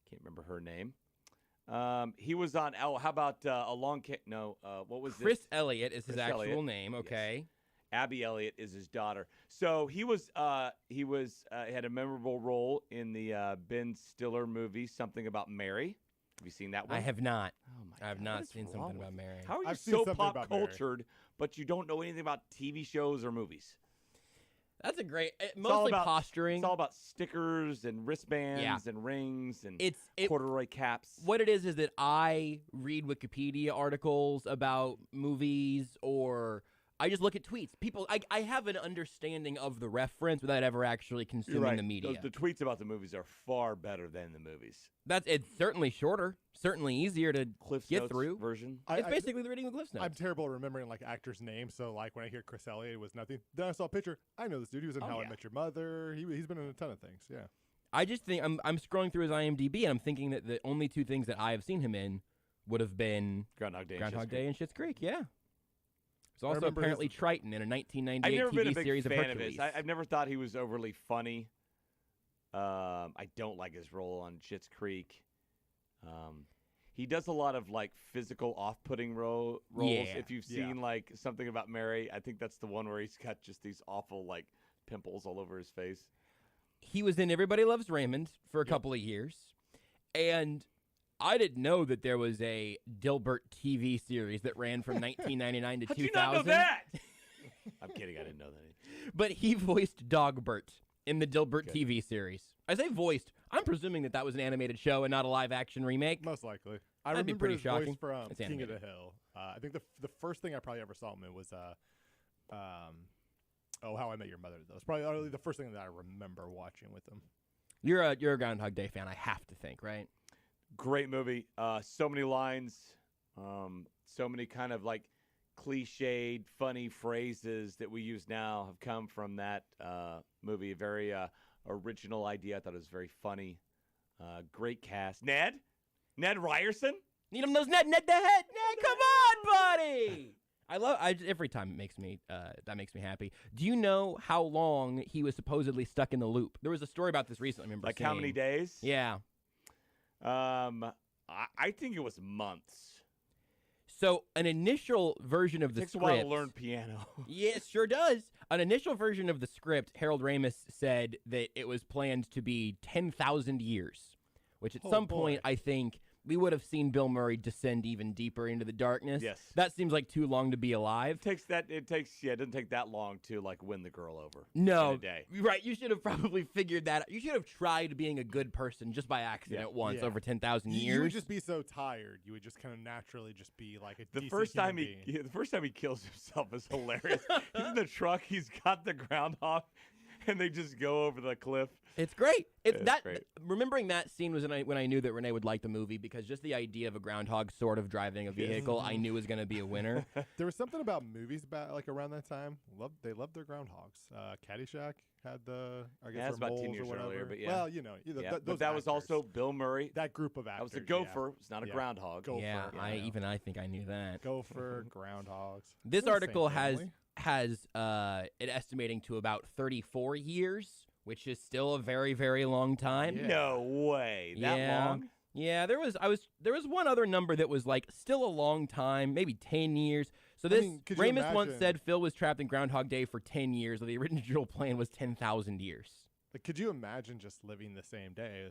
S15: Can't remember her name. He was on. Oh, how about what was
S5: Chris Elliott is his actual name. Okay.
S15: Yes. Abby Elliott is his daughter. So he had a memorable role in the Ben Stiller movie, Something About Mary. Have you seen that one?
S5: I have not.
S15: Oh my God.
S5: I have not seen Something About Mary.
S15: How are you so pop cultured, but you don't know anything about TV shows or movies?
S5: That's a great. Mostly posturing.
S15: It's all about stickers and wristbands and rings and corduroy caps.
S5: What it is that I read Wikipedia articles about movies, or I just look at tweets. People, I have an understanding of the reference without ever actually consuming the media.
S15: The tweets about the movies are far better than the movies.
S5: It's certainly shorter, certainly easier to get through.
S15: Version.
S5: It's basically the reading of Cliff Notes.
S6: I'm terrible at remembering like actors' names, so like when I hear Chris Elliott, it was nothing. Then I saw a picture. I know this dude. He was in How I Met Your Mother. He's been in a ton of things. Yeah.
S5: I just think I'm scrolling through his IMDb and I'm thinking that the only two things that I have seen him in would have been
S15: Groundhog Day
S5: and Schitt's Creek. Yeah. He's also apparently Triton in a 1998
S15: I've never
S5: TV
S15: been a big
S5: series
S15: fan
S5: of Hercules.
S15: I've never thought he was overly funny. I don't like his role on Schitt's Creek. He does a lot of like physical off-putting roles.
S5: Yeah.
S15: If you've seen like Something About Mary, I think that's the one where he's got just these awful like pimples all over his face.
S5: He was in Everybody Loves Raymond for a couple of years, and I didn't know that there was a Dilbert TV series that ran from 1999 to 2000.
S15: How'd you not know that? I'm kidding. I didn't know that.
S5: But he voiced Dogbert in the Dilbert TV series. I say voiced. I'm presuming that was an animated show and not a live-action remake.
S6: Most likely.
S5: That'd be pretty
S6: his
S5: shocking.
S6: Voice from
S5: It's
S6: King of
S5: animated.
S6: the Hill. I think the first thing I probably ever saw him in was How I Met Your Mother. That was probably the first thing that I remember watching with him.
S5: You're a Groundhog Day fan, I have to think, right?
S15: Great movie. So many lines. So many kind of like cliched, funny phrases that we use now have come from that movie. A very original idea. I thought it was very funny. Great cast. Ned Ryerson?
S5: Need him those net the head. Ned, come on, buddy. Every time it makes me that makes me happy. Do you know how long he was supposedly stuck in the loop? There was a story about this recently. I remember
S15: Like
S5: seeing.
S15: how many days?
S5: Yeah.
S15: I think it was months.
S5: So an initial version of the
S15: Takes
S5: script.
S15: a while to learn piano.
S5: Yeah, it sure does. An initial version of the script, Harold Ramis said that it was planned to be 10,000 years, which at some point I think we would have seen Bill Murray descend even deeper into the darkness.
S15: Yes.
S5: That seems like too long to be alive.
S15: It doesn't take that long to like win the girl over.
S5: No.
S15: In a day.
S5: Right, you should have probably figured that out. You should have tried being a good person just by accident once over 10,000 years.
S6: You would just be so tired. You would just kind of naturally just be like a
S15: The
S6: decent
S15: first time
S6: human being.
S15: the first time he kills himself is hilarious. He's in the truck. He's got the groundhog, and they just go over the cliff.
S5: It's great.
S15: It's great.
S5: Remembering that scene was when I knew that Renee would like the movie, because just the idea of a groundhog sort of driving a vehicle, I knew was going to be a winner.
S6: There was something about movies like around that time. They loved their groundhogs. Caddyshack had
S15: That's about 10 years earlier, but yeah.
S6: Well,
S15: but that was also Bill Murray.
S6: That group of actors.
S15: That was a gopher. It's not a groundhog.
S6: Gopher.
S5: Yeah, I think I knew that.
S6: Gopher, groundhogs.
S5: This article has it estimating to about 34 years, which is still a very, very long time.
S15: Yeah. No way. That long?
S5: Yeah, there was one other number that was like still a long time, maybe 10 years. So Ramis once said Phil was trapped in Groundhog Day for 10 years, while the original plan was 10,000 years.
S6: Like, could you imagine just living the same day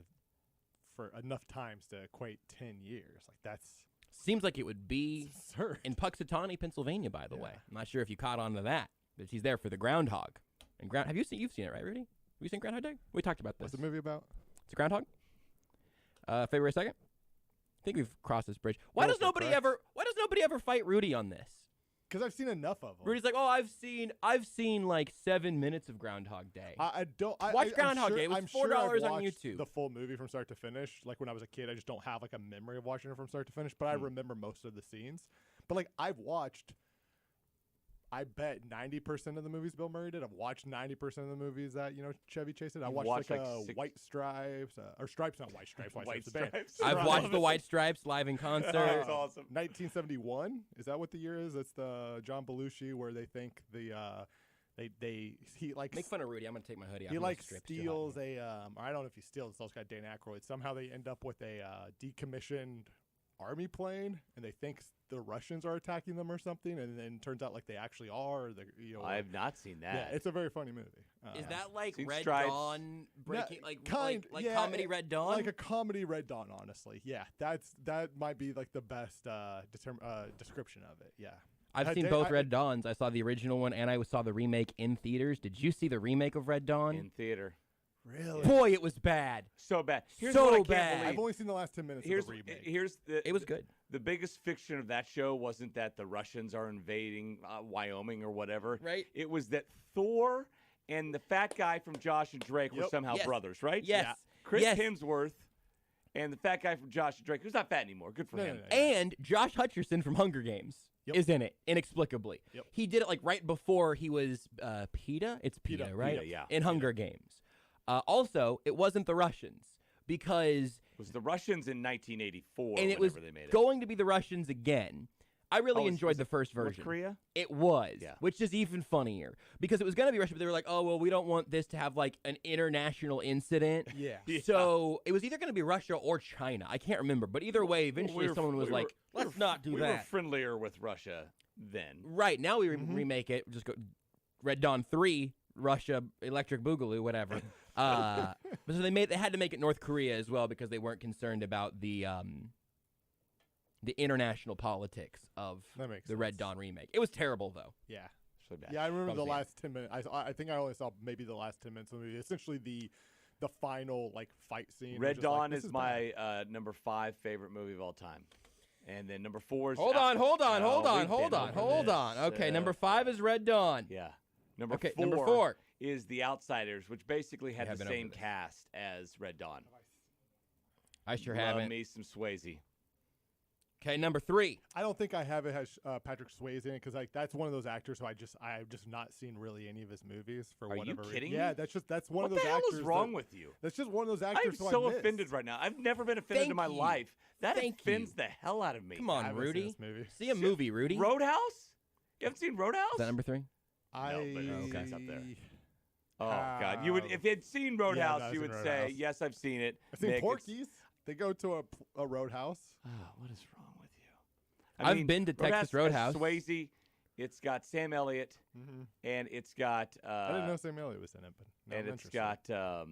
S6: for enough times to equate 10 years? Like, that's
S5: seems like it would be
S6: absurd.
S5: In Puxatawney, Pennsylvania, by the way. I'm not sure if you caught on to that, but he's there for the groundhog. And you've seen it, right, Rudy? Have you seen Groundhog Day? We talked about this.
S6: What's the movie about?
S5: It's a groundhog. February 2nd. I think we've crossed this bridge. Why does nobody ever fight Rudy on this?
S6: Because I've seen enough of them.
S5: Rudy's like, oh, I've seen like 7 minutes of Groundhog Day.
S6: I don't
S5: watch Groundhog Day. It was $4 on YouTube.
S6: The full movie from start to finish. Like when I was a kid, I just don't have like a memory of watching it from start to finish. But I remember most of the scenes. But like I've watched, I bet 90% of the movies Bill Murray did. I've watched 90% of the movies that Chevy Chase did. I watched like White Stripes or Stripes, not White Stripes. White Stripes.
S5: I've watched the White Stripes live in concert.
S15: That's awesome.
S6: 1971. Is that what the year is? It's the John Belushi where they think he like
S5: make fun of Rudy. I'm gonna take my hoodie off.
S6: He like steals I don't know if he steals. It's also got Dan Aykroyd. Somehow they end up with a decommissioned army plane, and they think the Russians are attacking them or something, and then it turns out like they actually are.
S15: I have not seen that.
S6: Yeah, it's a very funny movie.
S5: Is that like Red
S15: Stripes.
S5: Dawn breaking, like
S6: yeah,
S5: comedy Red Dawn?
S6: Like a comedy Red Dawn, honestly. Yeah, that might be like the best description of it. Yeah.
S5: I've seen both Red Dawns. I saw the original one, and I saw the remake in theaters. Did you see the remake of Red Dawn?
S15: In theater.
S6: Really?
S5: Boy, it was bad.
S15: So bad. Here's
S5: so
S15: what I can't
S5: bad.
S15: believe.
S6: I've only seen the last 10 minutes of the remake.
S5: It was good.
S15: The biggest fiction of that show wasn't that the Russians are invading Wyoming or whatever.
S5: Right.
S15: It was that Thor and the fat guy from Josh and Drake were somehow brothers, right?
S5: Yes.
S15: Yeah. Chris Hemsworth and the fat guy from Josh and Drake, who's not fat anymore. Good for him.
S5: And Josh Hutcherson from Hunger Games is in it, inexplicably.
S6: Yep.
S5: He did it like right before he was PETA. It's PETA, right?
S15: PETA, yeah.
S5: In Hunger Games. Also, it wasn't the Russians, because
S15: it was the Russians in 1984
S5: and it was
S15: they made it.
S5: going to be the Russians again. I really enjoyed the first version.
S15: North Korea?
S5: It was, which is even funnier, because it was going to be Russia, but they were like, oh, well, we don't want this to have like an international incident.
S6: Yeah.
S5: So it was either going to be Russia or China. I can't remember, but either way, eventually someone was like, let's not do that.
S15: We were friendlier with Russia then.
S5: Right. Now we remake it. Just go Red Dawn 3, Russia, Electric Boogaloo, whatever. But so they had to make it North Korea as well, because they weren't concerned about the international politics of the Red Dawn remake. It was terrible, though.
S6: Yeah.
S15: So bad.
S6: Yeah, I remember the last 10 minutes. I think I only saw maybe the last 10 minutes of the movie. Essentially the final like fight scene.
S15: Red Dawn is my number 5 favorite movie of all time. And then number 4 is
S5: Hold on. Okay, number 5 is Red Dawn.
S15: Yeah. Number
S5: 4
S15: is The Outsiders, which basically had the same
S5: this.
S15: cast as Red Dawn.
S5: I sure haven't.
S15: Love me some Swayze.
S5: Okay, number 3.
S6: I don't think I have it has Patrick Swayze in it, because like that's one of those actors who I've just not seen really any of his movies for whatever reason.
S15: Are you kidding me?
S6: Yeah, that's one of those
S15: actors.
S6: actors.
S15: What the hell is wrong with you?
S6: That's just one of those actors.
S15: I'm so offended right now. I've never been offended in my life That
S5: Thank
S15: offends
S5: you.
S15: the hell out of me.
S5: Come on,
S6: haven't seen
S5: Rudy.
S6: this movie.
S5: See a movie, Rudy.
S15: Roadhouse? You haven't seen Roadhouse?
S5: Is that number 3?
S15: No, but it's up there. Oh
S6: have-
S15: God! You would, if you'd seen Roadhouse, you would say,
S6: Roadhouse.
S15: "Yes, I've seen it."
S6: I've seen
S15: Nick, it's-
S6: Porky's. They go to a roadhouse.
S15: Oh, what is wrong with you?
S5: I've been to Texas Roadhouse.
S15: Has Swayze. It's got Sam Elliott, and it's got.
S6: I didn't know Sam Elliott was in it, but now
S15: and
S6: I'm
S15: it's
S6: interested.
S15: got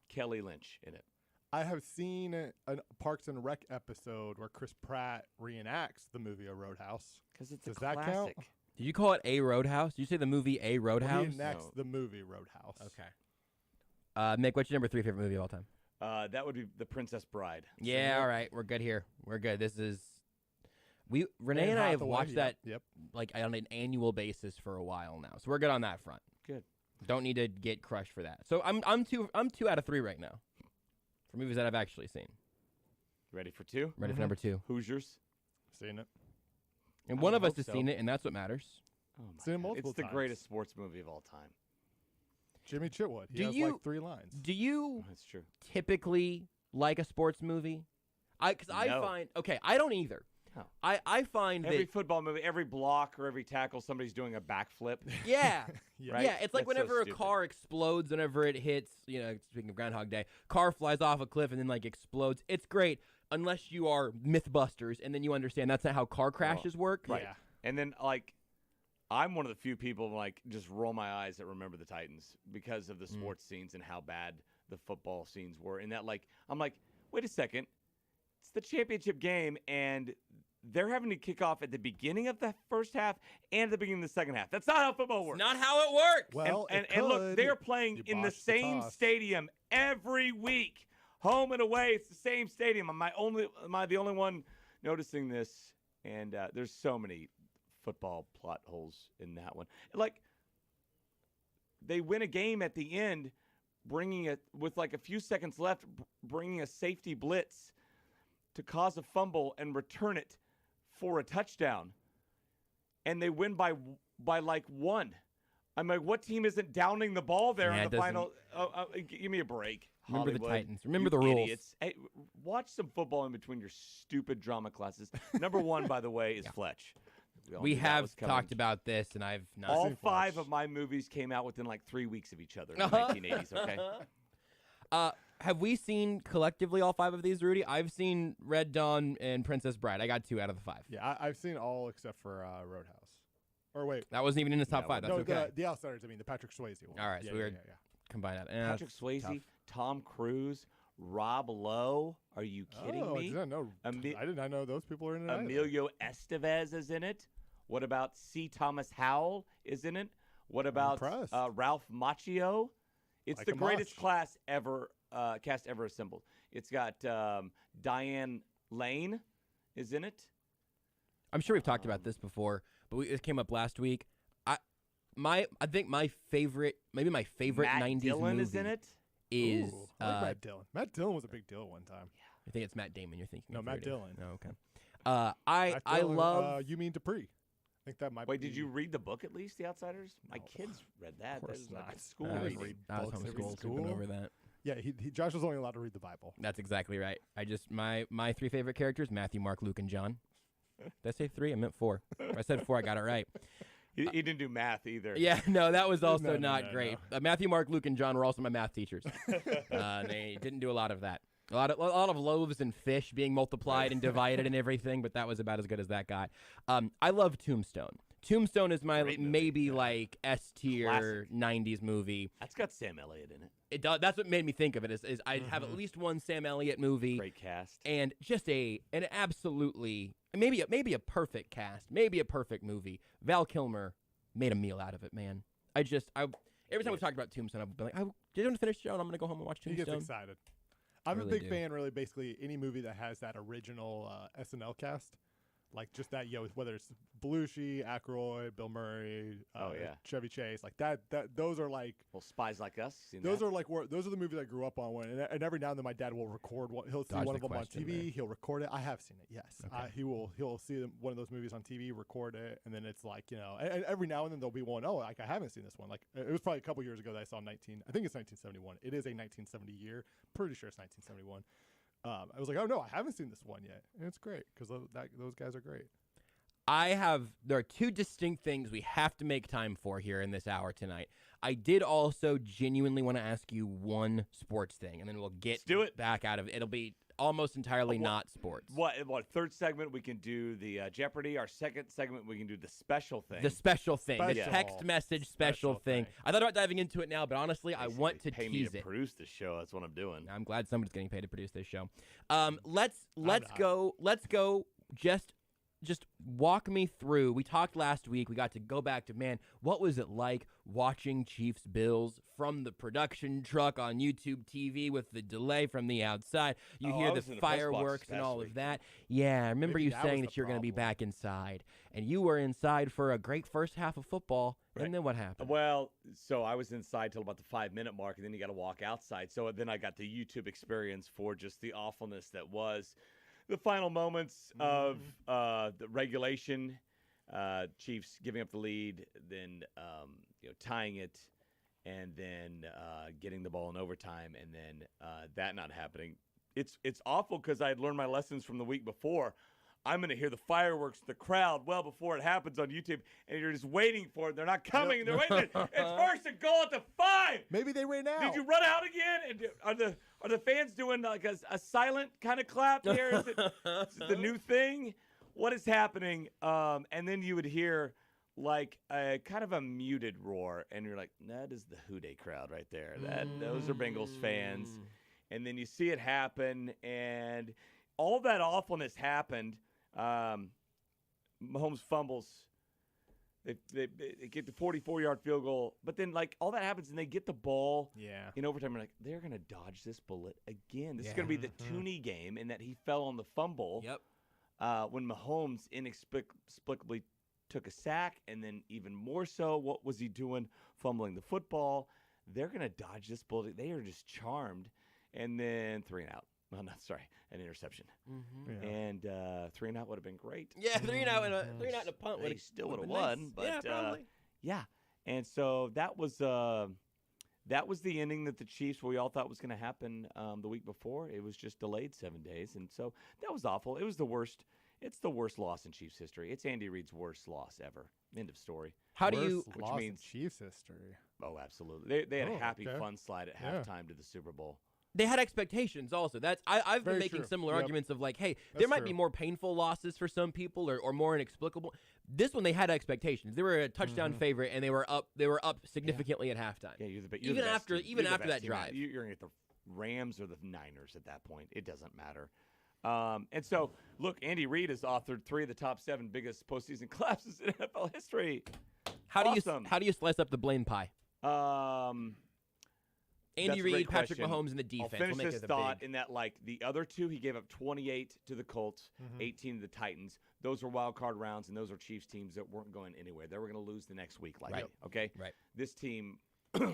S15: Kelly Lynch in it.
S6: I have seen a Parks and Rec episode where Chris Pratt reenacts the movie A Roadhouse.
S15: Because it's
S6: Does
S15: a
S6: that
S15: classic.
S6: count?
S5: Did you call it A Roadhouse? Did you say the movie A Roadhouse?
S6: He enacts the movie Roadhouse.
S5: Okay. Mick, what's your number 3 favorite movie of all time?
S15: That would be The Princess Bride.
S5: Yeah, all right. We're good here. We're good. This is Renee
S6: Anne
S5: and I have
S6: Hathaway,
S5: watched that
S6: Yep.
S5: like on an annual basis for a while now. So we're good on that front.
S15: Good.
S5: Don't need to get crushed for that. So I'm 2 out of 3 right now for movies that I've actually seen.
S15: Ready for 2?
S5: Ready for number 2.
S15: Hoosiers.
S6: Seen it.
S5: And
S15: I
S5: one
S15: would
S5: of us
S15: hope
S5: has
S15: so.
S5: seen it, and that's what matters.
S15: Oh my
S6: Seen it
S15: God.
S6: multiple
S15: It's the
S6: times.
S15: greatest sports movie of all time.
S6: Jimmy Chitwood. He
S5: Do
S6: has
S5: you-
S6: like 3 lines.
S5: Do you
S15: That's true.
S5: typically like a sports movie? Because I
S15: No.
S5: find I don't either.
S15: No.
S5: I find
S15: Every
S5: that
S15: football movie, every block or every tackle, somebody's doing a backflip.
S5: yeah.
S6: Yeah.
S15: Right?
S5: Yeah, it's like
S15: That's so
S5: whenever a
S15: stupid.
S5: car explodes, whenever it hits, speaking of Groundhog Day, car flies off a cliff and then like explodes. It's great unless you are Mythbusters and then you understand that's not how car crashes work.
S15: Right.
S6: Yeah.
S15: And then, I'm one of the few people just roll my eyes that remember the Titans because of the sports scenes and how bad the football scenes were. And that, I'm like, wait a second. It's the championship game, and they're having to kick off at the beginning of the first half and at the beginning of the second half. That's not how football works.
S5: Not how it works.
S6: Well,
S15: and
S6: it
S15: look,
S6: could.
S15: they are playing
S6: You
S15: in the
S6: botched the
S15: same
S6: toss.
S15: stadium every week, home and away. It's the same stadium. Am I the only one noticing this? And there's so many football plot holes in that one. They win a game at the end, bringing it with a few seconds left, bringing a safety blitz to cause a fumble and return it for a touchdown, and they win by 1. I'm like, what team isn't downing the ball there
S5: Yeah,
S15: in
S5: it
S15: the final? Give me a break.
S5: Remember the
S15: Hollywood.
S5: Titans. Remember
S15: You
S5: the rules.
S15: idiots. Hey, watch some football in between your stupid drama classes. Number 1, by the way, is Fletch. all
S5: We
S15: knew that
S5: have
S15: was coming.
S5: talked about this, and I've not
S15: All
S5: seen
S15: 5
S5: Fletch.
S15: of my movies came out within 3 weeks of each other in the 1980s, okay?
S5: Have we seen collectively all 5 of these, Rudy? I've seen Red Dawn and Princess Bride. I got 2 out of the 5.
S6: Yeah, I've seen all except for Roadhouse. Or wait.
S5: That wasn't even in the top 5. That's
S6: no,
S5: okay.
S6: the Outsiders, the Patrick Swayze one.
S5: All right,
S6: yeah,
S5: so we were
S6: yeah.
S5: combined that.
S15: Patrick Swayze, Tom Cruise, Rob Lowe. Are you kidding
S6: Oh,
S15: me?
S6: I did not know. I did not know those people were in it.
S15: Emilio Estevez is in it. What about C. Thomas Howell is in it? What about Ralph Macchio? It's
S6: Like
S15: the
S6: a
S15: greatest
S6: Mach.
S15: cast ever assembled. It's got Diane Lane is in it.
S5: I'm sure we've talked about this before, but it came up last week. I think my favorite
S15: Matt
S5: 90s
S15: Dillon
S5: movie
S15: is in it.
S5: is
S6: Ooh, I like Matt Dillon. Matt Dillon was a big deal at one time.
S5: I think it's Matt Damon you're thinking
S6: No,
S5: of,
S6: Matt
S5: Rudy.
S6: Dillon.
S5: Oh, okay. I
S6: Matt Dillon,
S5: love
S6: You Mean Dupree. I think that might
S15: Wait,
S6: be.
S15: did you read the book at least, The Outsiders? My kids read that.
S6: Of course
S15: That is
S6: not.
S15: like a school
S5: I was
S15: reading.
S6: books every
S5: homeschooled,
S6: school.
S5: skipping over that.
S6: Yeah, Josh was only allowed to read the Bible.
S5: That's exactly right. I just my 3 favorite characters: Matthew, Mark, Luke, and John. Did I say 3? I meant 4. If I said 4, I got it right.
S15: He didn't do math either.
S5: Yeah, no, that was also
S6: No,
S5: not great. Matthew, Mark, Luke, and John were also my math teachers. They didn't do a lot of that. A lot of loaves and fish being multiplied and divided and everything, but that was about as good as that got. I love Tombstone. Tombstone is my maybe like S tier
S15: Classic.
S5: 90s movie.
S15: That's got Sam Elliott in it.
S5: It does. That's what made me think of it. Is I have at least one Sam Elliott movie.
S15: Great cast.
S5: And just an absolutely maybe a perfect cast, maybe a perfect movie. Val Kilmer made a meal out of it, man. Every time we've talked about Tombstone, I've been like, did you want to finish the show? And I'm gonna go home and watch
S6: He
S5: Tombstone.
S6: gets excited. I'm
S5: really
S6: a big
S5: do.
S6: fan, really, basically any movie that has that original SNL cast. Like just that, whether it's Belushi, Aykroyd, Bill Murray, Chevy Chase, like that. Those are like
S15: Spies Like Us. Seen
S6: those
S15: that?
S6: are like those are the movies I grew up on. And every now and then my dad will record. He'll see
S5: Dodge
S6: one
S5: the
S6: of them on
S5: question
S6: TV.
S5: there.
S6: He'll record it. I have seen it. Yes,
S5: Okay.
S6: He'll see one of those movies on TV, record it, and then it's like and every now and then there'll be one. Oh, like I haven't seen this one. Like it was probably a couple years ago that I saw I think it's 1971. It is a 1970 year. Pretty sure it's 1971. I was like, oh no, I haven't seen this one yet, and it's great because those guys are great.
S5: There are two distinct things we have to make time for here in this hour tonight. I did also genuinely want to ask you one sports thing, and then we'll get back out of it. It'll be almost entirely not sports.
S15: What third segment we can do the Jeopardy. Our second segment we can do the special thing.
S5: The special thing, the text message special thing. I thought about diving into it now, but honestly, I want to
S15: pay
S5: tease
S15: me to produce this show. That's what I'm doing.
S5: I'm glad somebody's getting paid to produce this show. Let's go. Just walk me through. We talked last week. We got to go back to, man, what was it like watching Chiefs Bills from the production truck on YouTube TV with the delay from the outside? You hear the fireworks and all of that. Yeah, I remember you saying that you're going to be back inside. And you were inside for a great first half of football. Right. And then what happened?
S15: Well, so I was inside till about the 5-minute mark, and then you got to walk outside. So then I got the YouTube experience for just the awfulness that was the final moments of the regulation, Chiefs giving up the lead, then tying it, and then getting the ball in overtime, and then that not happening. It's awful because I had learned my lessons from the week before. I'm going to hear the fireworks, the crowd, well before it happens on YouTube, and you're just waiting for it. They're not coming. And they're waiting. It's first and goal at the 5.
S6: Maybe they ran out.
S15: Did you run out again? And are the fans doing like a silent kind of clap here? Is it the new thing? What is happening? And then you would hear like a kind of a muted roar, and you're like, that is the Houday crowd right there. Those are Bengals fans. And then you see it happen, and all that awfulness happened. Mahomes fumbles. They get the 44-yard field goal, but then like all that happens and they get the ball in overtime. You're like, they're gonna dodge this bullet again. This is gonna be the Tooney game in that he fell on the fumble. When Mahomes inexplicably took a sack, and then even more so, what was he doing? Fumbling the football. They're gonna dodge this bullet. They are just charmed, and then 3 and out. Oh, no, sorry, an interception. And 3 and out would have been great.
S5: Yeah, 3 and out and a punt would have
S15: still would have won.
S5: Nice.
S15: But
S5: probably.
S15: And so that was the ending that the Chiefs, we all thought was going to happen the week before. It was just delayed 7 days, and so that was awful. It was the worst. It's the worst loss in Chiefs history. It's Andy Reid's worst loss ever. End of story.
S6: Which means Chiefs history.
S15: Oh, absolutely. They had a happy fun slide at halftime to the Super Bowl.
S5: They had expectations also. I've been making similar arguments of like, hey, there might be more painful losses for some people or more inexplicable. This one they had expectations. They were a touchdown favorite, and they were up significantly at halftime.
S15: Yeah,
S5: even after that drive.
S15: You're gonna get the Rams or the Niners at that point. It doesn't matter. And so look, Andy Reid has authored 3 of the top 7 biggest postseason collapses in NFL history.
S5: How do you slice up the blame pie? Andy Reid, Patrick Mahomes, and the defense.
S15: I'll finish this thought in that, like, the other 2, he gave up 28 to the Colts, 18 to the Titans. Those were wild card rounds, and those are Chiefs teams that weren't going anywhere. They were going to lose the next week, okay?
S5: Right.
S15: This team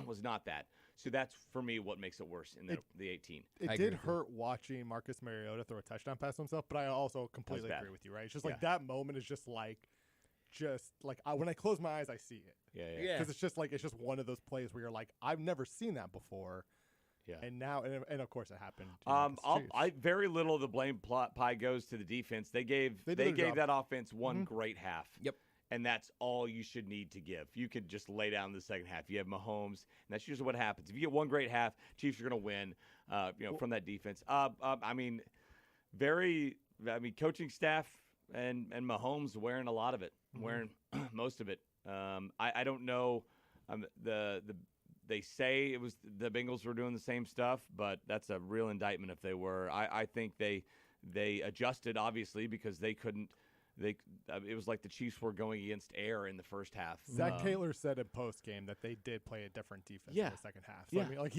S15: was not that. So that's, for me, what makes it worse in the 18.
S6: It did hurt watching Marcus Mariota throw a touchdown pass to himself, but I also completely agree with you, right? It's just like that moment is just like when I close my eyes, I see it.
S15: Yeah.
S6: Because it's just one of those plays where you're like, I've never seen that before. Yeah. And now, and of course, it happened.
S15: Very little of the blame pie goes to the defense. They gave that offense one great half.
S5: Yep.
S15: And that's all you should need to give. You could just lay down the second half. You have Mahomes, and that's usually what happens. If you get one great half, Chiefs are going to win. From that defense. Coaching staff and Mahomes wearing a lot of it, wearing most of it. I don't know. They say it was the Bengals were doing the same stuff, but that's a real indictment if they were. I think they adjusted obviously because they couldn't. It was like the Chiefs were going against air in the first half.
S6: Zach Taylor said in post game that they did play a different defense in the second half. So, I mean, like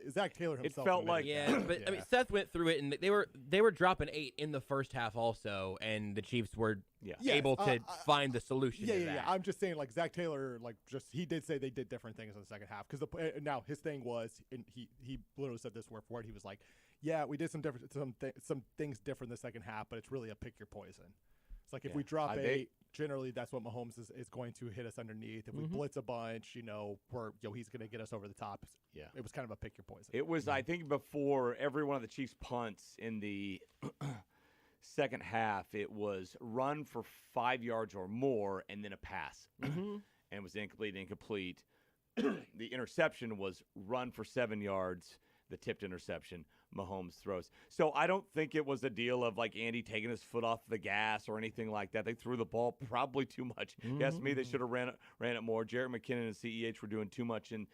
S6: Zach Taylor himself.
S15: It felt like
S5: but I mean, Seth went through it, and they were dropping 8 in the first half also, and the Chiefs were able to find the solution.
S6: Yeah. I'm just saying, like Zach Taylor, he did say they did different things in the second half because now his thing was, and he literally said this word for word. He was like, "Yeah, we did some things different in the second half, but it's really a pick your poison." It's like if we drop 8, generally that's what Mahomes is going to hit us underneath. If we blitz a bunch, he's going to get us over the top.
S15: Yeah.
S6: It was kind of a pick your poison.
S15: It was, I think, before every one of the Chiefs' punts in the second half, it was run for 5 yards or more and then a pass. And it was incomplete. The interception was run for 7 yards, the tipped interception, Mahomes throws. So I don't think it was a deal of like Andy taking his foot off the gas or anything like that. They threw the ball probably too much. You ask me, they should have ran it more. Jarrett McKinnon and CEH were doing too much in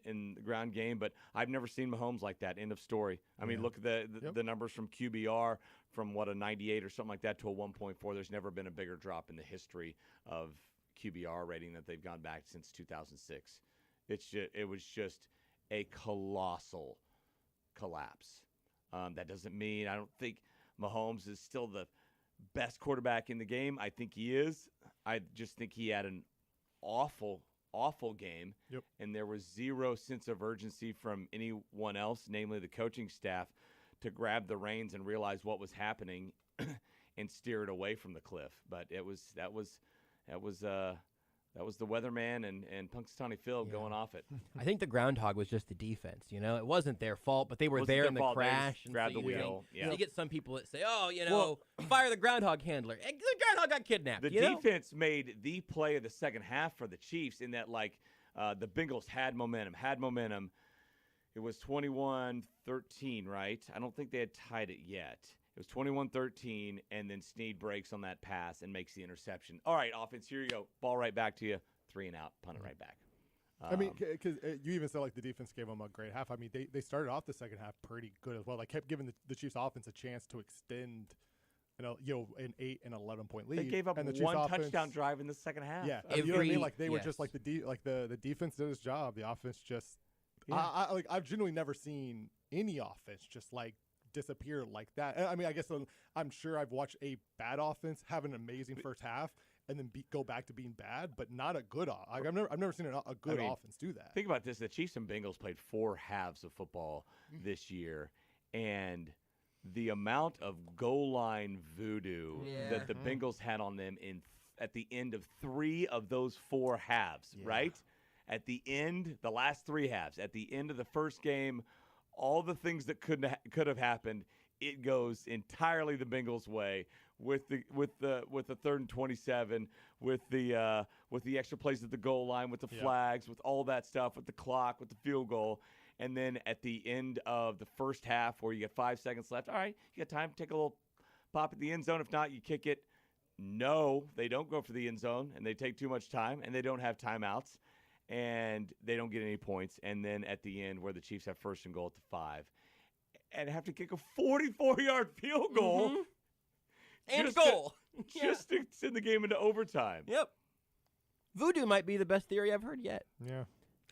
S15: the ground game, but I've never seen Mahomes like that. End of story. I mean, look at the numbers from QBR from a 98 or something like that to a 1.4. There's never been a bigger drop in the history of QBR rating that they've gone back since 2006. It was just a colossal collapse. That doesn't mean I don't think Mahomes is still the best quarterback in the game. I think he is. I just think he had an awful game, and there was zero sense of urgency from anyone else, namely the coaching staff, to grab the reins and realize what was happening and steer it away from the cliff. But that was the weatherman and Punxsutawney Phil going off it.
S5: I think the groundhog was just the defense. It wasn't their fault, but they were there in the crash. And
S15: grabbed the wheel.
S5: Yeah. You get some people that say, fire the groundhog handler. The groundhog got kidnapped.
S15: The defense made the play of the second half for the Chiefs in that, the Bengals had momentum. It was 21-13, right? I don't think they had tied it yet. It was 21-13, and then Snead breaks on that pass and makes the interception. All right, offense, here you go. Ball right back to you. 3 and out, punt it right back.
S6: I mean, because you even said the defense gave them a great half. I mean, they started off the second half pretty good as well. They kept giving the Chiefs offense a chance to extend, an 8 and 11-point lead.
S15: They gave up
S6: and the
S15: one touchdown drive in the second half.
S6: Yeah, you know what I mean? They were just the defense did its job. The offense just, I've genuinely never seen any offense just disappear like that. I mean, I guess I'm sure I've watched a bad offense have an amazing first half and then go back to being bad, but not a good I've never seen a good offense do that.
S15: Think about this: the Chiefs and Bengals played 4 halves of football this year, and the amount of goal line voodoo that the Bengals had on them at the end of 3 of those 4 halves, right? At the end, the last 3 halves, at the end of the first game, all the things that could have happened, it goes entirely the Bengals' way with the 3rd and 27, with the extra plays at the goal line, with the flags, with all that stuff, with the clock, with the field goal, and then at the end of the first half where you get 5 seconds left, all right, you got time to take a little pop at the end zone. If not, you kick it. No, they don't go for the end zone, and they take too much time, and they don't have timeouts. And they don't get any points. And then at the end, where the Chiefs have 1st and goal at the 5, and have to kick a 44-yard field goal.
S5: And goal.
S15: Just to send the game into overtime.
S5: Yep. Voodoo might be the best theory I've heard yet.
S6: Yeah.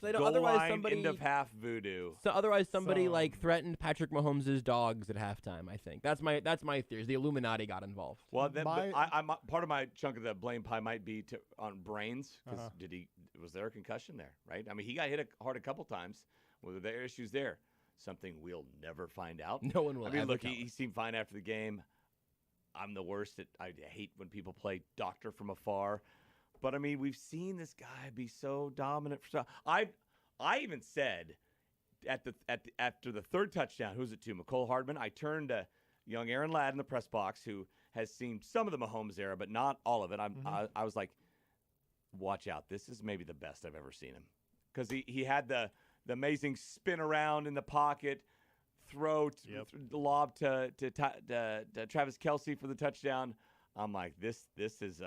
S15: Goal line, end of half voodoo.
S5: So otherwise, somebody threatened Patrick Mahomes' dogs at halftime. I think that's my theory. The Illuminati got involved.
S15: Well, part of my chunk of the blame pie might be on brains because was there a concussion there? Right. I mean, he got hit hard a couple times. Were there issues there? Something we'll never find out.
S5: No one will.
S15: I mean, look, he seemed fine after the game. I'm the worst I hate when people play doctor from afar. But, I mean, we've seen this guy be so dominant. I even said after the 3rd touchdown, who's it to? McCole Hardman. I turned to young Aaron Ladd in the press box, who has seen some of the Mahomes era, but not all of it. I was like, watch out. This is maybe the best I've ever seen him. Because he had the amazing spin around in the pocket, lob to Travis Kelce for the touchdown. I'm like, this is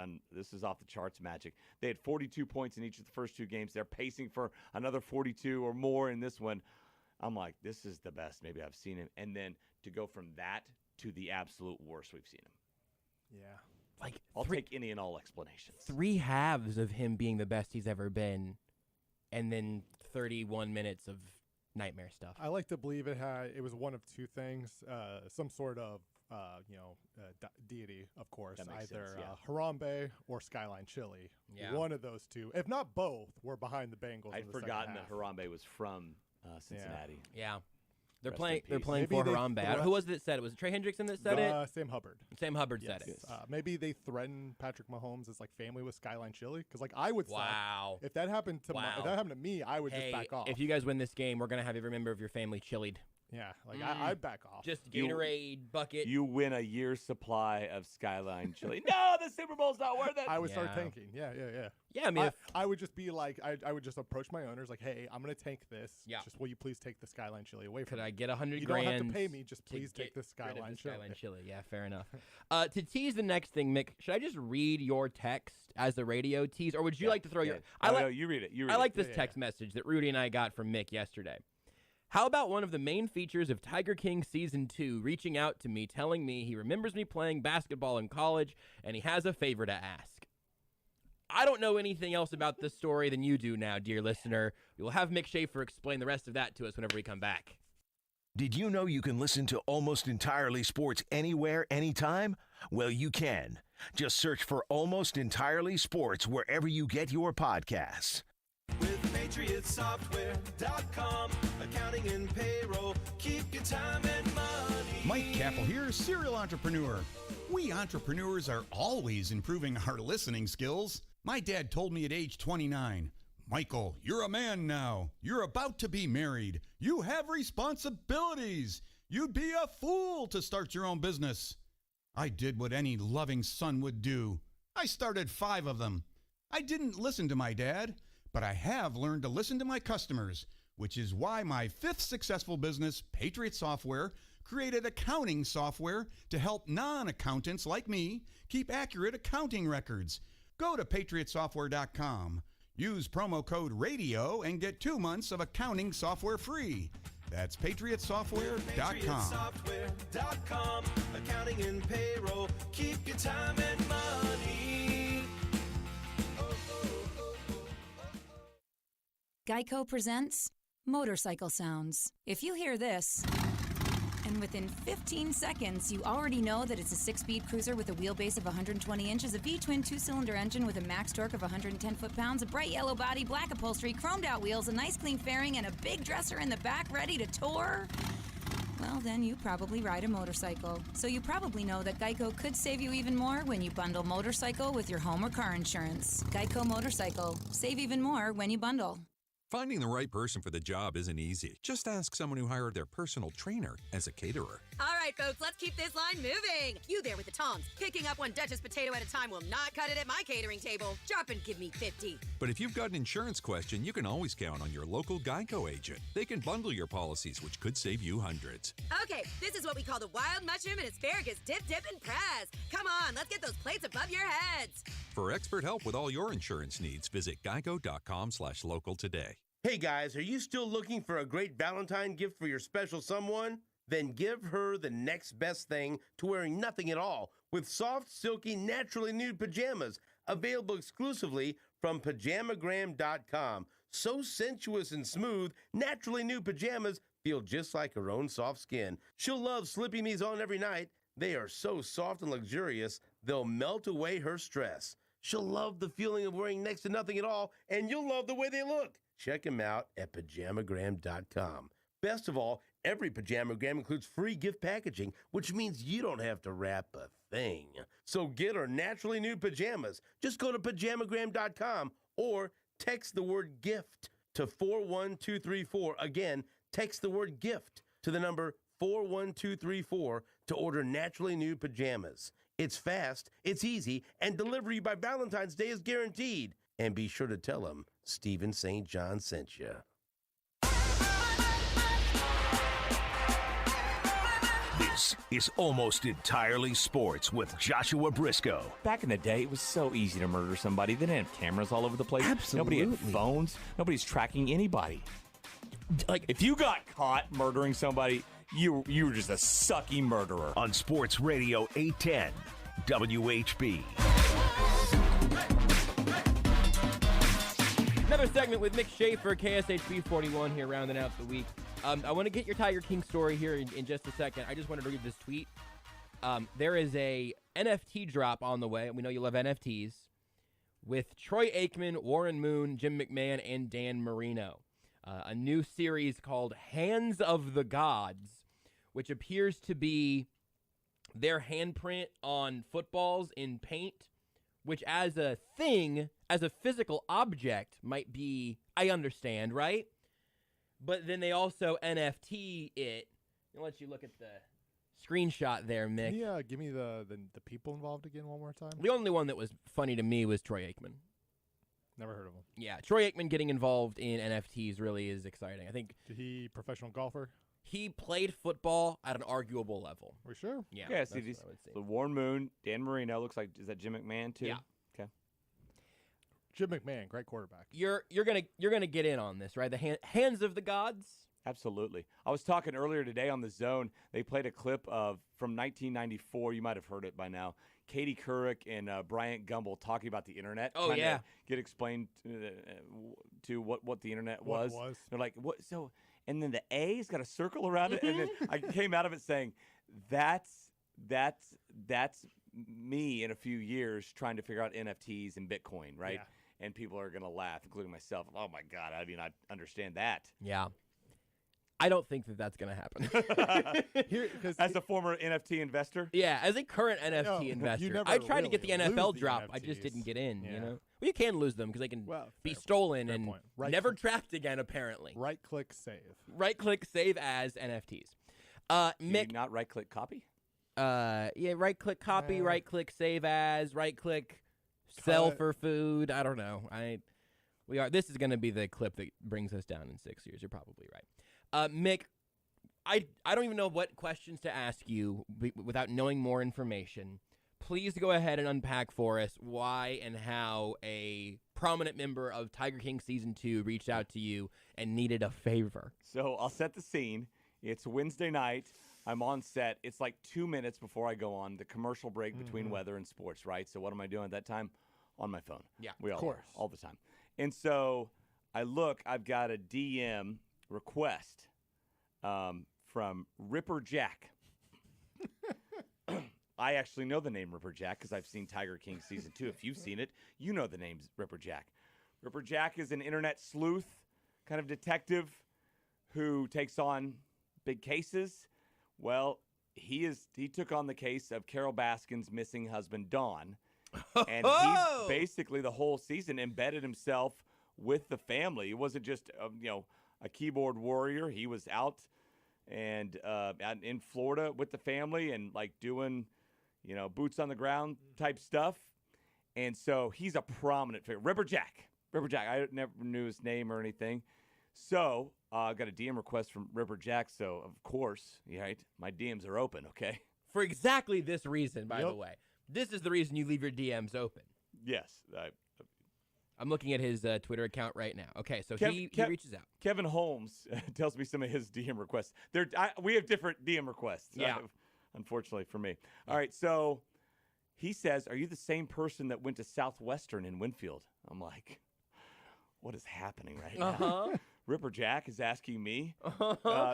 S15: off the charts magic. They had 42 points in each of the first 2 games. They're pacing for another 42 or more in this one. I'm like, this is the best maybe I've seen him. And then to go from that to the absolute worst we've seen him.
S6: Yeah.
S15: I'll take any and all explanations.
S5: 3 halves of him being the best he's ever been, and then 31 minutes of nightmare stuff.
S6: I like to believe it was one of 2 things, some sort of deity, of course, either Harambe or Skyline Chili.
S5: Yeah.
S6: One of those 2, if not both, were behind the Bengals.
S15: I'd forgotten that Harambe was from Cincinnati.
S5: Yeah. They're
S15: Rest
S5: playing.
S15: in
S5: They're
S15: peace.
S5: playing
S6: Maybe
S5: for
S6: they
S5: Harambe.
S6: threat-
S5: Who was it that said it? Was it Trey Hendrickson that said it?
S6: Sam Hubbard.
S5: Sam Hubbard
S6: Yes.
S5: said it.
S6: Maybe they threatened Patrick Mahomes as like family with Skyline Chili because like I would stop.
S5: Wow.
S6: If that happened to if that happened to me, I would just back off.
S5: If you guys win this game, we're gonna have every member of your family chilied.
S6: Yeah, like I'd back off.
S5: Just Gatorade bucket.
S15: You win a year's supply of Skyline chili. No, the Super Bowl's not worth it.
S6: I would start tanking. Yeah.
S5: Yeah, I mean,
S6: I would just be like, I would just approach my owners like, hey, I'm gonna tank this.
S5: Yeah.
S6: Just will you please take the Skyline Chili away from me?
S5: Could I get 100
S6: You
S5: grand?
S6: don't have to pay me. Just please
S5: to
S6: take the
S5: get rid of
S6: Skyline
S5: the
S6: Chili.
S5: Skyline Chili. Yeah, fair enough. To tease the next thing, Mick, should I just read your text as the radio tease, or would you like to throw your?
S15: No, you read it. You read
S5: I like
S15: it.
S5: this text message that Rudy and I got from Mick yesterday. How about one of the main features of Tiger King Season 2 reaching out to me, telling me he remembers me playing basketball in college and he has a favor to ask? I don't know anything else about this story than you do now, dear listener. We will have Mick Shaffer explain the rest of that to us whenever we come back.
S2: Did you know you can listen to Almost Entirely Sports anywhere, anytime? Well, you can. Just search for Almost Entirely Sports wherever you get your podcasts.
S11: With PatriotSoftware.com, accounting and payroll, keep your time and money.
S12: Mike Capel here, serial entrepreneur. We entrepreneurs are always improving our listening skills. My dad told me at age 29, Michael, you're a man now. You're about to be married. You have responsibilities. You'd be a fool to start your own business. I did what any loving son would do. I started 5 of them. I didn't listen to my dad, but I have learned to listen to my customers, which is why my 5th successful business, Patriot Software, created accounting software to help non-accountants like me keep accurate accounting records. Go to PatriotSoftware.com. Use promo code RADIO and get 2 months of accounting software free. That's PatriotSoftware.com.
S11: PatriotSoftware.com, accounting and payroll, keep your time and money.
S16: Geico presents Motorcycle Sounds. If you hear this, and within 15 seconds, you already know that it's a 6-speed cruiser with a wheelbase of 120 inches, a V-twin 2-cylinder engine with a max torque of 110 foot-pounds, a bright yellow body, black upholstery, chromed-out wheels, a nice clean fairing, and a big dresser in the back ready to tour, well, then you probably ride a motorcycle. So you probably know that Geico could save you even more when you bundle motorcycle with your home or car insurance. Geico Motorcycle. Save even more when you bundle.
S17: Finding the right person for the job isn't easy. Just ask someone who hired their personal trainer as a caterer.
S18: All right, folks, let's keep this line moving. You there with the tongs. Picking up one Duchess potato at a time will not cut it at my catering table. Drop and give me 50.
S17: But if you've got an insurance question, you can always count on your local Geico agent. They can bundle your policies, which could save you hundreds.
S18: Okay, this is what we call the wild mushroom and asparagus dip, and press. Come on, let's get those plates above your heads.
S17: For expert help with all your insurance needs, visit geico.com/local today.
S19: Hey guys, are you still looking for a great Valentine gift for your special someone? Then give her the next best thing to wearing nothing at all with soft, silky, naturally nude pajamas available exclusively from pajamagram.com. So sensuous and smooth, naturally nude pajamas feel just like her own soft skin. She'll love slipping these on every night. They are so soft and luxurious, they'll melt away her stress. She'll love the feeling of wearing next to nothing at all, and you'll love the way they look. Check them out at pajamagram.com. Best of all, every Pajamagram includes free gift packaging, which means you don't have to wrap a thing. So get her naturally nude pajamas. Just go to pajamagram.com or text the word GIFT to 41234. Again, text the word GIFT to the number 41234 to order naturally nude pajamas. It's fast, it's easy, and delivery by Valentine's Day is guaranteed. And be sure to tell them Stephen St. John sent you.
S2: This is Almost Entirely Sports with Joshua Brisco.
S15: Back in the day, it was so easy to murder somebody. They didn't have cameras all over the place.
S5: Absolutely.
S15: Nobody had phones. Nobody's tracking anybody. Like, if you got caught murdering somebody, you were just a sucky murderer.
S2: On Sports Radio 810 WHB.
S5: Another segment with Mick Shaffer, KSHB 41 here, rounding out the week. I want to get your Tiger King story here in just a second. I just wanted to read this tweet. There is a NFT drop on the way. We know you love NFTs. With Troy Aikman, Warren Moon, Jim McMahon, and Dan Marino. a new series called Hands of the Gods, which appears to be their handprint on footballs in paint, which as a thing, as a physical object, might be, I understand, right? But then they also NFT it. I'll let you look at the screenshot there, Mick.
S6: Yeah, give me the people involved again one more time.
S5: The only one that was funny to me was Troy Aikman.
S6: Never heard of him.
S5: Yeah, Troy Aikman getting involved in NFTs really is exciting. I think.
S6: Did he professional golfer?
S5: He played football at an arguable level.
S6: Are we sure?
S5: Yeah.
S15: Yeah, see these. The Warren Moon, Dan Marino looks like, is that Jim McMahon too?
S5: Yeah.
S15: Okay.
S6: Jim McMahon, great quarterback.
S5: You're gonna get in on this, right? The hands of the gods.
S15: Absolutely. I was talking earlier today on The Zone. They played a clip from 1994. You might have heard it by now. Katie Couric and Bryant Gumbel talking about the internet.
S5: Oh,
S15: trying
S5: yeah.
S15: to get explained to what the internet was.
S6: What it was.
S15: They're like, what? So, and then the A's got a circle around it. And then I came out of it saying, that's me in a few years trying to figure out NFTs and Bitcoin, right?
S6: Yeah.
S15: And people are going to laugh, including myself. Oh, my God. I mean, I understand that.
S5: Yeah. I don't think that's going to happen.
S15: As a former NFT investor?
S5: Yeah, as a current NFT investor. I tried to get the NFL drop. I just didn't get in, you know? Well, you can lose them because they can be stolen and never tracked again, apparently.
S6: Right-click save.
S5: Right-click save as NFTs. Mick,
S15: not right-click copy?
S5: Yeah, right-click copy, right-click save as, right-click sell for food. I don't know. This is going to be the clip that brings us down in 6 years. You're probably right. Mick, I don't even know what questions to ask you without knowing more information. Please go ahead and unpack for us why and how a prominent member of Tiger King Season 2 reached out to you and needed a favor.
S15: So I'll set the scene. It's Wednesday night. I'm on set. It's like 2 minutes before I go on the commercial break between weather and sports, right? So what am I doing at that time? On my phone.
S5: Yeah,
S15: we all are, all the time. And so I look, I've got a DM request from Ripper Jack. I actually know the name Ripper Jack because I've seen Tiger King Season 2. If you've seen it, you know the name's Ripper Jack. Ripper Jack is an internet sleuth, kind of detective who takes on big cases. Well, he took on the case of Carol Baskin's missing husband, Don. And he basically the whole season embedded himself with the family. It wasn't just a keyboard warrior. He was out and out in Florida with the family and like doing boots on the ground type stuff. And so he's a prominent figure. Ripper Jack. I never knew his name or anything. So I got a DM request from Ripper Jack. So of course, right, my DMs are open. Okay.
S5: For exactly this reason, by the way. This is the reason you leave your DMs open.
S15: Yes.
S5: I'm looking at his Twitter account right now. Okay, so he reaches out.
S15: Kevin Holmes tells me some of his DM requests. We have different DM requests.
S5: Yeah.
S15: Unfortunately for me. All right, so he says, are you the same person that went to Southwestern in Winfield? I'm like, what is happening right now? Ripper Jack is asking me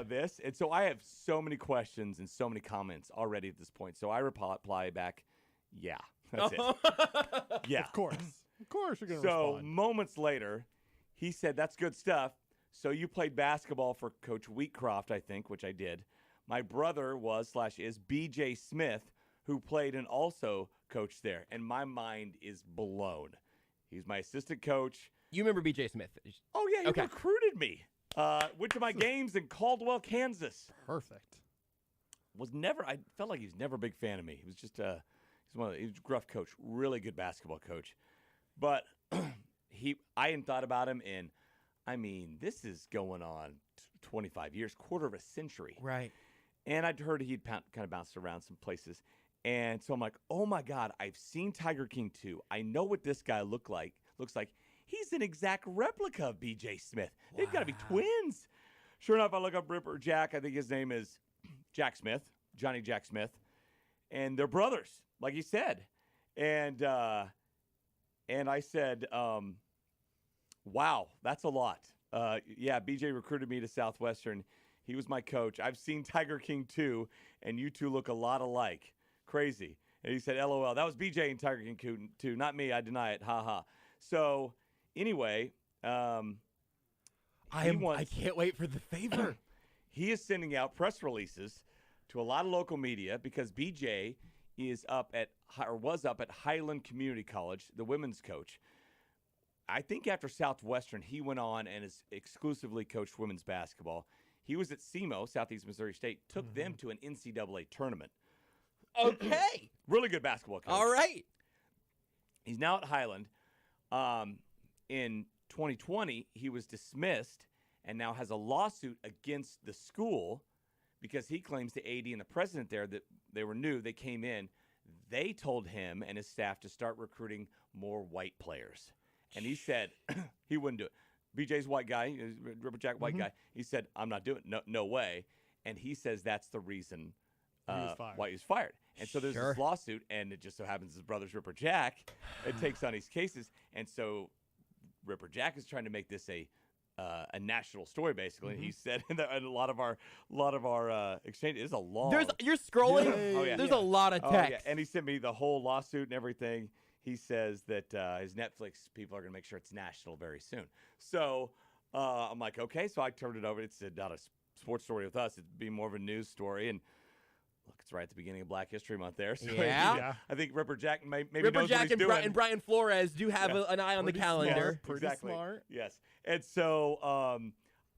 S15: this. And so I have so many questions and so many comments already at this point. So I reply back, yeah, that's it. Yeah.
S6: Of course you're going to
S15: So
S6: respond.
S15: moments later, he said, that's good stuff. So you played basketball for Coach Wheatcroft, I think, which I did. My brother is B.J. Smith, who played and also coached there. And my mind is blown. He's my assistant coach.
S5: You remember B.J. Smith?
S15: Oh, yeah, he recruited me. Went to my games in Caldwell, Kansas.
S6: Perfect.
S15: I felt like he was never a big fan of me. He was just he was a gruff coach, really good basketball coach. But I hadn't thought about him in, this is going on 25 years, quarter of a century.
S5: Right.
S15: And I'd heard he'd kind of bounced around some places. And so I'm like, oh, my God, I've seen Tiger King 2. I know what this guy looks like. He's an exact replica of B.J. Smith. They've got to be twins. Sure enough, I look up Ripper Jack. I think his name is Jack Smith, Johnny Jack Smith. And they're brothers, like he said. And I said, wow, that's a lot. Yeah, BJ recruited me to Southwestern. He was my coach. I've seen Tiger King 2, and you two look a lot alike. Crazy. And he said, LOL. That was BJ in Tiger King 2, not me. I deny it. Ha ha. So anyway,
S5: I can't wait for the favor.
S15: He is sending out press releases to a lot of local media because BJ was up at Highland Community College, the women's coach. I think after Southwestern, he went on and has exclusively coached women's basketball. He was at SEMO, Southeast Missouri State, took them to an NCAA tournament.
S5: Okay.
S15: Really good basketball coach.
S5: All right.
S15: He's now at Highland. In 2020, he was dismissed and now has a lawsuit against the school because he claims the AD and the president there that they were new. They came in. They told him and his staff to start recruiting more white players. And he said he wouldn't do it. BJ's white guy, Ripper Jack white guy. He said, I'm not doing it. No way. And he says that's the reason why he was fired. And so there's this lawsuit, and it just so happens his brother's Ripper Jack. It takes on these cases. And so Ripper Jack is trying to make this a national story, basically. And he said in a lot of our exchange, it's a long.
S5: You're scrolling.
S15: Oh, yeah.
S5: There's a lot of text.
S15: Yeah. And he sent me the whole lawsuit and everything. He says that his Netflix people are going to make sure it's national very soon. So I'm like, okay. So I turned it over. It's not a sports story with us. It'd be more of a news story. And look, it's right at the beginning of Black History Month there. So I think Ripper Jack maybe
S5: Ripper
S15: knows
S5: Jack
S15: what he's doing.
S5: and Brian Flores do have an eye on the calendar.
S6: Pretty smart.
S15: Yes. And so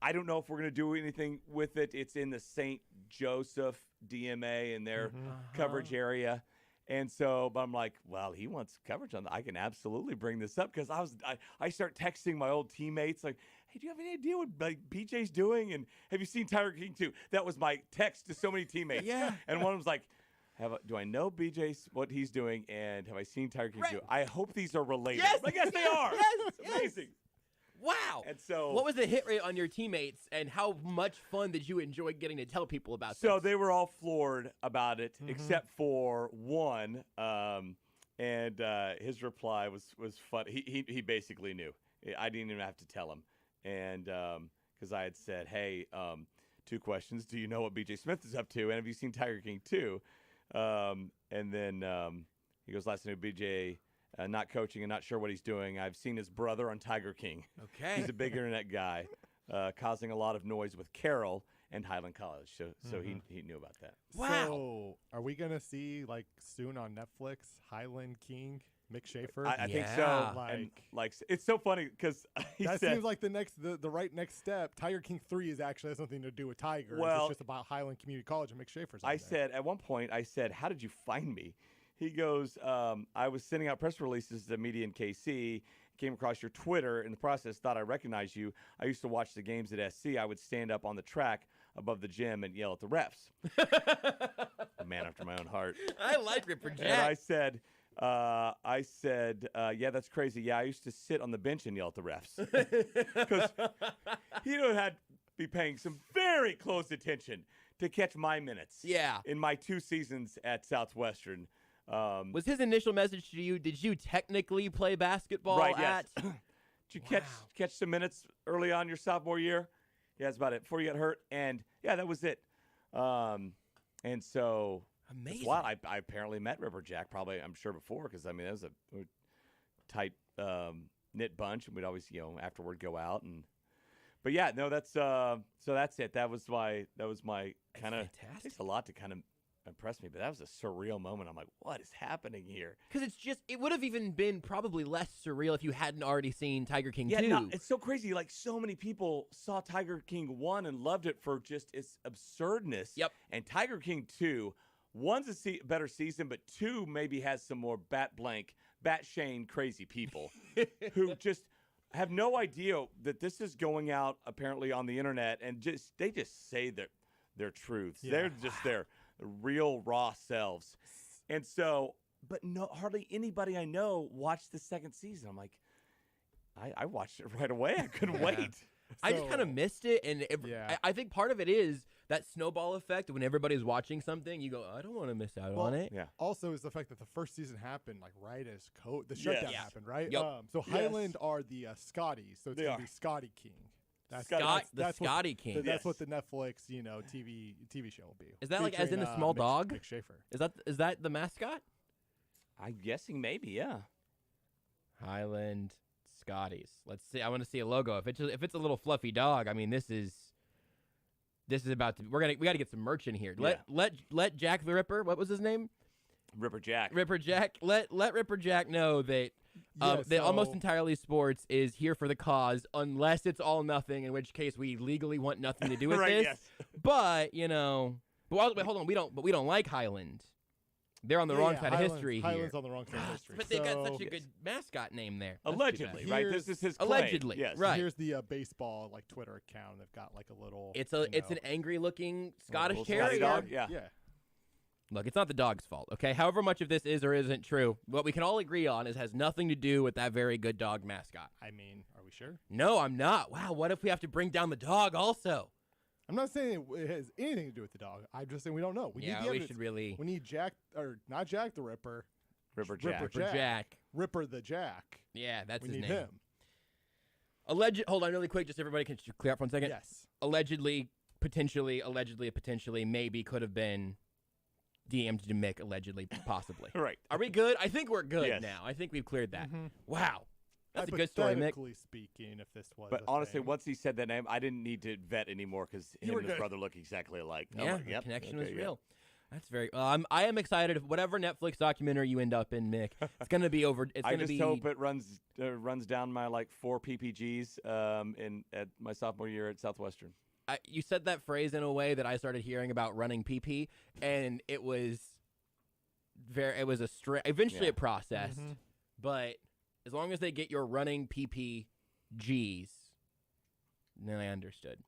S15: I don't know if we're going to do anything with it. It's in the St. Joseph DMA in their coverage area. And so, but I'm like, well, he wants coverage on that. I can absolutely bring this up because I start texting my old teammates like, hey, do you have any idea what BJ's doing? And have you seen Tiger King 2? That was my text to so many teammates.
S5: Yeah.
S15: And one was like, do I know BJ's what he's doing? And have I seen Tiger King 2? I hope these are related.
S5: Yes.
S15: I guess they are. It's amazing.
S5: Wow.
S15: And so,
S5: what was the hit rate on your teammates, and how much fun did you enjoy getting to tell people about
S15: so
S5: this?
S15: they were all floored about it, except for one. And his reply was fun. He basically knew. I didn't even have to tell him. And because I had said, hey, 2 questions. Do you know what BJ Smith is up to? And have you seen Tiger King 2? And then he goes, last name BJ. Not coaching and not sure what he's doing. I've seen his brother on Tiger King.
S5: Okay.
S15: He's a big internet guy, causing a lot of noise with Carroll and Highland College. So he knew about that.
S5: Wow.
S6: So are we going to see, like, soon on Netflix, Highland King, Mick Shaffer?
S15: I think so. Like, it's so funny because
S6: that seems like the right next step. Tiger King 3 actually has something to do with Tiger.
S15: Well,
S6: it's just about Highland Community College and Mick Shaffer's.
S15: At one point, I said, how did you find me? He goes, I was sending out press releases to media in KC, came across your Twitter in the process, thought I recognized you. I used to watch the games at SC. I would stand up on the track above the gym and yell at the refs. A man after my own heart.
S5: I like Ripper Jack.
S15: And I said, yeah, that's crazy. Yeah, I used to sit on the bench and yell at the refs. Because he had to be paying some very close attention to catch my minutes.
S5: Yeah.
S15: In my 2 seasons at Southwestern.
S5: Was his initial message to you, did you technically play basketball
S15: right,
S5: at?
S15: Yes. Did you catch some minutes early on your sophomore year? Yeah, that's about it. Before you got hurt. And, yeah, that was it. And so,
S5: amazing.
S15: I apparently met Ripper Jack probably, I'm sure, before because, I mean, that was a tight knit bunch. And we'd always, afterward go out. But, yeah, no, that's so that's it. That was my kind of – takes a lot to kind of impressed me, but that was a surreal moment. I'm like, what is happening here?
S5: Because it would have even been probably less surreal if you hadn't already seen Tiger King 2.
S15: No, it's so crazy. Like, so many people saw Tiger King 1 and loved it for just its absurdness.
S5: Yep.
S15: And Tiger King 2, 1's a better season, but 2 maybe has some more bat Shane crazy people who just have no idea that this is going out apparently on the internet, and they just say their truths. Yeah. They're just their real raw selves. And so, but hardly anybody I know watched the 2nd season. I'm like, I watched it right away. I couldn't wait.
S5: I just kind of missed it, and I think part of it is that snowball effect. When everybody's watching something, you go, I don't want to miss out on it.
S15: Yeah.
S6: Also, is the fact that the first season happened like right as the shutdown happened, right?
S5: Yep.
S6: So Highland are the Scotties, so it's going to be Scotty King. That's
S5: Scotty King.
S6: That's what the Netflix, TV show will be.
S5: Is that like as in a small dog?
S6: Mick Shaffer.
S5: Is that the mascot?
S15: I'm guessing maybe, yeah.
S5: Highland Scotties. Let's see. I want to see a logo. If it's a little fluffy dog, I mean, this is about to. We got to get some merch in here. Let Jack the Ripper. What was his name?
S15: Ripper Jack.
S5: Ripper Jack. Let Ripper Jack know that that Almost Entirely Sports is here for the cause, unless it's all nothing, in which case we legally want nothing to do with this.
S15: Yes.
S5: But wait, hold on. We don't like Highland. They're on the wrong side of history here.
S6: Highland's on the wrong side of history.
S5: But they got such a good mascot name there.
S15: Allegedly, right? This is his claim.
S5: Allegedly,
S15: yes.
S5: right.
S6: Here's the baseball Twitter account. They've got like a little.
S5: It's an angry looking Scottish
S15: little
S5: terrier.
S15: dog, yeah.
S5: Look, it's not the dog's fault, okay? However much of this is or isn't true, what we can all agree on is has nothing to do with that very good dog mascot.
S6: I mean, are we sure?
S5: No, I'm not. Wow, what if we have to bring down the dog also?
S6: I'm not saying it has anything to do with the dog. I'm just saying we don't know. We need the evidence.
S5: Should really.
S6: We need not Jack the Ripper.
S15: Ripper Jack.
S6: Ripper the Jack.
S5: Yeah, that's
S6: we
S5: his
S6: need
S5: name.
S6: him.
S5: Hold on really quick, just everybody can clear up for 1 second?
S6: Yes.
S5: Allegedly, potentially, maybe could have been DM'd to Mick, allegedly, possibly.
S15: Right.
S5: Are we good? I think we're good
S15: Yes.
S5: now. I think we've cleared that.
S6: Mm-hmm.
S5: Wow. That's a good story, Mick.
S6: Hypothetically speaking, if this was.
S15: But
S6: a
S15: honestly,
S6: thing.
S15: once he said that name, I didn't need to vet anymore because him and his brother look exactly alike.
S5: Yeah, the connection was real. That's very. I am excited. If whatever Netflix documentary you end up in, Mick, it's going to be over. It's
S15: I
S5: going to
S15: just
S5: be.
S15: hope it runs down my 4 PPGs at my sophomore year at Southwestern.
S5: You said that phrase in a way that I started hearing about running PP, and it was eventually it processed, but as long as they get your running PPGs, then I understood.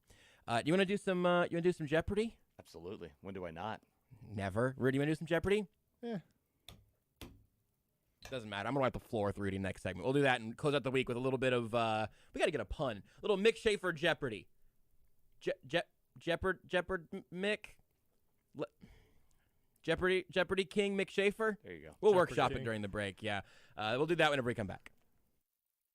S5: Do you want to do some? You want to do some Jeopardy?
S15: Absolutely. When do I not?
S5: Never. Rudy, you want to do some Jeopardy?
S6: Yeah.
S5: Doesn't matter. I'm gonna wipe the floor with Rudy next segment. We'll do that and close out the week with a little bit of. We got to get a pun. A little Mick Shaffer Jeopardy. Jeopardy Mick. Jeopardy King Mick Shaffer.
S15: There you go.
S5: We'll
S6: Jeopardy
S5: workshop
S6: King.
S5: it during the break. Yeah, we'll do that whenever we come back.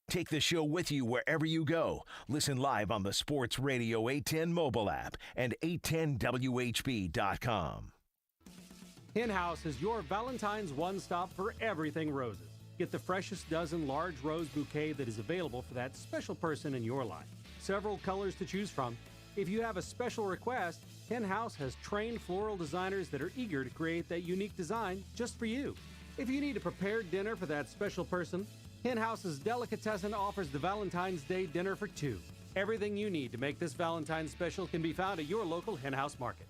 S2: Take the show with you wherever you go. Listen live on the Sports Radio 810 mobile app and 810WHB.com.
S20: Hen House is your Valentine's one-stop for everything roses. Get the freshest dozen large rose bouquet that is available for that special person in your life. Several colors to choose from. If you have a special request, Hen House has trained floral designers that are eager to create that unique design just for you. If you need a prepared dinner for that special person, Hen House's Delicatessen offers the Valentine's Day dinner for two. Everything you need to make this Valentine's special can be found at your local Hen House market.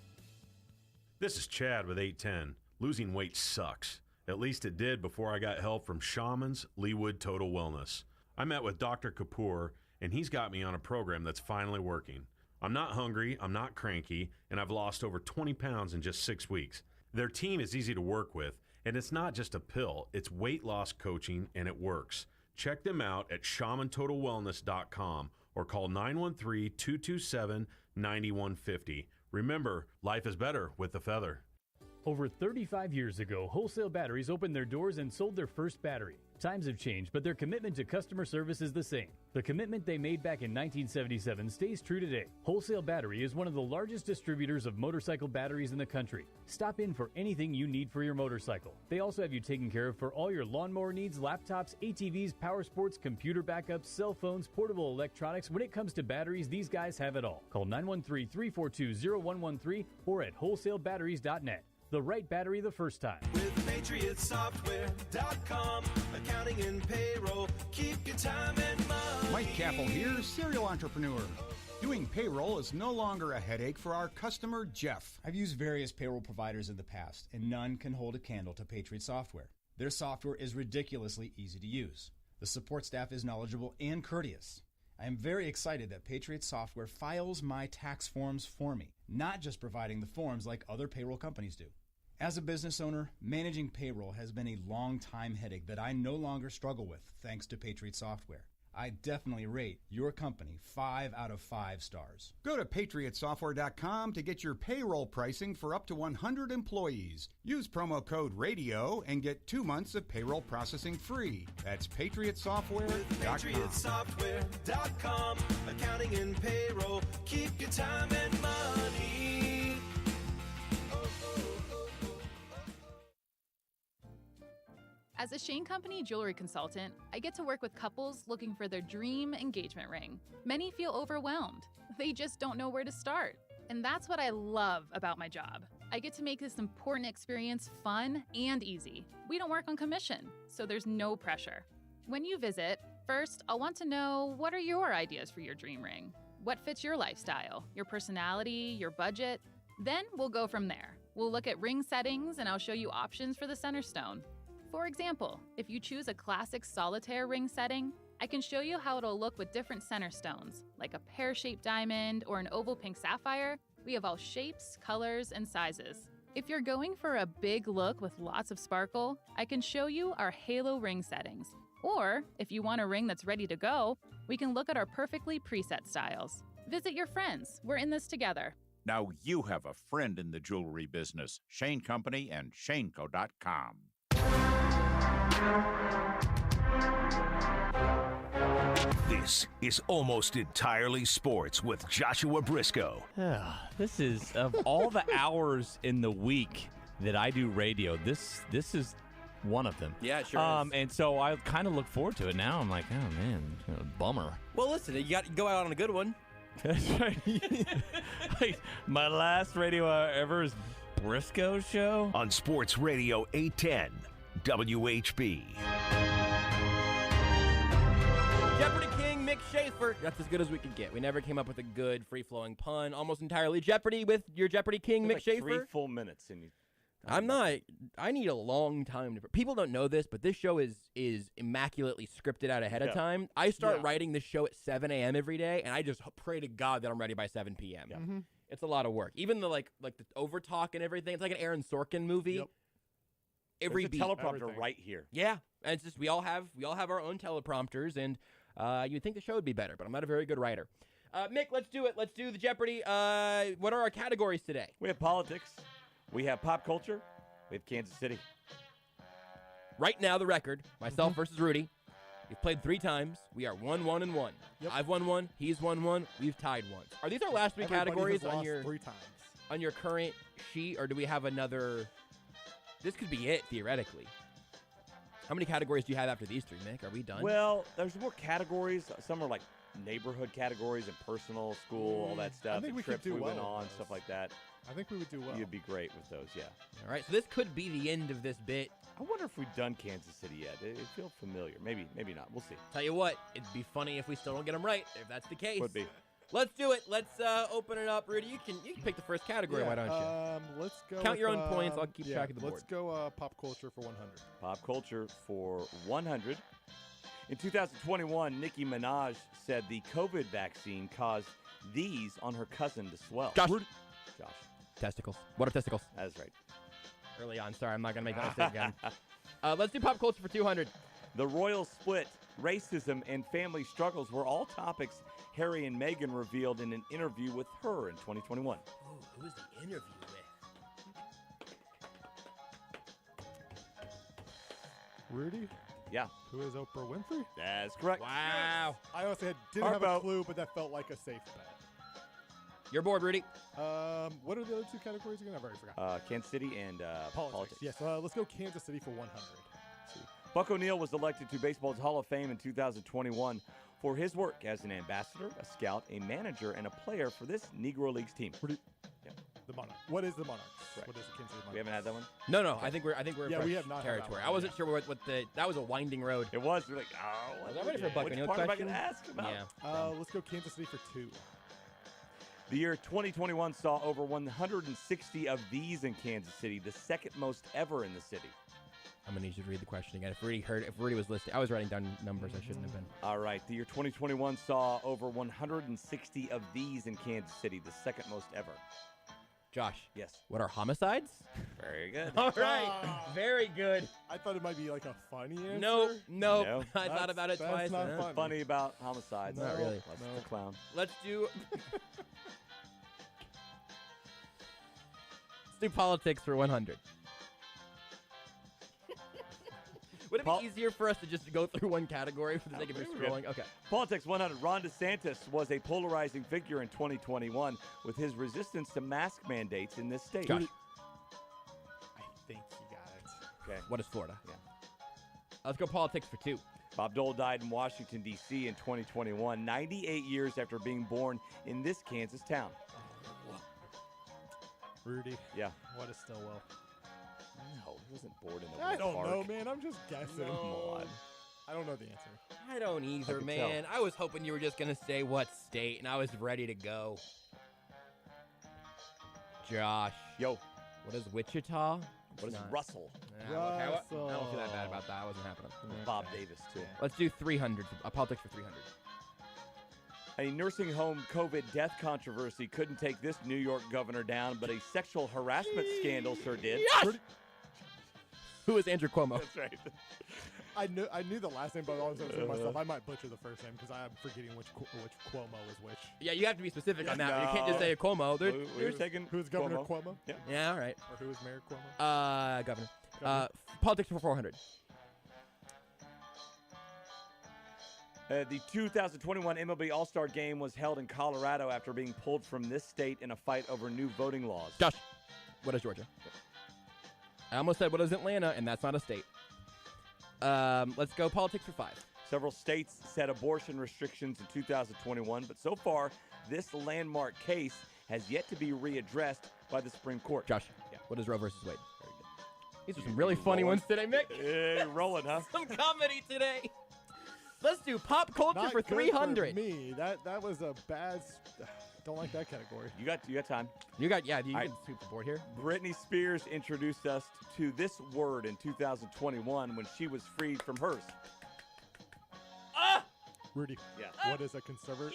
S21: This is Chad with 810. Losing weight sucks. At least it did before I got help from Shaman's Leewood Total Wellness. I met with Dr. Kapoor, and he's got me on a program that's finally working. I'm not hungry, I'm not cranky, and I've lost over 20 pounds in just 6 weeks. Their team is easy to work with, and it's not just a pill, it's weight loss coaching, and it works. Check them out at shamantotalwellness.com or call 913-227-9150. Remember, life is better with the feather.
S22: Over 35 years ago, Wholesale Batteries opened their doors and sold their first battery. Times have changed, but their commitment to customer service is the same. The commitment they made back in 1977 stays true today. Wholesale Battery is one of the largest distributors of motorcycle batteries in the country. Stop in for anything you need for your motorcycle. They also have you taken care of for all your lawnmower needs, laptops, ATVs, power sports, computer backups, cell phones, portable electronics. When it comes to batteries, these guys have it all. Call 913-342-0113 or at wholesalebatteries.net. The right battery the first time.
S11: With PatriotSoftware.com, accounting and payroll, keep your time and money.
S12: Mike Capel here, serial entrepreneur. Doing payroll is no longer a headache for our customer, Jeff.
S23: I've used various payroll providers in the past, and none can hold a candle to Patriot Software. Their software is ridiculously easy to use. The support staff is knowledgeable and courteous. I am very excited that Patriot Software files my tax forms for me, not just providing the forms like other payroll companies do. As a business owner, managing payroll has been a long-time headache that I no longer struggle with thanks to Patriot Software. I definitely rate your company 5 out of 5 stars.
S12: Go to PatriotSoftware.com to get your payroll pricing for up to 100 employees. Use promo code RADIO and get 2 months of payroll processing free. That's PatriotSoftware.com.
S11: PatriotSoftware.com, accounting and payroll, keep your time and money.
S1: As a Shane Company jewelry consultant, I get to work with couples looking for their dream engagement ring. Many feel overwhelmed. They just don't know where to start. And that's what I love about my job. I get to make this important experience fun and easy. We don't work on commission, so there's no pressure. When you visit, first, I'll want to know, what are your ideas for your dream ring? What fits your lifestyle, your personality, your budget? Then we'll go from there. We'll look at ring settings and I'll show you options for the center stone. For example, if you choose a classic solitaire ring setting, I can show you how it'll look with different center stones, like a pear-shaped diamond or an oval pink sapphire. We have all shapes, colors, and sizes. If you're going for a big look with lots of sparkle, I can show you our halo ring settings. Or, if you want a ring that's ready to go, we can look at our perfectly preset styles. Visit your friends. We're in this together.
S3: Now you have a friend in the jewelry business. Shane Company and ShaneCo.com.
S2: This is Almost Entirely Sports with Joshua Brisco.
S14: This is, of all the hours in the week that I do radio, this is one of them.
S5: Yeah, it sure is.
S14: And so I kind of look forward to it now. I'm like, oh, man, bummer.
S5: Well, listen, you got to go out on a good one.
S14: That's right. Like, my last radio hour ever is Brisco's show.
S2: On Sports Radio 810, WHB.
S5: Jeopardy King Mick Shaffer. That's as good as we could get. We never came up with a good, free-flowing pun. Almost entirely Jeopardy with your Jeopardy King, Mick Shaffer.
S15: 3 full minutes.
S5: I'm not. I need a long time to. People don't know this, but this show is immaculately scripted out ahead of time. I start writing this show at 7 a.m. every day, and I just pray to God that I'm ready by 7 p.m.
S6: Yeah.
S5: It's a lot of work. Even the like the overtalk and everything. It's like an Aaron Sorkin movie.
S6: Yep.
S5: Every
S15: There's a teleprompter right here.
S5: Yeah, and it's just we all have our own teleprompters, and you'd think the show would be better, but I'm not a very good writer. Mick, let's do it. Let's do the Jeopardy. What are our categories today?
S15: We have politics. We have pop culture. We have Kansas City.
S5: Right now, the record, myself versus Rudy. We've played 3 times. We are 1-1-1.
S6: Yep.
S5: I've won 1. He's won 1. We've tied once. Are these our last 3 categories
S6: has
S5: on
S6: lost
S5: your
S6: 3 times.
S5: on your current sheet, or do we have another? This could be it theoretically. How many categories do you have after these 3, Mick? Are we done?
S15: Well, there's more categories. Some are like neighborhood categories and personal, school, all that stuff.
S6: I think we could
S15: trips
S6: do
S15: we went
S6: well
S15: on,
S6: with those.
S15: stuff like that.
S6: I think we would do well.
S15: You'd be great with those, yeah.
S5: All right, so this could be the end of this bit.
S15: I wonder if we've done Kansas City yet. It feels familiar. Maybe not. We'll see.
S5: Tell you what, it'd be funny if we still don't get them right, if that's the case.
S15: Would be.
S5: Let's do it. Let's open it up. Rudy, you can pick the first category, why don't you?
S6: Let's go.
S5: Count
S6: with,
S5: your own points. I'll keep track of the board.
S6: Let's go pop culture for 100.
S15: Pop culture for 100. In 2021, Nicki Minaj said the COVID vaccine caused these on her cousin to swell.
S5: Josh.
S15: Testicles.
S5: What are testicles?
S15: That's right.
S5: Early on. Sorry, I'm not going to make that mistake again. Let's do pop culture for 200.
S15: The royal split, racism, and family struggles were all topics Harry and Meghan revealed in an interview with her in 2021.
S5: Ooh, who was the interview with?
S6: Rudy?
S15: Yeah.
S6: Who is Oprah Winfrey?
S15: That's correct.
S5: Wow.
S6: I honestly didn't have a clue, but that felt like a safe bet.
S5: You're bored, Rudy.
S6: What are the other 2 categories again? I've already forgot.
S15: Kansas City and politics.
S6: Yes, let's go Kansas City for 100.
S15: Buck O'Neil was elected to baseball's Hall of Fame in 2021 for his work as an ambassador, a scout, a manager, and a player for this Negro Leagues team.
S6: The Monarchs. What is the Monarchs?
S15: Right.
S6: What is the Kansas City Monarchs?
S15: We haven't had that one?
S5: No. I think we're
S6: Yeah,
S5: fresh
S6: we have not had that
S5: territory.
S6: one,
S5: I wasn't sure what that was a winding road.
S15: It was. We're like, oh,
S5: was I ready for a Buck
S15: which
S5: O'Neil
S15: part am I
S5: question?
S15: going to ask about?
S5: Yeah.
S6: Let's go Kansas City for 2.
S15: The year 2021 saw over 160 of these in Kansas City, the second most ever in the city.
S5: I'm going to need you to read the question again. If Rudy was listening, I was writing down numbers I shouldn't have been.
S15: All right. The year 2021 saw over 160 of these in Kansas City, the second most ever.
S5: Josh.
S15: Yes.
S5: What are homicides?
S15: Very good.
S5: All right. Very good.
S6: I thought it might be like a funny answer.
S5: Nope. I thought about it twice.
S6: That's not
S15: funny about homicides.
S5: Not really.
S15: That's the clown.
S5: Let's do politics for 100. Would it be easier for us to just go through one category for the sake of just scrolling? Okay.
S15: Politics 100. Ron DeSantis was a polarizing figure in 2021 with his resistance to mask mandates in this state.
S5: Josh.
S6: I think you got it.
S15: Okay.
S5: What is Florida?
S15: Yeah.
S5: Let's go politics for 2.
S15: Bob Dole died in Washington, D.C. in 2021, 98 years after being born in this Kansas town.
S6: Rudy.
S15: Yeah.
S6: What is Stillwell?
S15: No, he wasn't born in the
S6: I don't
S15: park.
S6: know, man. I'm just guessing.
S15: Come on.
S6: I don't know the answer.
S5: I don't either,
S15: can
S5: man. I was hoping you were just going to say what state, and I was ready to go. Josh.
S15: Yo.
S5: What is Wichita?
S15: What is Russell?
S5: Okay, I don't feel that bad about that. I wasn't happening.
S15: Bob Davis, too.
S5: Let's do 300. Politics for 300.
S15: A nursing home COVID death controversy couldn't take this New York governor down, but a sexual harassment scandal sure did.
S5: Yes! Who is Andrew Cuomo?
S15: That's right.
S6: I knew the last name, but I was going to say to myself, I might butcher the first name because I'm forgetting which Cuomo was which.
S5: Yeah, you have to be specific on that one. You can't just say a Cuomo.
S15: We're taking
S6: Who's Governor Cuomo?
S15: Yeah.
S5: All right.
S6: Or who is Mayor Cuomo?
S5: Governor. Politics for 400.
S15: The 2021 MLB All-Star Game was held in Colorado after being pulled from this state in a fight over new voting laws.
S5: Josh, what is Georgia? I almost said what is Atlanta, and that's not a state. Let's go politics for 5.
S15: Several states set abortion restrictions in 2021, but so far, this landmark case has yet to be readdressed by the Supreme Court.
S5: Josh, what is Roe versus Wade? Very good. These are some really funny ones today, Mick.
S15: Hey, rolling, huh?
S5: Some comedy today. Let's do pop culture
S6: Not
S5: for
S6: good
S5: 300.
S6: For me, that was a bad. Don't like that category.
S15: You got time.
S5: You can
S15: right.
S5: sweep the board here.
S15: Britney Spears introduced us to this word in 2021 when she was freed from hers.
S6: Rudy.
S15: Yeah.
S6: What is a conservatorship?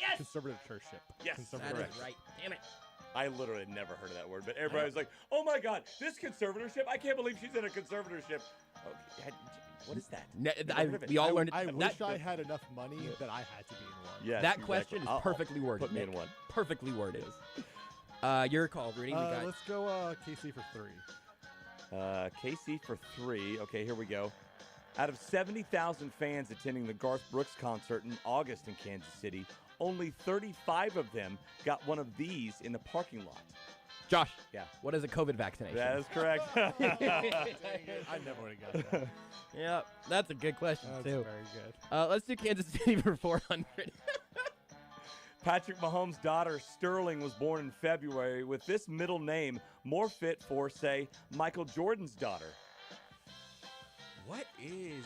S15: Yes.
S5: That is right. Damn it.
S15: I literally had never heard of that word, but everybody was like, "Oh my God, this conservatorship! I can't believe she's in a conservatorship." Okay, what is that?
S5: We all learned it.
S6: I wish I had enough money that I had to be in one.
S15: Yes,
S5: that question is perfectly worded.
S15: Put me in one.
S5: Perfectly worded. Your call, Rudy.
S6: Let's go KC for 3.
S15: KC for 3. Okay, here we go. Out of 70,000 fans attending the Garth Brooks concert in August in Kansas City, only 35 of them got one of these in the parking lot.
S5: Josh.
S15: Yeah.
S5: What is a COVID vaccination?
S15: That is correct.
S6: I never would have got that.
S5: Yeah, that's a good question,
S6: That's
S5: too.
S6: very good.
S5: Let's do Kansas City for 400.
S15: Patrick Mahomes' daughter, Sterling, was born in February with this middle name more fit for, say, Michael Jordan's daughter.
S5: What is...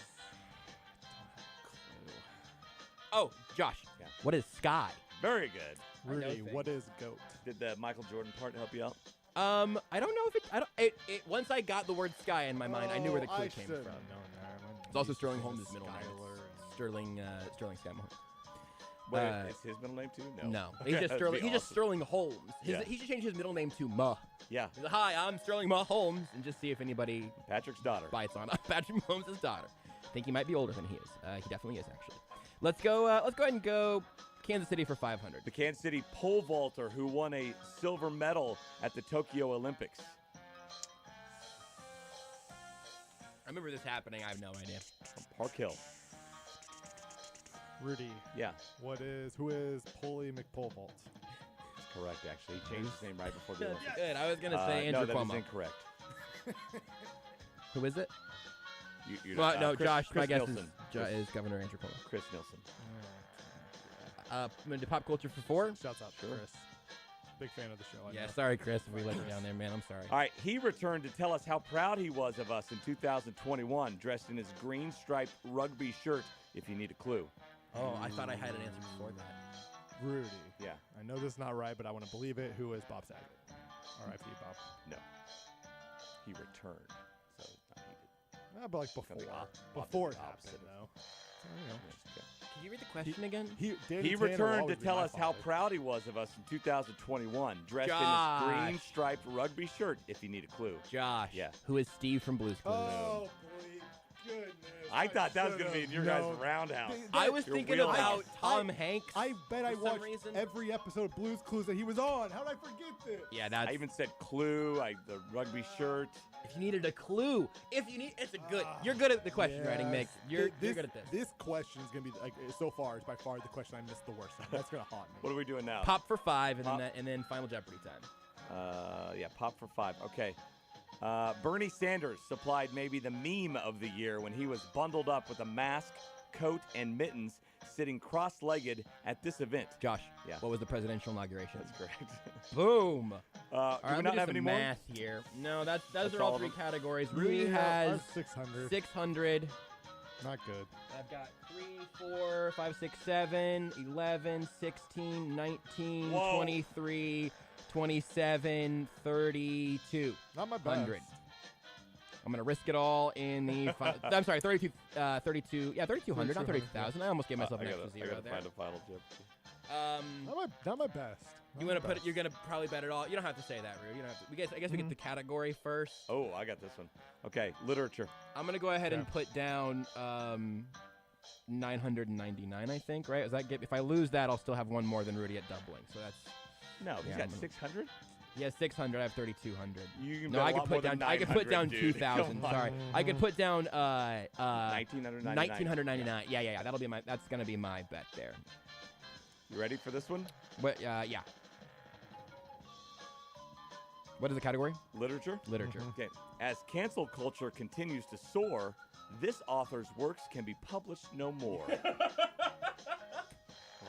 S5: Oh, Josh.
S15: Yeah.
S5: What is Sky?
S15: Very good.
S6: Rudy, what is GOAT?
S15: Did the Michael Jordan part help you out?
S5: I don't know if it. Once I got the word Sky in my mind, I knew where the clue came from. It's also Sterling Holmes' middle name. Sterling Sky Mahomes.
S15: Wait, is his middle name too?
S5: No.
S15: Okay,
S5: He's just Sterling.
S15: that'd be
S5: He's just
S15: awesome.
S5: Sterling Holmes.
S15: Yeah.
S5: He should change his middle name to Ma.
S15: Yeah.
S5: He's like, hi, I'm Sterling Mahomes, and just see if anybody
S15: Patrick's daughter
S5: bites on Patrick Mahomes' daughter. I think he might be older than he is. He definitely is, actually. Let's go. Let's go ahead and go Kansas City for 500.
S15: The Kansas City pole vaulter who won a silver medal at the Tokyo Olympics.
S5: I remember this happening. I have no idea.
S15: From Park Hill.
S6: Rudy.
S15: Yeah.
S6: Who is Pulley McPole-Vault?
S15: Correct, actually. He changed his name right before the Olympics.
S5: Good. I was going to say Andrew
S15: no,
S5: Cuomo.
S15: that is incorrect.
S5: Who is it?
S15: No,
S5: Josh, my guess
S15: Nielsen.
S5: is Governor Andrew Cuomo.
S15: Chris Nielsen.
S5: I'm going to pop culture for 4.
S6: Shouts out to Chris. Big fan of the show. I know.
S5: Sorry, Chris, if we let you down there, man. I'm sorry.
S15: All right, he returned to tell us how proud he was of us in 2021, dressed in his green striped rugby shirt, if you need a clue.
S5: Oh, I thought I had an answer before that.
S6: Rudy.
S15: Yeah.
S6: I know this is not right, but I want to believe it. Who is Bob Saget? R.I.P. Bob.
S15: No. He returned, so it's not he did.
S6: But like before it happened, though.
S5: Can you read the question again?
S15: He returned to tell us how proud he was of us in 2021, dressed in his green striped rugby shirt, if you need a clue.
S5: Josh.
S15: Yeah.
S5: Who is Steve from Blue's Clues?
S6: Oh, boy. Goodness.
S15: I thought that was going to be in your guys' roundhouse.
S5: I was thinking about Tom Hanks.
S6: I bet I
S5: for some
S6: watched
S5: reason.
S6: every episode of Blue's Clues that he was on. How did I forget this?
S5: Yeah, that's...
S15: I even said clue, the rugby shirt.
S5: If you needed a clue, it's a good. You're good at the question writing, Mick. You're good at this.
S6: This question is gonna be so far is by far the question I missed the worst. That's gonna haunt me.
S15: What are we doing now?
S5: Pop for 5, and then Final Jeopardy time.
S15: Yeah, pop for 5. Okay. Bernie Sanders supplied maybe the meme of the year when he was bundled up with a mask, coat, and mittens, sitting cross-legged at this event.
S5: Josh,
S15: Yeah.
S5: what was the presidential inauguration?
S15: That's correct.
S5: Boom.
S15: Do we not have any more?
S5: Math here. No, those
S15: That's
S5: are all
S15: all of
S5: 3
S15: them?
S5: categories. Rudy
S6: I
S5: has
S6: have 600.
S5: 600.
S6: Not good.
S5: I've got 3, 4, 5, 6, 7, 11, 16, 19,
S15: Whoa.
S5: 23, 27, 32.
S6: Not my best.
S5: 100. I'm going to risk it all in the I'm sorry, 32, 32. Yeah, 3,200, not 32,000. I almost gave myself an extra
S15: I
S5: zero
S15: gotta
S5: there.
S15: find a final Jeopardy.
S6: Not my best.
S5: You want to put it? You're gonna probably bet it all. You don't have to say that, Rude. You don't have to. I guess we get the category first.
S15: Oh, I got this one. Okay, literature.
S5: I'm gonna go ahead and put down 999. I think, right? Does that get? If I lose that, I'll still have one more than Rudy at doubling. So that's.
S15: No, he's got 600.
S5: He has 600. I have 3,200.
S15: You can
S5: no,
S15: bet
S5: I
S15: a
S5: could
S15: lot more
S5: put down.
S15: than
S5: I could put down
S15: 900, dude.
S5: 2,000.
S15: Come on.
S5: Sorry, I could put down
S15: 1999.
S5: 1999. Yeah. That'll be my. That's gonna be my bet there.
S15: You ready for this one?
S5: What? Yeah. What is the category?
S15: Literature.
S5: Literature.
S15: Okay. As cancel culture continues to soar, this author's works can be published no more. How about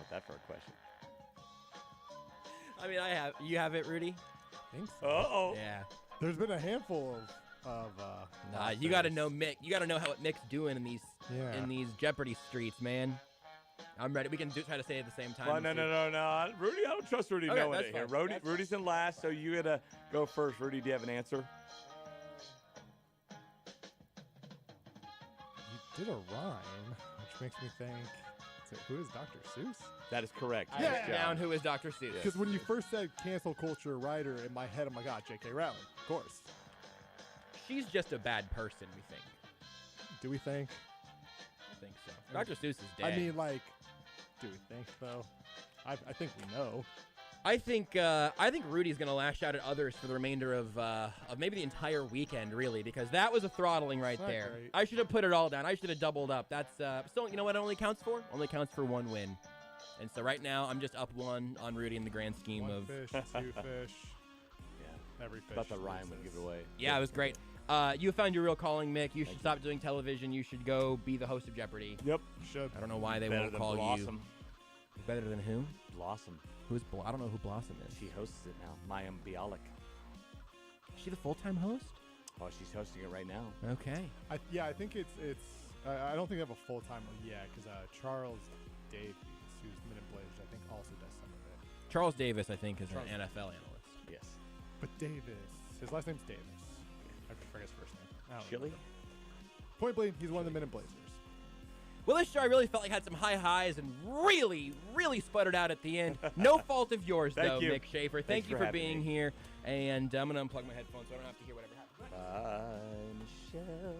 S15: that for a question?
S5: I mean, you have it, Rudy.
S6: I think so.
S15: Uh-oh.
S5: Yeah.
S6: There's been a handful of
S5: You got to know Mick. You got to know what Mick's doing in these Jeopardy streets, man. I'm ready. We can try to say it at the same time.
S15: Well, no. Rudy, I don't trust Rudy
S5: Okay,
S15: knowing
S5: that's
S15: it here.
S5: fine. That's
S15: Rudy's in last, so you got to go first. Rudy, do you have an answer?
S6: You did a rhyme, which makes me think, who is Dr. Seuss?
S15: That is correct.
S5: I wrote down who is Dr. Seuss.
S6: Because when you first said cancel culture writer, in my head, I'm like, J.K. Rowling, of course.
S5: She's just a bad person, we think.
S6: Do we think?
S5: I think so. Dr. Seuss is dead.
S6: I mean, like, do we think, though? I think we know.
S5: I think Rudy's going to lash out at others for the remainder of maybe the entire weekend, really, because that was a throttling right
S6: Not
S5: there.
S6: great.
S5: I should have put it all down. I should have doubled up. That's still, you know what it only counts for? Only counts for 1 win. And so right now, I'm just up 1 on Rudy in the grand scheme
S6: One
S5: of...
S6: fish, 2 fish.
S15: Yeah.
S6: Every fish.
S15: Thought the rhyme would give it away.
S5: Yeah, it was great. You found your real calling, Mick. You should stop doing television. You should go be the host of Jeopardy.
S15: Yep.
S6: Should.
S5: I don't know why they
S15: Better
S5: won't
S15: than
S5: call
S15: Blossom.
S5: you. Better than who?
S15: Blossom.
S5: Who's I don't know who Blossom is.
S15: She hosts it now. Mayim Bialik.
S5: Is she the full-time host?
S15: Oh, she's hosting it right now.
S5: Okay.
S6: I think it's. I don't think they have a full timer yet because Charles Davies, who's Minute Blazers, I think also does some of it.
S5: Charles Davis, I think, is
S6: Charles
S5: an NFL analyst.
S15: Yes.
S6: But Davis, his last name's Davis. I forget his first name. I don't
S15: Chili?
S6: remember. Point blank, he's one of the Minute Blazers.
S5: Well, this show I really felt like had some high highs and really, really sputtered out at the end. No fault of yours, though,
S15: Thank you.
S5: Mick Shaffer. Thank
S15: Thanks
S5: you
S15: for
S5: for
S15: having
S5: being
S15: me.
S5: here. And I'm going to unplug my headphones so I don't have to hear whatever happens.
S15: Bye, Michelle.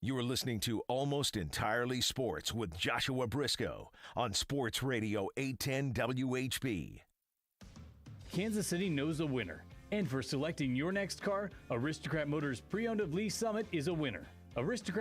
S2: You are listening to Almost Entirely Sports with Joshua Brisco on Sports Radio 810 WHB.
S22: Kansas City knows a winner. And for selecting your next car, Aristocrat Motors Pre-Owned of Lee Summit is a winner. Aristocrat